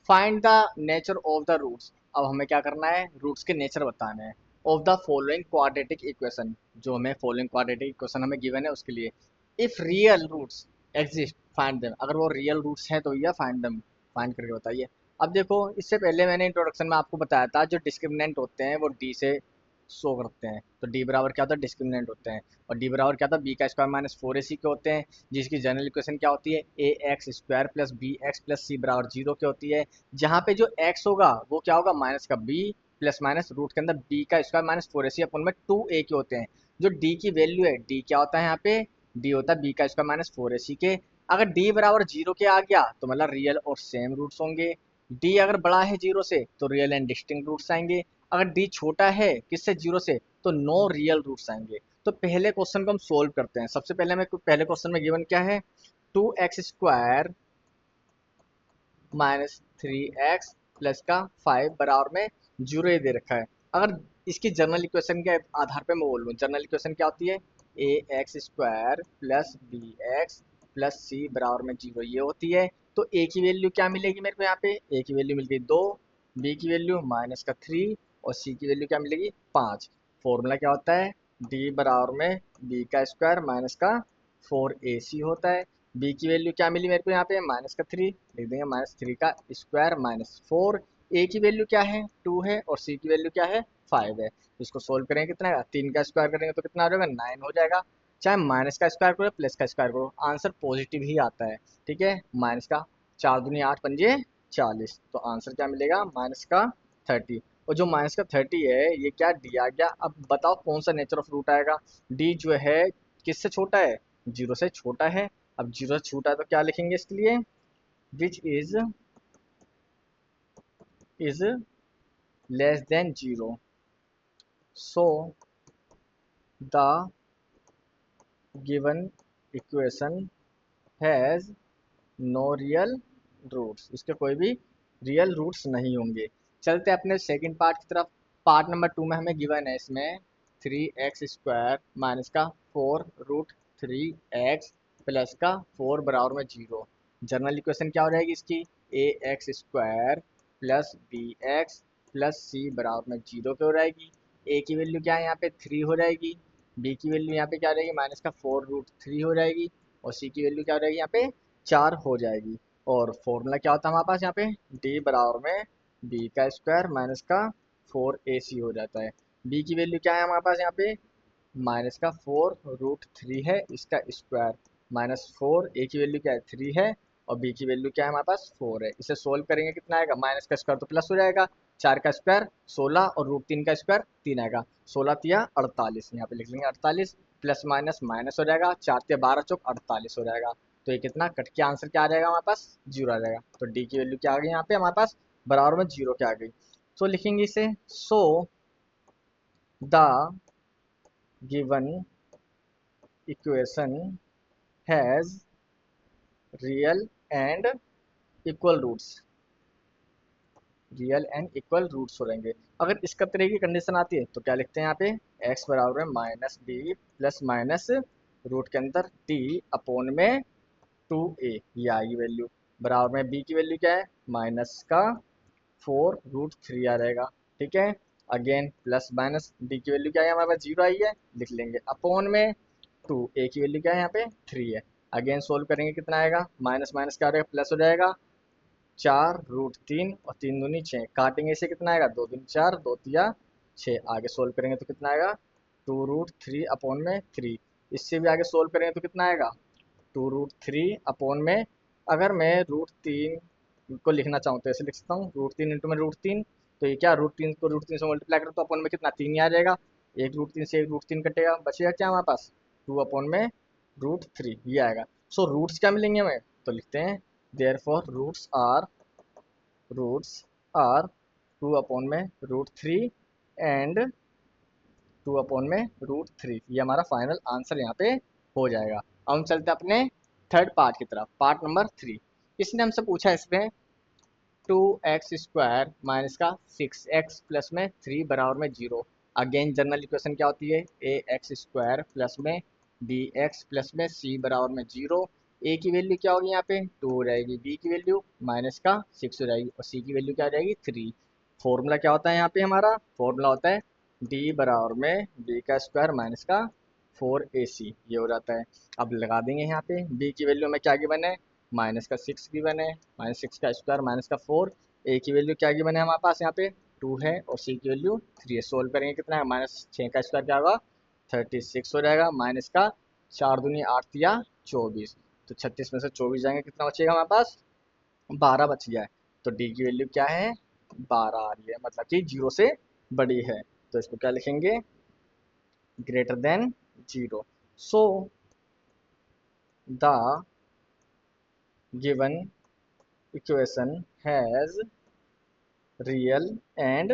find the nature of the roots. अब हमें क्या करना है, रूट्स के नेचर बताने हैं of the following quadratic equation. जो हमें फॉलोइंग क्वाड्रेटिक इक्वेशन हमें गिवन है उसके लिए, if real roots exist find them. अगर वो रियल रूट्स हैं तो ये फाइंड देम, फाइंड करके बताइए। अब देखो, इससे पहले मैंने इंट्रोडक्शन में आपको बताया था जो डिस्क्रिमिनेंट होते हैं वो डी से शो करते हैं। तो डी बराबर क्या होता है, डिस्क्रिमिनेंट होते हैं। और डी बराबर क्या था, बी का स्क्वायर माइनस 4ac के होते हैं, जिसकी जनरल इक्वेशन क्या होती है, A X square plus B X plus C बराबर 0 की होती है। जहाँ पे जो x होगा वो क्या होगा, माइनस का b प्लस माइनस रूट के अंदर b का स्क्वायर माइनस 4ac अपन में 2a के होते हैं। जो d की वैल्यू है, d क्या होता है यहाँ पे, d होता है b का स्क्वायर माइनस 4ac के। अगर d बराबर 0 के आ गया तो मतलब रियल और सेम रूट्स होंगे। d अगर बड़ा है 0 से तो रियल एंड डिस्टिंक्ट रूट्स आएंगे। अगर d छोटा है किससे, 0 से, तो नो रियल रूट्स आएंगे। तो पहले क्वेश्चन को हम सोल्व करते हैं। सबसे पहले हमें पहले क्वेश्चन में गिवन क्या है, 2x² माइनस 3x प्लस का 5 बराबर में 0 दे रखा है। अगर इसकी जनरल इक्वेशन के आधार पे मैं बोल लूँ, जनरल इक्वेशन क्या होती है, ax² plus bx plus c बराबर में 0 ये होती है। तो a की वैल्यू क्या मिलेगी मेरे को यहाँ पे, a की वैल्यू मिल गई 2, b की वैल्यू माइनस का 3 और c की वैल्यू क्या मिलेगी 5। फॉर्मूला क्या होता है, d बराबर में b का स्क्वायर माइनस का 4ac होता है। b की वैल्यू क्या मिली मेरे को यहाँ पे, माइनस का 3, लिख देंगे माइनस 3 का स्क्वायर माइनस 4। a की वैल्यू क्या है 2 है और c की वैल्यू क्या है 5 है। इसको सोल्व करेंगे कितना है, 3 का स्क्वायर करेंगे तो कितना आ जाएगा 9 हो जाएगा। चाहे माइनस का स्क्वायर करो प्लस का स्क्वायर करो, आंसर पॉजिटिव ही आता है। ठीक है, माइनस का 4 दूनी 8 पंजे 40, तो आंसर क्या मिलेगा, माइनस का 30। और जो माइनस का 30 है ये क्या दिया गया, अब बताओ कौन सा नेचर ऑफ रूट आएगा। डी जो है किससे छोटा है, 0 से छोटा है। अब 0 से छोटा है तो क्या लिखेंगे इसके लिए, which is less than 0, so the given equation has no real roots. इसके कोई भी रियल रूट्स नहीं होंगे। चलते अपने सेकंड पार्ट की तरफ। पार्ट नंबर 2 में हमें गिवन है इसमें 3x² माइनस का 4 रूट 3x प्लस का 4 बराबर में 0। जनरल इक्वेशन क्या हो जाएगी इसकी, ax² plus bx plus c बराबर में 0 के हो जाएगी। a की वैल्यू क्या है यहाँ पे 3 हो जाएगी, b की वैल्यू यहाँ पे क्या हो जाएगी माइनस का 4 रूट 3 हो जाएगी और c की वैल्यू क्या हो जाएगी यहाँ पे 4 हो जाएगी। और फॉर्मूला क्या होता है हमारे पास यहाँ पे, d बराबर में b का स्क्वायर माइनस का 4ac हो जाता है। b की वैल्यू क्या है हमारे पास यहाँ पे, माइनस का 4 रूट 3 है इसका स्क्वायर माइनस 4, a की वैल्यू क्या है 3 है और b की वैल्यू क्या है हमारे पास 4 है। इसे सोल्व करेंगे कितना आएगा, माइनस का स्क्वायर तो प्लस हो जाएगा, 4 का स्क्वायर 16 और रूट 3 का स्क्वायर 3 आएगा। 16 तिया 48, यहाँ पे लिख लेंगे 48, प्लस माइनस माइनस हो जाएगा, 4 तिया 12 चौक 48 हो जाएगा। तो ये कितना कट के आंसर क्या आ जाएगा हमारे पास, 0 आ जाएगा। तो डी की वैल्यू क्या आ गई यहाँ पे हमारे पास, बराबर में 0 क्या आ गई। तो लिखेंगे इसे, so the given equation has real and equal roots, real and equal roots हो रहेंगे। अगर इस तरह की कंडीशन आती है तो क्या लिखते हैं यहाँ पे, x बराबर में minus b plus minus root के अंदर टी अपोन में 2a, ये आएगी वैल्यू। बराबर में b की वैल्यू क्या है, माइनस का 4√3 आ जाएगा। ठीक है, अगेन प्लस माइनस d की वैल्यू क्या है हमारे पास, 0 आई है, लिख लेंगे अपोन में 2a की वैल्यू क्या है यहाँ पे 3 है। अगेन सोल्व करेंगे कितना आएगा, माइनस माइनस क्या हो जाएगा, प्लस हो जाएगा, 4√3 और 3 दूनी 6, काटेंगे इसे कितना आएगा, 2 दूनी 4, 2 तिया 6। आगे सोल्व करेंगे तो कितना आएगा, 2√3 अपोन में 3। इससे भी आगे सोल्व करेंगे तो कितना आएगा, 2√3 अपोन में, अगर मैं √3 को लिखना चाहूँ तो ऐसे लिख सकता हूँ, √3 इंटू में √3। तो ये क्या, √3 को √3 से मल्टीप्लाई करो तो अपोन में कितना, 3 ही आ जाएगा। एक √3 से एक √3 कटेगा, बचेगा क्या हमारे पास, 2 अपोन में √3, ये आएगा। सो रूट्स क्या मिलेंगे हमें, तो लिखते हैं देयरफॉर रूट्स आर 2 अपॉन में √3 एंड 2 अपॉन में √3, ये हमारा फाइनल आंसर यहाँ पे हो जाएगा। अब हम चलते हैं अपने थर्ड पार्ट की तरफ, पार्ट नंबर 3। इसने हमसे पूछा इसमें 2x² माइनस का 6x प्लस में 3 बराबर में 0। अगेन जनरल इक्वेशन क्या होती है, ax² प्लस में bx प्लस में c बराबर में 0। a की वैल्यू क्या होगी यहाँ पे 2 हो जाएगी, b की वैल्यू माइनस का 6 हो जाएगी और c की वैल्यू क्या हो जाएगी 3। फॉर्मूला क्या होता है यहाँ पे, हमारा फॉर्मूला होता है d बराबर में b का स्क्वायर माइनस का 4ac, ये हो जाता है। अब लगा देंगे यहाँ पे, b की वैल्यू में क्या गिवन है, माइनस का 6 गिवन है, माइनस 6 का स्क्वायर माइनस का 4। ए की वैल्यू क्या गिवन है हमारे पास यहाँ पे 2 है और सी की वैल्यू 3 है। सोल्व करेंगे कितना है, माइनस 6 का स्क्वायर क्या होगा 36 हो जाएगा, माइनस का 4 दूनी 8 या 24, तो 36 में से 24 जाएंगे, कितना बचेगा हमारे पास 12 बच गया है। तो डी की वैल्यू क्या है 12 आ रही है, मतलब कि 0 से बड़ी है। तो इसको क्या लिखेंगे, greater than 0। So the given equation has real and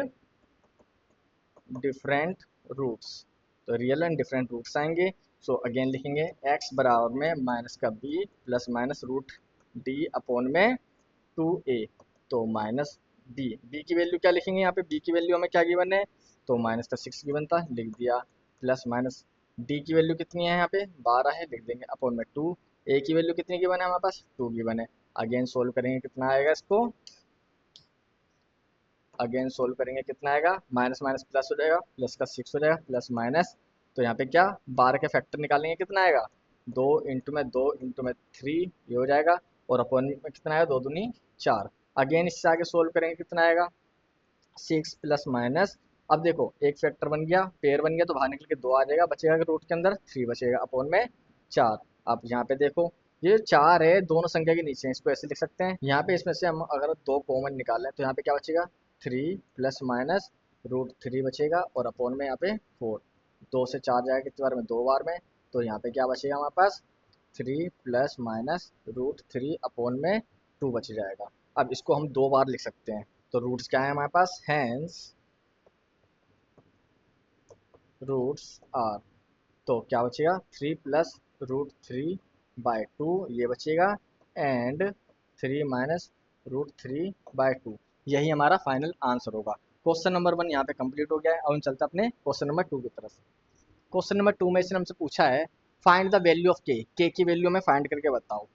different roots, तो रियल एंड डिफरेंट रूट्स आएंगे। सो अगेन लिखेंगे x बराबर में माइनस का b plus minus root d upon में 2a, तो माइनस b की वैल्यू क्या लिखेंगे यहाँ पे, b की वैल्यू हमें क्या गिवन है, तो माइनस का 6 गिवन था, लिख दिया, प्लस माइनस d की वैल्यू कितनी है यहाँ पे 12 है, लिख देंगे अपॉन में 2। a की वैल्यू कितनी गिवन है हमारे पास 2 गिवन है। अगेन सोल्व करेंगे कितना आएगा इसको, अगेन सोल्व करेंगे कितना आएगा, माइनस माइनस प्लस हो जाएगा, प्लस का 6 हो जाएगा, प्लस माइनस, तो यहाँ पे क्या 12 के फैक्टर निकालेंगे कितना आएगा, 2 इंटू में 2 इंटू में 3, ये हो जाएगा, और अपन में कितना आएगा 2 दूनी 4। अगेन इससे आगे सोल्व करेंगे कितना आएगा 6 प्लस माइनस, अब देखो एक फैक्टर बन गया, पेयर बन गया, तो बाहर निकल के 2 आ जाएगा, बचेगा रूट के अंदर 3 बचेगा अपॉन में 4। अब यहाँ पे देखो ये 4 है दोनों संख्या के नीचे, इसको ऐसे लिख सकते हैं, यहाँ पे इसमें से हम अगर 2 कॉमन निकालें तो यहाँ पे क्या बचेगा 3 प्लस माइनस √3 बचेगा और अपॉन में यहाँ पे 4। 2 से 4 जाएगा कितनी बार में 2 बार में, तो यहाँ पे क्या बचेगा हमारे पास 3 प्लस माइनस √3 अपॉन में 2 बच जाएगा। अब इसको हम 2 बार लिख सकते हैं, तो रूट्स क्या है हमारे पास, हैंस रूट्स आर, तो क्या बचेगा 3 प्लस √3/2 ये बचेगा, एंड 3 माइनस √3/2, यही हमारा फाइनल आंसर होगा। क्वेश्चन नंबर 1 यहाँ पे कंप्लीट हो गया है। अब हम चलते हैं अपने क्वेश्चन नंबर 2 की तरफ। क्वेश्चन नंबर 2 में इसने हमसे पूछा है फाइंड द वैल्यू ऑफ के की वैल्यू में फाइंड करके बताओ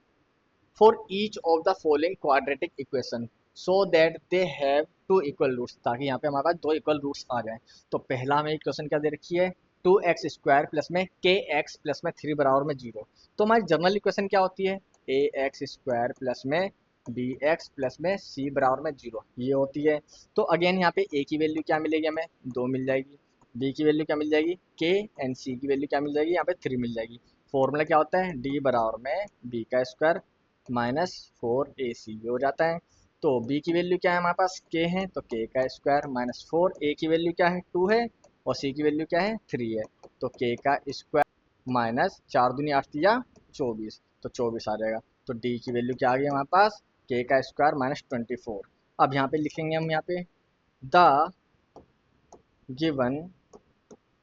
for each of the following quadratic equation so that they have 2 equal roots, ताकि यहाँ पे हमारे पास 2 इक्वल रूट्स आ जाएं। तो पहला हमें इक्वेशन क्या दे रखी है 2x² प्लस में kx प्लस में 3 बराबर में 0। तो हमारी जनरल इक्वेशन क्या होती है ax² प्लस में bx प्लस में c बराबर में 0, ये होती है। तो अगेन यहाँ पे a की वैल्यू क्या मिलेगी हमें 2 मिल जाएगी, b की वैल्यू क्या मिल जाएगी k, एंड c की वैल्यू क्या मिल जाएगी यहाँ पे 3 मिल जाएगी। फॉर्मूला क्या होता है d बराबर में b का स्क्वायर माइनस 4ac, ये हो जाता है। तो b की वैल्यू क्या है हमारे पास, k है, तो k का स्क्वायर माइनस 4, a की वैल्यू क्या है 2 है, और c की वैल्यू क्या है 3 है, तो k का स्क्वायर माइनस 4 दूनी 8 या 24, तो 24 आ जाएगा। तो d की वैल्यू क्या आ गई हमारे पास, k का स्क्वायर माइनस 24। अब यहाँ पे लिखेंगे हम यहाँ पे the given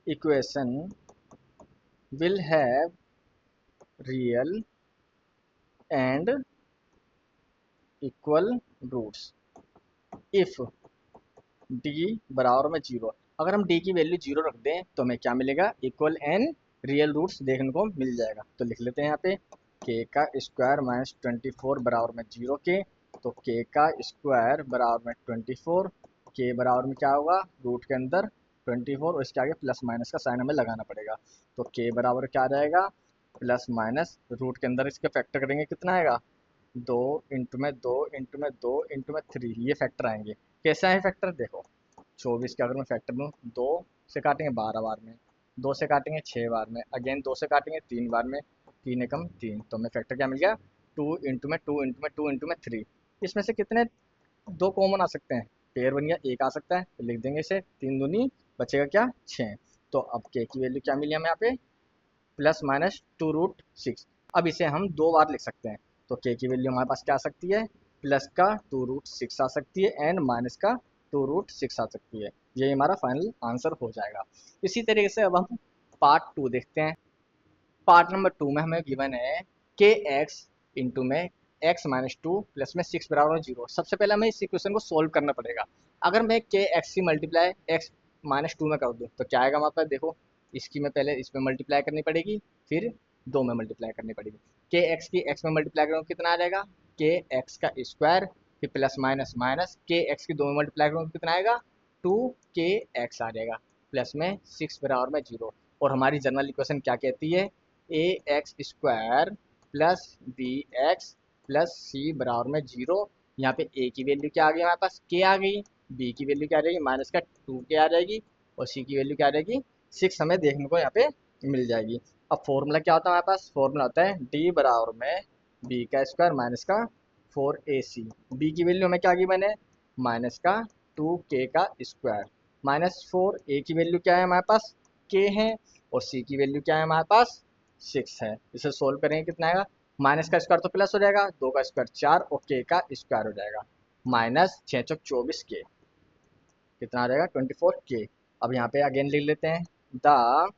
equation will have real and equal roots if D बराबर में जीरो। अगर हम डी की वैल्यू जीरो रख दें तो हमें क्या मिलेगा, इक्वल एंड रियल रूट्स देखने को मिल जाएगा। तो लिख लेते हैं यहाँ पे के का स्क्वायर माइनस 24 बराबर में जीरो के, तो के का स्क्वायर बराबर में 24, के बराबर में क्या होगा, रूट के अंदर 24 और इसके आगे प्लस माइनस का साइन हमें लगाना पड़ेगा। तो के बराबर क्या आ जाएगा, प्लस माइनस रूट के अंदर इसके फैक्टर करेंगे कितना आएगा, दो इंटू में दो इंटू में दो इंटू में थ्री, ये फैक्टर आएंगे। कैसा है फैक्टर, देखो 24 के अगर मैं फैक्टर लूँ, दो से काटेंगे 12 बार में, दो से काटेंगे 6 बार में, अगेन दो से काटेंगे 3 बार में, तीन एकम तीन, तो हमें फैक्टर क्या मिल गया, टू इंटू में टू इंटू में टू इंटू में थ्री। इसमें से कितने दो कॉमन आ सकते हैं, पेयर बन गया, एक आ सकता है, तो लिख देंगे इसे, तीन दूनी बचेगा क्या 6। तो अब के की वैल्यू क्या मिली हमें यहाँ पे, plus minus two root six. अब इसे हम दो बार लिख सकते हैं, तो के की वैल्यू हमारे पास क्या आ सकती है, प्लस का टू रूट सिक्स आ सकती है एंड माइनस का टू रूट सिक्स आ सकती है। ये हमारा फाइनल आंसर हो जाएगा। इसी तरीके से अब हम पार्ट टू देखते हैं। पार्ट नंबर टू में हमें गिवन है के एक्स इंटू में एक्स माइनस टू प्लस में सिक्स बराबर जीरो। सबसे पहले हमें इस इक्वेशन को सोल्व करना पड़ेगा। अगर मैं के एक्स की मल्टीप्लाई एक्स माइनस टू में कर दूँ तो क्या आएगा हमारे पास, देखो इसकी मैं पहले इसमें मल्टीप्लाई करनी पड़ेगी, फिर दो में मल्टीप्लाई करनी पड़ेगी। के एक्स की एक्स में मल्टीप्लाई करूँ कितना आ जाएगा, के एक्स का स्क्वायर, फिर प्लस माइनस माइनस के एक्स की दो में मल्टीप्लाई करूँ कितना आएगा, टू के एक्स आ जाएगा, प्लस में सिक्स बराबर में जीरो। और हमारी जनरल इक्वेशन क्या कहती है, A X square plus B X plus C बराबर में जीरो। यहाँ पे ए की वैल्यू क्या आ गई हमारे पास, के आ गई, बी की वैल्यू क्या आ जाएगी, माइनस का टू के आ जाएगी, और सी की वैल्यू क्या आ जाएगी, सिक्स हमें देखने को यहाँ पे मिल जाएगी। अब फॉर्मूला क्या होता है हमारे पास, फॉर्मूला होता है डी बराबर में बी का स्क्वायर माइनस का फोर ए सी। बी की वैल्यू हमें क्या आ गई मैंने, माइनस का टू के का स्क्वायर माइनस फोर, ए की वैल्यू क्या है हमारे पास, के है, और सी की वैल्यू क्या है हमारे पास, सिक्स है। इसे सोल्व करेंगे कितना आएगा, माइनस का स्क्वायर तो प्लस हो जाएगा, दो का स्क्वायर चार और के का स्क्वायर हो जाएगा, माइनस छः चौक 24 के, कितना आ जाएगा 24 के। अब यहाँ पे अगेन लिख लेते हैं the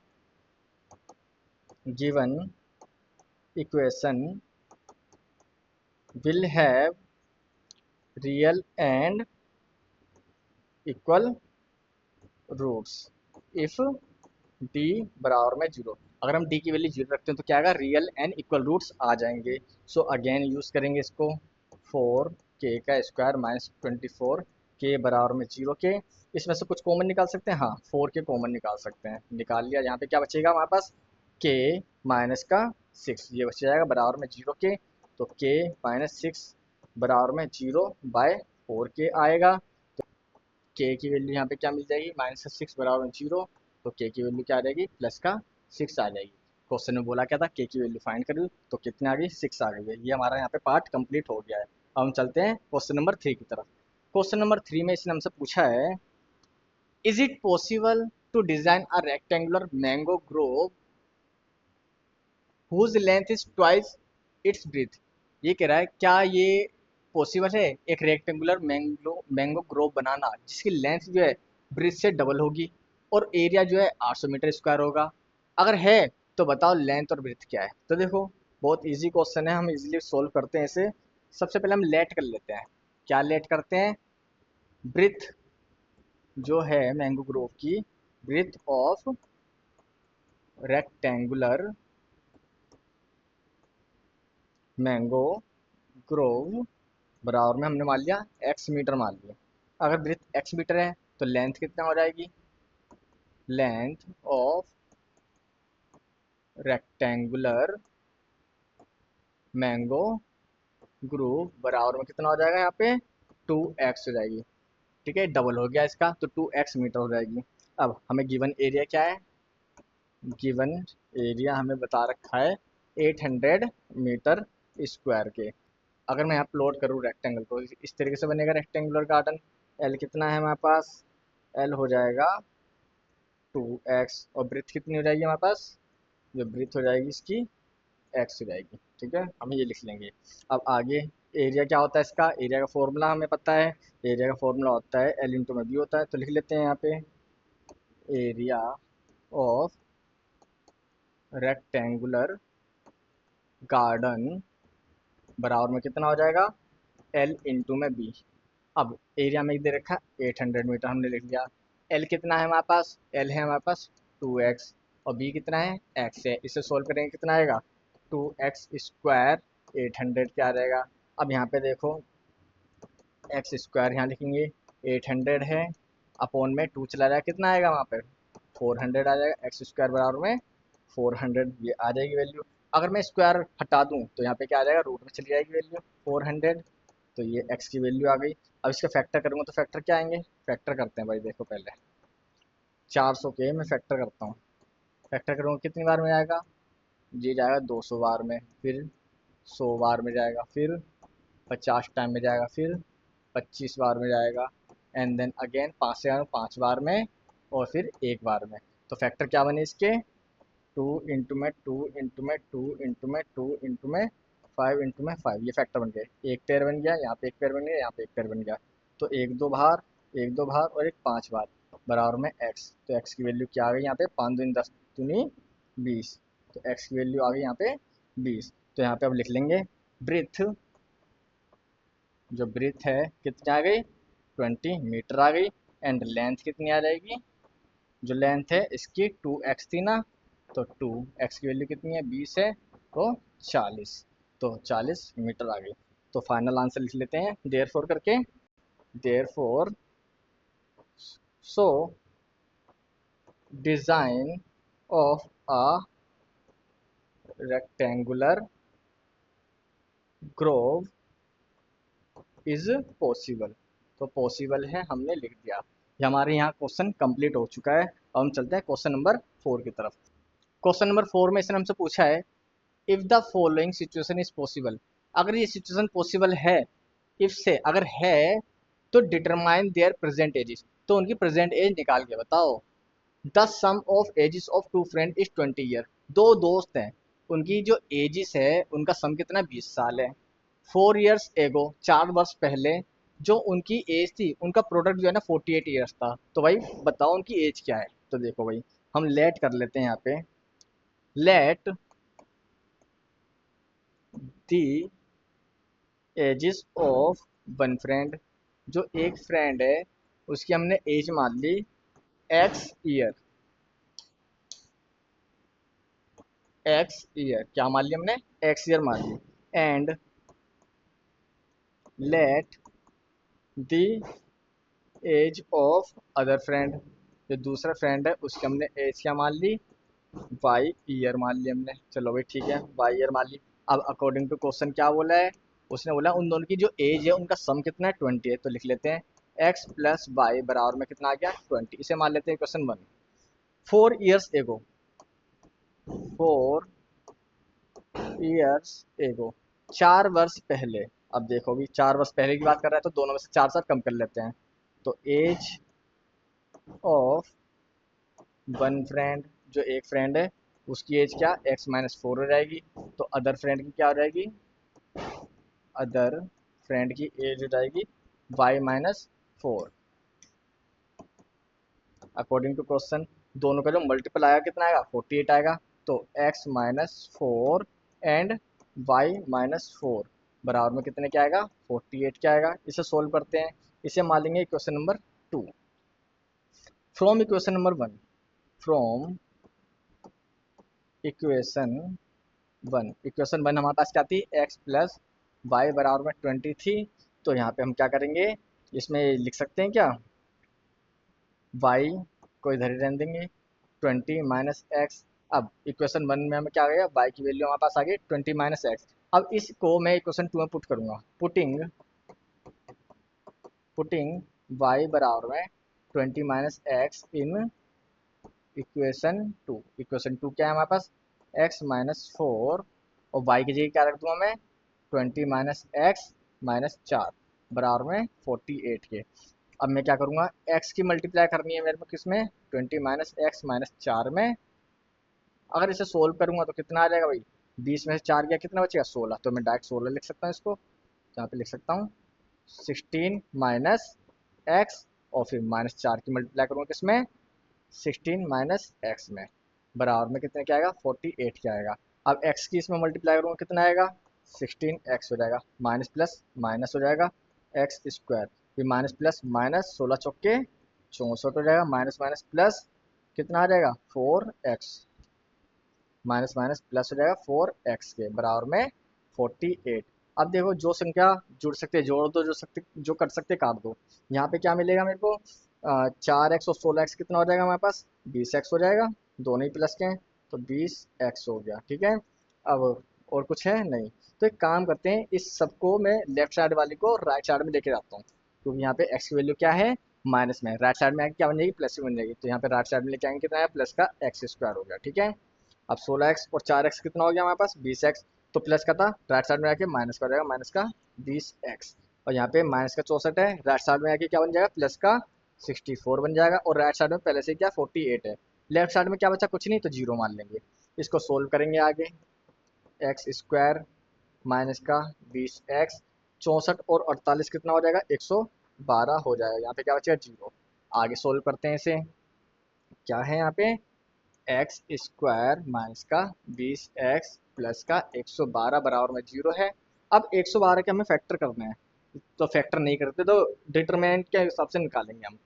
given equation will have real and equal roots if D बराबर में जीरो। अगर हम डी की वैल्यू जीरो रखते हैं तो क्या आएगा, रियल एंड इक्वल रूट्स आ जाएंगे। सो अगेन यूज करेंगे इसको, फोर के का स्क्वायर माइनस 24 के बराबर में जीरो के। इसमें से कुछ कॉमन निकाल सकते हैं, हाँ फोर के कॉमन निकाल सकते हैं, निकाल लिया। यहाँ पे क्या बचेगा हमारे पास, के माइनस का सिक्स, ये बच जाएगा बराबर में जीरो के, तो के माइनस सिक्स बराबर में जीरो बाय फोर के आएगा। के की वैल्यू यहाँ पे क्या मिल जाएगी, माइनस का सिक्स बराबर में जीरो, तो के की वैल्यू क्या आ जाएगी, प्लस का सिक्स आ जाएगी। क्वेश्चन में बोला क्या था, के की वैल्यू फाइंड करी, तो कितने आ गई, सिक्स आ गई है। ये हमारा यहाँ पे पार्ट कंप्लीट हो गया है। अब हम चलते हैं क्वेश्चन नंबर थ्री की तरफ। क्वेश्चन नंबर थ्री में इसने हमसे पूछा है, is it possible to design a rectangular mango grove whose length is twice its breadth. ये कह रहा है क्या ये पॉसिबल है एक रेक्टेंगुलर मैंगो ग्रोव बनाना जिसकी लेंथ जो है ब्रीथ से डबल होगी और एरिया जो है 800 मीटर स्क्वायर होगा। अगर है तो बताओ लेंथ और ब्रीथ क्या है। तो देखो बहुत इजी क्वेश्चन है, हम इजीली सोल्व करते हैं इसे। सबसे पहले हम लेट कर लेते हैं, क्या लेट करते हैं, ब्रीथ जो है मैंगो ग्रोव की, breadth of rectangular mango grove बराबर में हमने मान लिया एक्स मीटर मान लिया। अगर ब्रीथ एक्स मीटर है तो लेंथ कितना हो जाएगी, length of rectangular mango grove बराबर में कितना हो जाएगा, यहाँ पे टू एक्स हो जाएगी। ठीक है, डबल हो गया इसका, तो टू एक्स मीटर हो जाएगी। अब हमें गिवन एरिया क्या है, गिवन एरिया हमें बता रखा है 800 मीटर स्क्वायर के। अगर मैं यहाँ प्लॉट करूँ रेक्टेंगल को, इस तरीके से बनेगा रेक्टेंगुलर गार्डन। एल कितना है हमारे पास, एल हो जाएगा 2x, और ब्रीथ कितनी हो जाएगी हमारे पास, जो ब्रीथ हो जाएगी इसकी x हो जाएगी। ठीक है, हम ये लिख लेंगे। अब आगे एरिया क्या होता है इसका, एरिया का फॉर्मूला हमें पता है। एरिया का फॉर्मूला होता है एल इंटू में बी होता है, तो लिख लेते हैं यहाँ पे एरिया ऑफ रेक्टेंगुलर गार्डन बराबर में कितना हो जाएगा, एल इंटू में बी। अब एरिया में दे रखा 800 मीटर, हमने लिख लिया। एल कितना है हमारे पास, एल है हमारे पास 2x, और बी कितना है, x है। इसे सोल्व करेंगे कितना आएगा, 2x² 800 क्या आ जाएगा। अब यहाँ पे देखो x² यहाँ लिखेंगे, 800 है, अपॉन में 2 चला जाएगा, कितना आएगा वहाँ पे 400 आ जाएगा। x² बराबर में 400, ये आ जाएगी वैल्यू। अगर मैं स्क्वायर हटा दूँ तो यहाँ पे क्या आ जाएगा, रूट में चली जाएगी वैल्यू 400, तो ये x की वैल्यू आ गई। अब इसका फैक्टर करूँगा तो फैक्टर क्या आएंगे, फैक्टर करते हैं भाई, देखो पहले 400 के मैं फैक्टर करता हूँ। फैक्टर करूँगा कितनी बार में आएगा, ये जाएगा 200 बार में, फिर 100 बार में जाएगा, फिर 50 टाइम में जाएगा, फिर 25 बार में जाएगा, एंड देन अगेन 5 से 5 बार में, और फिर 1 बार में। तो फैक्टर क्या बने इसके, 2 इंटू में 5 ये फैक्टर बन गए। एक पेयर बन गया, यहाँ पे एक पेयर बन गया, यहाँ पे एक पेयर बन गया। तो एक दो बार और एक 5 बार बराबर में x। तो x की वैल्यू क्या आ गई यहाँ पे, 5 दूनी 10 दूनी 20, तो x की वैल्यू आ गई यहाँ पे 20। तो यहाँ पे अब लिख लेंगे ब्रीथ, जो ब्रीथ है कितनी आ गई, 20 मीटर आ गई। एंड लेंथ कितनी आ जाएगी, जो लेंथ है इसकी 2x थी ना, तो 2x की वैल्यू कितनी है, 20 है, तो 40, तो 40 मीटर आ गई। तो फाइनल आंसर लिख लेते हैं देयरफॉर करके, therefore so design of a rectangular Grove is possible. तो पॉसिबल है हमने लिख दिया। ये हमारे यहाँ क्वेश्चन कंप्लीट हो चुका है। अब हम चलते हैं क्वेश्चन नंबर 4 की तरफ। क्वेश्चन नंबर 4 में इसने हमसे पूछा है, if the following situation is possible, अगर ये सिचुएशन पॉसिबल है, इफ से अगर है, तो डिटरमाइन देयर प्रेजेंट एजेस, तो उनकी प्रेजेंट एज निकाल के बताओ। The sum of ages of two friend is 20 year, दो दोस्त हैं, उनकी जो एजेस है उनका सम कितना 20 साल है। 4 ईयर्स एगो, 4 वर्ष पहले जो उनकी एज थी, उनका प्रोडक्ट जो है ना 48 ईयर्स था। तो भाई बताओ उनकी एज क्या है। तो देखो भाई हम लेट कर लेते हैं यहाँ पे, let the ages of one friend, जो एक फ्रेंड है उसकी हमने एज मान ली x ईयर, x ईयर क्या मान ली हमने, x ईयर मान ली। And let the age of other friend, जो दूसरा फ्रेंड है उसकी हमने एज क्या मान ली, y ईयर मान ली हमने। चलो भाई ठीक है, y ईयर मान ली। अब अकॉर्डिंग टू क्वेश्चन क्या बोला है, उसने बोला उन दोनों की जो एज है उनका सम कितना है 20 है। तो लिख लेते हैं x प्लस वाई बराबर में कितना आ गया 20, इसे मान लेते हैं question 1। 4 years ago, 4 years ago, 4 वर्ष पहले। अब देखो भी 4 वर्ष पहले की बात कर रहा है, तो दोनों में से 4 साथ कम कर लेते हैं। तो एज ऑफ वन फ्रेंड, जो एक फ्रेंड है उसकी एज क्या x-4 हो जाएगी। तो अदर फ्रेंड की क्या हो जाएगी, अदर फ्रेंड की एज हो जाएगी y-4। अकॉर्डिंग टू क्वेश्चन दोनों का जो मल्टीपल आएगा कितना आएगा 48 आएगा। तो x-4 एंड y-4 बराबर में कितने क्या आएगा 48 क्या आएगा। इसे सोल्व करते हैं, इसे मान लेंगे equation number 2। From equation number 1, from equation 1 हमारे पास क्या थी, x प्लस वाई बराबर में 20 थी। तो यहाँ पे हम क्या करेंगे, इसमें लिख सकते हैं क्या, y को इधर ही रहने देंगे, 20 - x। अब इक्वेशन 1 में हमें क्या आ गया, y की वैल्यू हमारे पास आ गई 20 - x। अब इसको मैं इक्वेशन 2 में पुट करूंगा, पुटिंग y बराबर में 20 - x इन इक्वेशन 2 क्या है हमारे पास, x-4, और y की जगह क्या रख दूंगा मैं 20 माइनस एक्स माइनस 4 बराबर में 48 के। अब मैं क्या करूँगा, एक्स की मल्टीप्लाई करनी है मेरे को किस में, 20 माइनस एक्स माइनस 4 में। अगर इसे सोल्व करूँगा तो कितना आ जाएगा भाई, 20 में से 4 गया कितना बचेगा 16, तो मैं डायरेक्ट 16 लिख सकता हूँ इसको। यहाँ पे लिख सकता हूँ 16 माइनस एक्स और फिर माइनस 4 की मल्टीप्लाई करूँगा किसमें, 16 माइनस एक्स में, बराबर में कितने क्या आएगा 48 क्या आएगा। अब एक्स की इसमें मल्टीप्लाई करूँगा कितना आएगा, 16 एक्स हो जाएगा, माइनस प्लस माइनस हो जाएगा एक्स स्क्वायर, फिर माइनस प्लस माइनस 16 चौके 64 हो जाएगा, माइनस माइनस प्लस कितना आ जाएगा 4x, माइनस माइनस प्लस हो जाएगा 4x के बराबर में 48। अब देखो जो संख्या जुड़ सकते जोड़ दो, जो कट सकते काट दो। यहाँ पे क्या मिलेगा मेरे को, 4x और 16x कितना हो जाएगा हमारे पास, 20x हो जाएगा, दोनों ही प्लस के हैं तो 20x हो गया। ठीक है, अब और कुछ है नहीं, तो एक काम करते हैं, इस सबको मैं लेफ्ट साइड वाली को राइट साइड में लेके जाता हूँ, क्योंकि यहाँ पे x की वैल्यू क्या है माइनस में, राइट साइड में आगे क्या बन जाएगी प्लस में बन जाएगी, तो यहाँ पे राइट साइड में लेके आएंगे कितना है प्लस का एक्स स्क्वायर हो गया। ठीक है, अब 16x और 4x कितना हो गया हमारे पास 20x, तो प्लस का था राइट साइड में आके माइनस का हो जाएगा, माइनस का 20x, और यहाँ पे माइनस का 64 है, राइट साइड में आके क्या बन जाएगा प्लस का 64 बन जाएगा, और राइट साइड में पहले से क्या 48 है, लेफ्ट साइड में क्या बचा कुछ नहीं तो जीरो मान लेंगे। इसको सोल्व करेंगे आगे, एक्स स्क्वायर माइनस का 20x, 64 और 48 कितना हो जाएगा 112 हो जाएगा, यहाँ पे क्या बचेगा जीरो। आगे सोल्व करते हैं इसे, क्या है यहाँ पे एक्स स्क्वायर माइनस का 20x प्लस का 112 बराबर में जीरो है। अब 112 के हमें फैक्टर करना है, तो फैक्टर नहीं करते तो डिटरमिनेंट के हिसाब से निकालेंगे हम।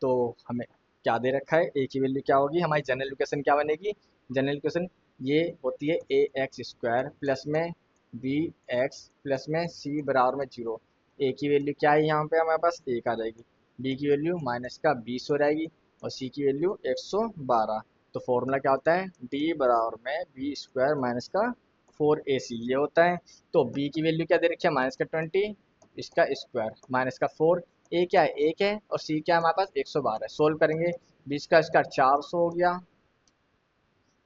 तो हमें क्या दे रखा है, ए की वैल्यू क्या होगी, हमारी जनरल इक्वेशन क्या बनेगी, जनरल इक्वेशन ये होती है ए एक्स स्क्वायर प्लस में बी एक्स प्लस में सी बराबर में जीरो। ए की वैल्यू क्या है यहाँ पे हमारे पास एक आ जाएगी, बी की वैल्यू माइनस का 20 हो जाएगी, और सी की वैल्यू 112। तो फॉर्मूला क्या होता है, डी बराबर में बी स्क्वायर माइनस का 4ac ये होता है। तो बी की वैल्यू क्या दे रखी है माइनस का 20, इसका स्क्वायर माइनस का 4, ए क्या है एक है, और सी क्या है हमारे पास 112 है। सोल्व करेंगे 20 का स्क्वायर 400 हो गया,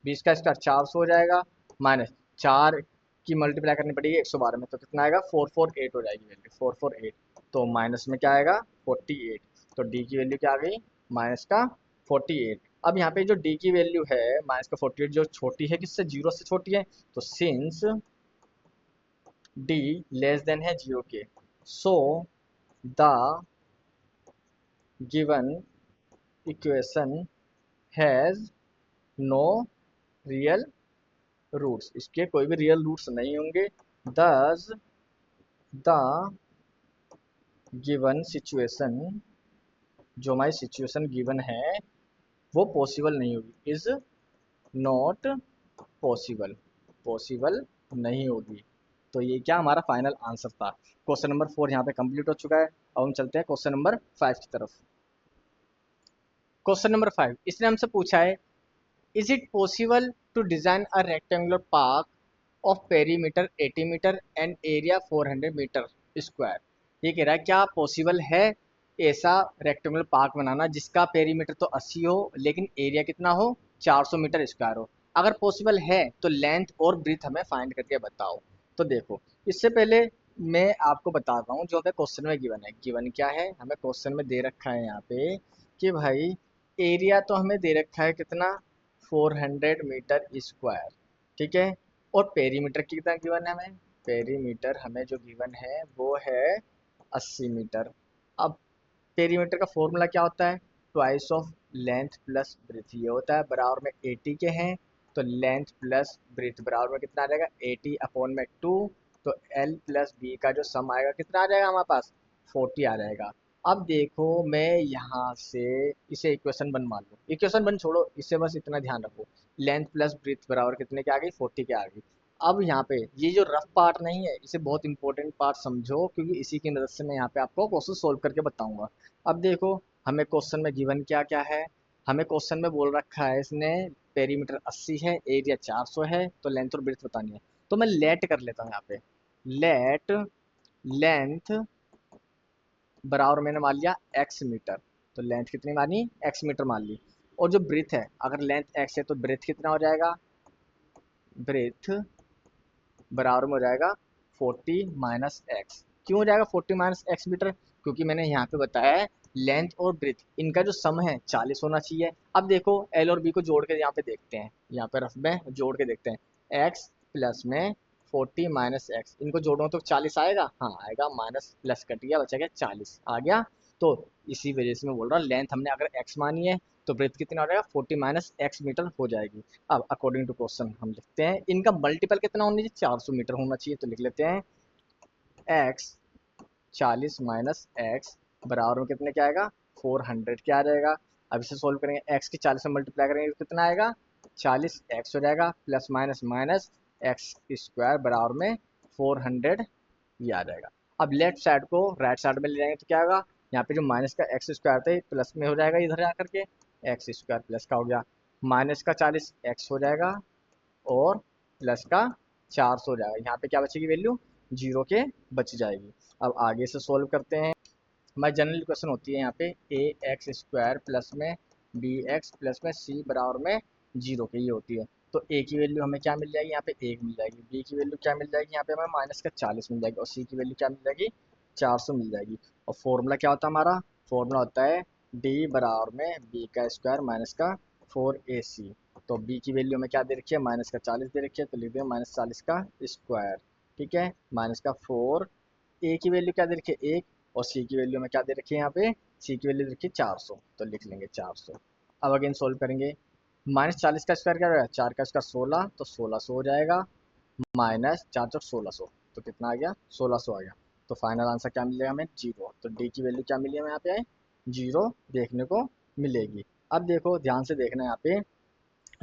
20 का स्क्वायर 400 हो जाएगा, माइनस 4 की मल्टीप्लाई करनी पड़ेगी 112 में, तो कितना आएगा 448 हो जाएगी वैल्यू 448, तो माइनस में क्या आएगा 48, तो डी की वैल्यू क्या आ गई माइनस का 48। अब यहाँ पे जो डी की वैल्यू है माइनस का 48 जो छोटी है किससे, जीरो से छोटी है, तो सिंस डी लेस देन है जीरो के, so the given equation has no real roots, इसके कोई भी रियल रूट्स नहीं होंगे, दस द गिवन सिचुएशन, जो हमारी सिचुएशन गिवन है वो पॉसिबल नहीं होगी, इज नॉट पॉसिबल, पॉसिबल नहीं होगी। तो ये क्या हमारा फाइनल आंसर था। क्वेश्चन नंबर 4 यहाँ पे कंप्लीट हो चुका है। अब हम चलते हैं क्वेश्चन नंबर 5 की तरफ। क्वेश्चन नंबर 5 इसने हमसे पूछा है, is it possible to design a rectangular park of perimeter 80 metre and area 400 metre square. ये कह रहा है क्या पॉसिबल है ऐसा रेक्टेंगुलर पार्क बनाना जिसका पेरीमीटर तो 80 हो लेकिन एरिया कितना हो 400 मीटर स्क्वायर हो। अगर पॉसिबल है तो लेंथ और ब्रीथ हमें फाइंड करके बताओ। तो देखो इससे पहले मैं आपको बताता हूँ जो हमें क्वेश्चन में गिवन है, गिवन क्या है हमें क्वेश्चन में दे रखा है यहाँ पे कि भाई एरिया तो हमें दे रखा है कितना 400 मीटर स्क्वायर, ठीक है, और पेरीमीटर कितना गिवन है हमें, पेरीमीटर हमें जो गिवन है वो है 80 मीटर। अब पेरीमीटर का फॉर्मूला क्या होता है, twice of length plus breadth, ये होता है बराबर में 80 के हैं, तो लेंथ प्लस ब्रेथ बराबर में कितना आ जाएगा 80 अपॉन में 2, तो एल प्लस बी का जो सम आएगा कितना आ जाएगा हमारे पास 40 आ जाएगा। अब देखो मैं यहाँ से इसे इक्वेशन वन मान लो, इक्वेशन वन छोड़ो, इससे बस इतना ध्यान रखो, लेंथ प्लस ब्रेथ बराबर कितने के आ गई 40 के आ गई। अब यहाँ पे ये जो रफ पार्ट नहीं है इसे बहुत इंपॉर्टेंट पार्ट समझो, क्योंकि इसी की मदद से मैं यहाँ पे आपको क्वेश्चन सोल्व करके बताऊंगा। अब देखो हमें क्वेश्चन में गिवन क्या क्या है, हमें क्वेश्चन में बोल रखा है इसने पेरीमीटर 80 है, एरिया 400 है, तो लेंथ और ब्रेथ बतानी है। तो मैं लेट कर लेता हूँ यहाँ पे, लेट लेंथ बराबर मैंने मान लिया x मीटर, तो लेंथ कितनी मानी x मीटर मान ली, और जो ब्रेथ है अगर लेंथ x है तो ब्रेथ कितना हो जाएगा, ब्रेथ बराबर में हो जाएगा 40 माइनस एक्स। क्यों हो जाएगा 40 माइनस एक्स मीटर? क्योंकि मैंने यहाँ पे बताया है लेंथ और ब्रेथ इनका जो सम है 40 होना चाहिए। अब देखो एल और बी को जोड़ के यहाँ पे देखते हैं, यहाँ पे रफ में जोड़ के देखते हैं। एक्स प्लस में 40 माइनस एक्स, इनको जोड़ो तो 40 आएगा, हाँ आएगा, माइनस प्लस कट गया, बचा गया 40 आ गया। तो इसी वजह से मैं बोल रहा हूँ लेंथ हमने अगर एक्स मानी है तो ब्रेथ कितना हो जाएगा 40 माइनस एक्स मीटर हो जाएगी। अब अकॉर्डिंग टू क्वेश्चन हम लिखते हैं इनका मल्टीपल कितना होना चाहिए, 400 मीटर होना चाहिए। तो लिख लेते हैं एक्स 40 माइनस एक्स बराबर में कितने क्या आएगा 400 क्या आ जाएगा। अब इसे सोल्व करेंगे, एक्स की 40 से मल्टीप्लाई करेंगे तो कितना आएगा 40 एक्स हो जाएगा, plus minus minus x square बराबर में 400 ये आ जाएगा। अब लेफ्ट साइड को राइट साइड में ले जाएंगे तो क्या होगा, यहाँ पे जो माइनस का एक्स स्क्वायर था प्लस में हो जाएगा इधर आकर के, एक्स स्क्वायर प्लस का हो गया, माइनस का 40 एक्स हो जाएगा और प्लस का 400 हो जाएगा। यहाँ पे क्या बचेगी वैल्यू, जीरो के बच जाएगी। अब आगे से सोल्व करते हैं। हमारी जनरल इक्वेशन होती है यहाँ पे ए एक्स स्क्वायर प्लस में बी एक्स प्लस में सी बराबर में जीरो के, ये होती है। तो ए की वैल्यू हमें क्या मिल जाएगी, यहाँ पे 1 मिल जाएगी, बी की वैल्यू क्या मिल जाएगी, यहाँ पे हमें माइनस का 40 मिल जाएगी और सी की वैल्यू क्या मिल जाएगी 400 मिल जाएगी। और फॉर्मूला क्या होता है हमारा, फॉर्मूला होता है डी बराबर में बी का स्क्वायर माइनस का 4ac। तो बी की वैल्यू हमें क्या दे रखी है, माइनस का 40 दे रखी है, तो लिख दें माइनस 40 का स्क्वायर, ठीक है, माइनस का 4। ए की वैल्यू क्या दे रखी है 1 और सी की वैल्यू में क्या दे रखी है, यहाँ पे सी की वैल्यू दे रखी है 400, तो लिख लेंगे 400। अब अगेन सोल्व करेंगे, माइनस 40 का स्क्वायर क्या हो रहा है, 4 का स्क्वायर 16, तो 1600 हो जाएगा, माइनस 4 चौक 1600, तो कितना आ गया 1600 आ गया। तो फाइनल आंसर क्या मिलेगा हमें, जीरो। तो डी की वैल्यू क्या मिली हमें यहाँ पे, जीरो देखने को मिलेगी। अब देखो ध्यान से देखना यहाँ पे,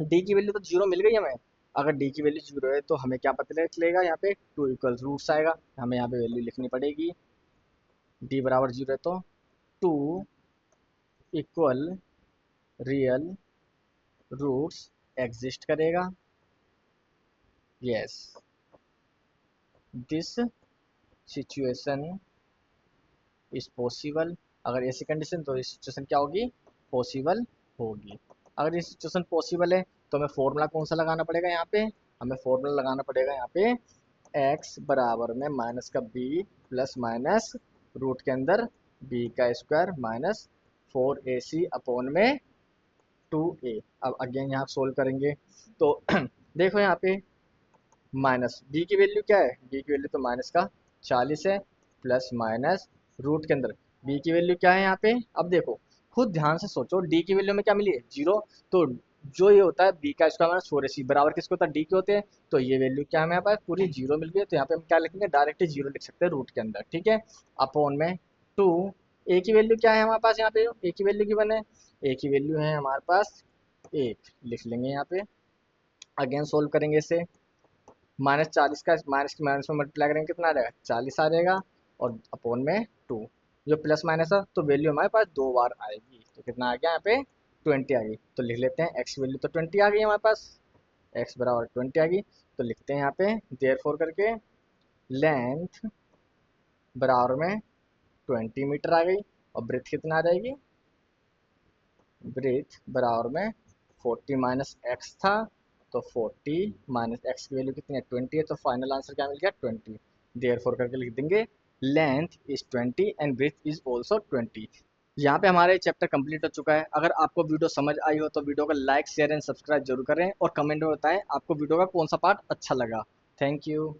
डी की वैल्यू तो जीरो मिल गई हमें। अगर डी की वैल्यू जीरो है तो हमें क्या पता चलेगा, यहाँ पे टू इक्वल रूट्स आएगा, हमें यहाँ पे वैल्यू लिखनी पड़ेगी। डी बराबर जीरो है तो two equal real roots exist करेगा। Yes, this situation is possible. अगर ऐसी कंडीशन तो ये सिचुएशन क्या होगी, पॉसिबल होगी। अगर ये सिचुएशन पॉसिबल है तो हमें फॉर्मूला कौन सा लगाना पड़ेगा, यहाँ पे हमें फॉर्मूला लगाना पड़ेगा यहाँ पे एक्स बराबर में माइनस का बी प्लस माइनस रूट के अंदर बी का स्क्वायर माइनस 4ac अपॉन में 2a। अब अगेन यहाँ सोल्व करेंगे तो देखो यहाँ पे माइनस बी की वैल्यू क्या है, बी की वैल्यू तो माइनस का 40 है, प्लस माइनस रूट के अंदर बी की वैल्यू क्या है यहाँ पे। अब देखो खुद ध्यान से सोचो, डी की वैल्यू में क्या मिली है जीरो, तो जो ये होता है बी का स्क्वायर माइनस 4ac बराबर किसको होता है, डी के होते हैं। तो ये वैल्यू क्या हमें यहाँ पर पूरी जीरो मिल गई है, तो यहाँ पे हम क्या लिखेंगे, डायरेक्ट जीरो लिख सकते हैं रूट के अंदर, ठीक है, अपॉन में 2। ए की वैल्यू क्या है हमारे पास, यहाँ पे ए की वैल्यू की बने, ए की वैल्यू है हमारे पास 1, लिख लेंगे यहाँ पे। अगेन सोल्व करेंगे इसे, माइनस 40 का माइनस की माइनस में मल्टीप्लाई करेंगे कितना आ जाएगा 40 आ जाएगा, और अपॉन में 2, जो प्लस माइनस है तो वैल्यू हमारे पास दो बार आएगी, तो कितना आ गया यहाँ पे 20 आ गई। तो लिख लेते हैं एक्स वैल्यू तो 20 आ गई हमारे पास, एक्स बराबर 20 आ गई। तो लिखते हैं यहाँ पे देयरफॉर करके लेंथ बराबर में 20 मीटर आ गई, और ब्रेथ कितना आ जाएगी, ब्रेथ बराबर में 40 माइनस एक्स था, तो 40 माइनस एक्स की वैल्यू कितनी है 20 है, तो फाइनल आंसर क्या मिल गया 20। देयरफॉर करके लिख देंगे length is 20 and breadth is also 20। यहाँ पे हमारा ये चैप्टर कंप्लीट हो चुका है। अगर आपको वीडियो समझ आई हो तो वीडियो को लाइक शेयर एंड सब्सक्राइब जरूर करें और कमेंट में बताएं आपको वीडियो का कौन सा पार्ट अच्छा लगा। Thank you.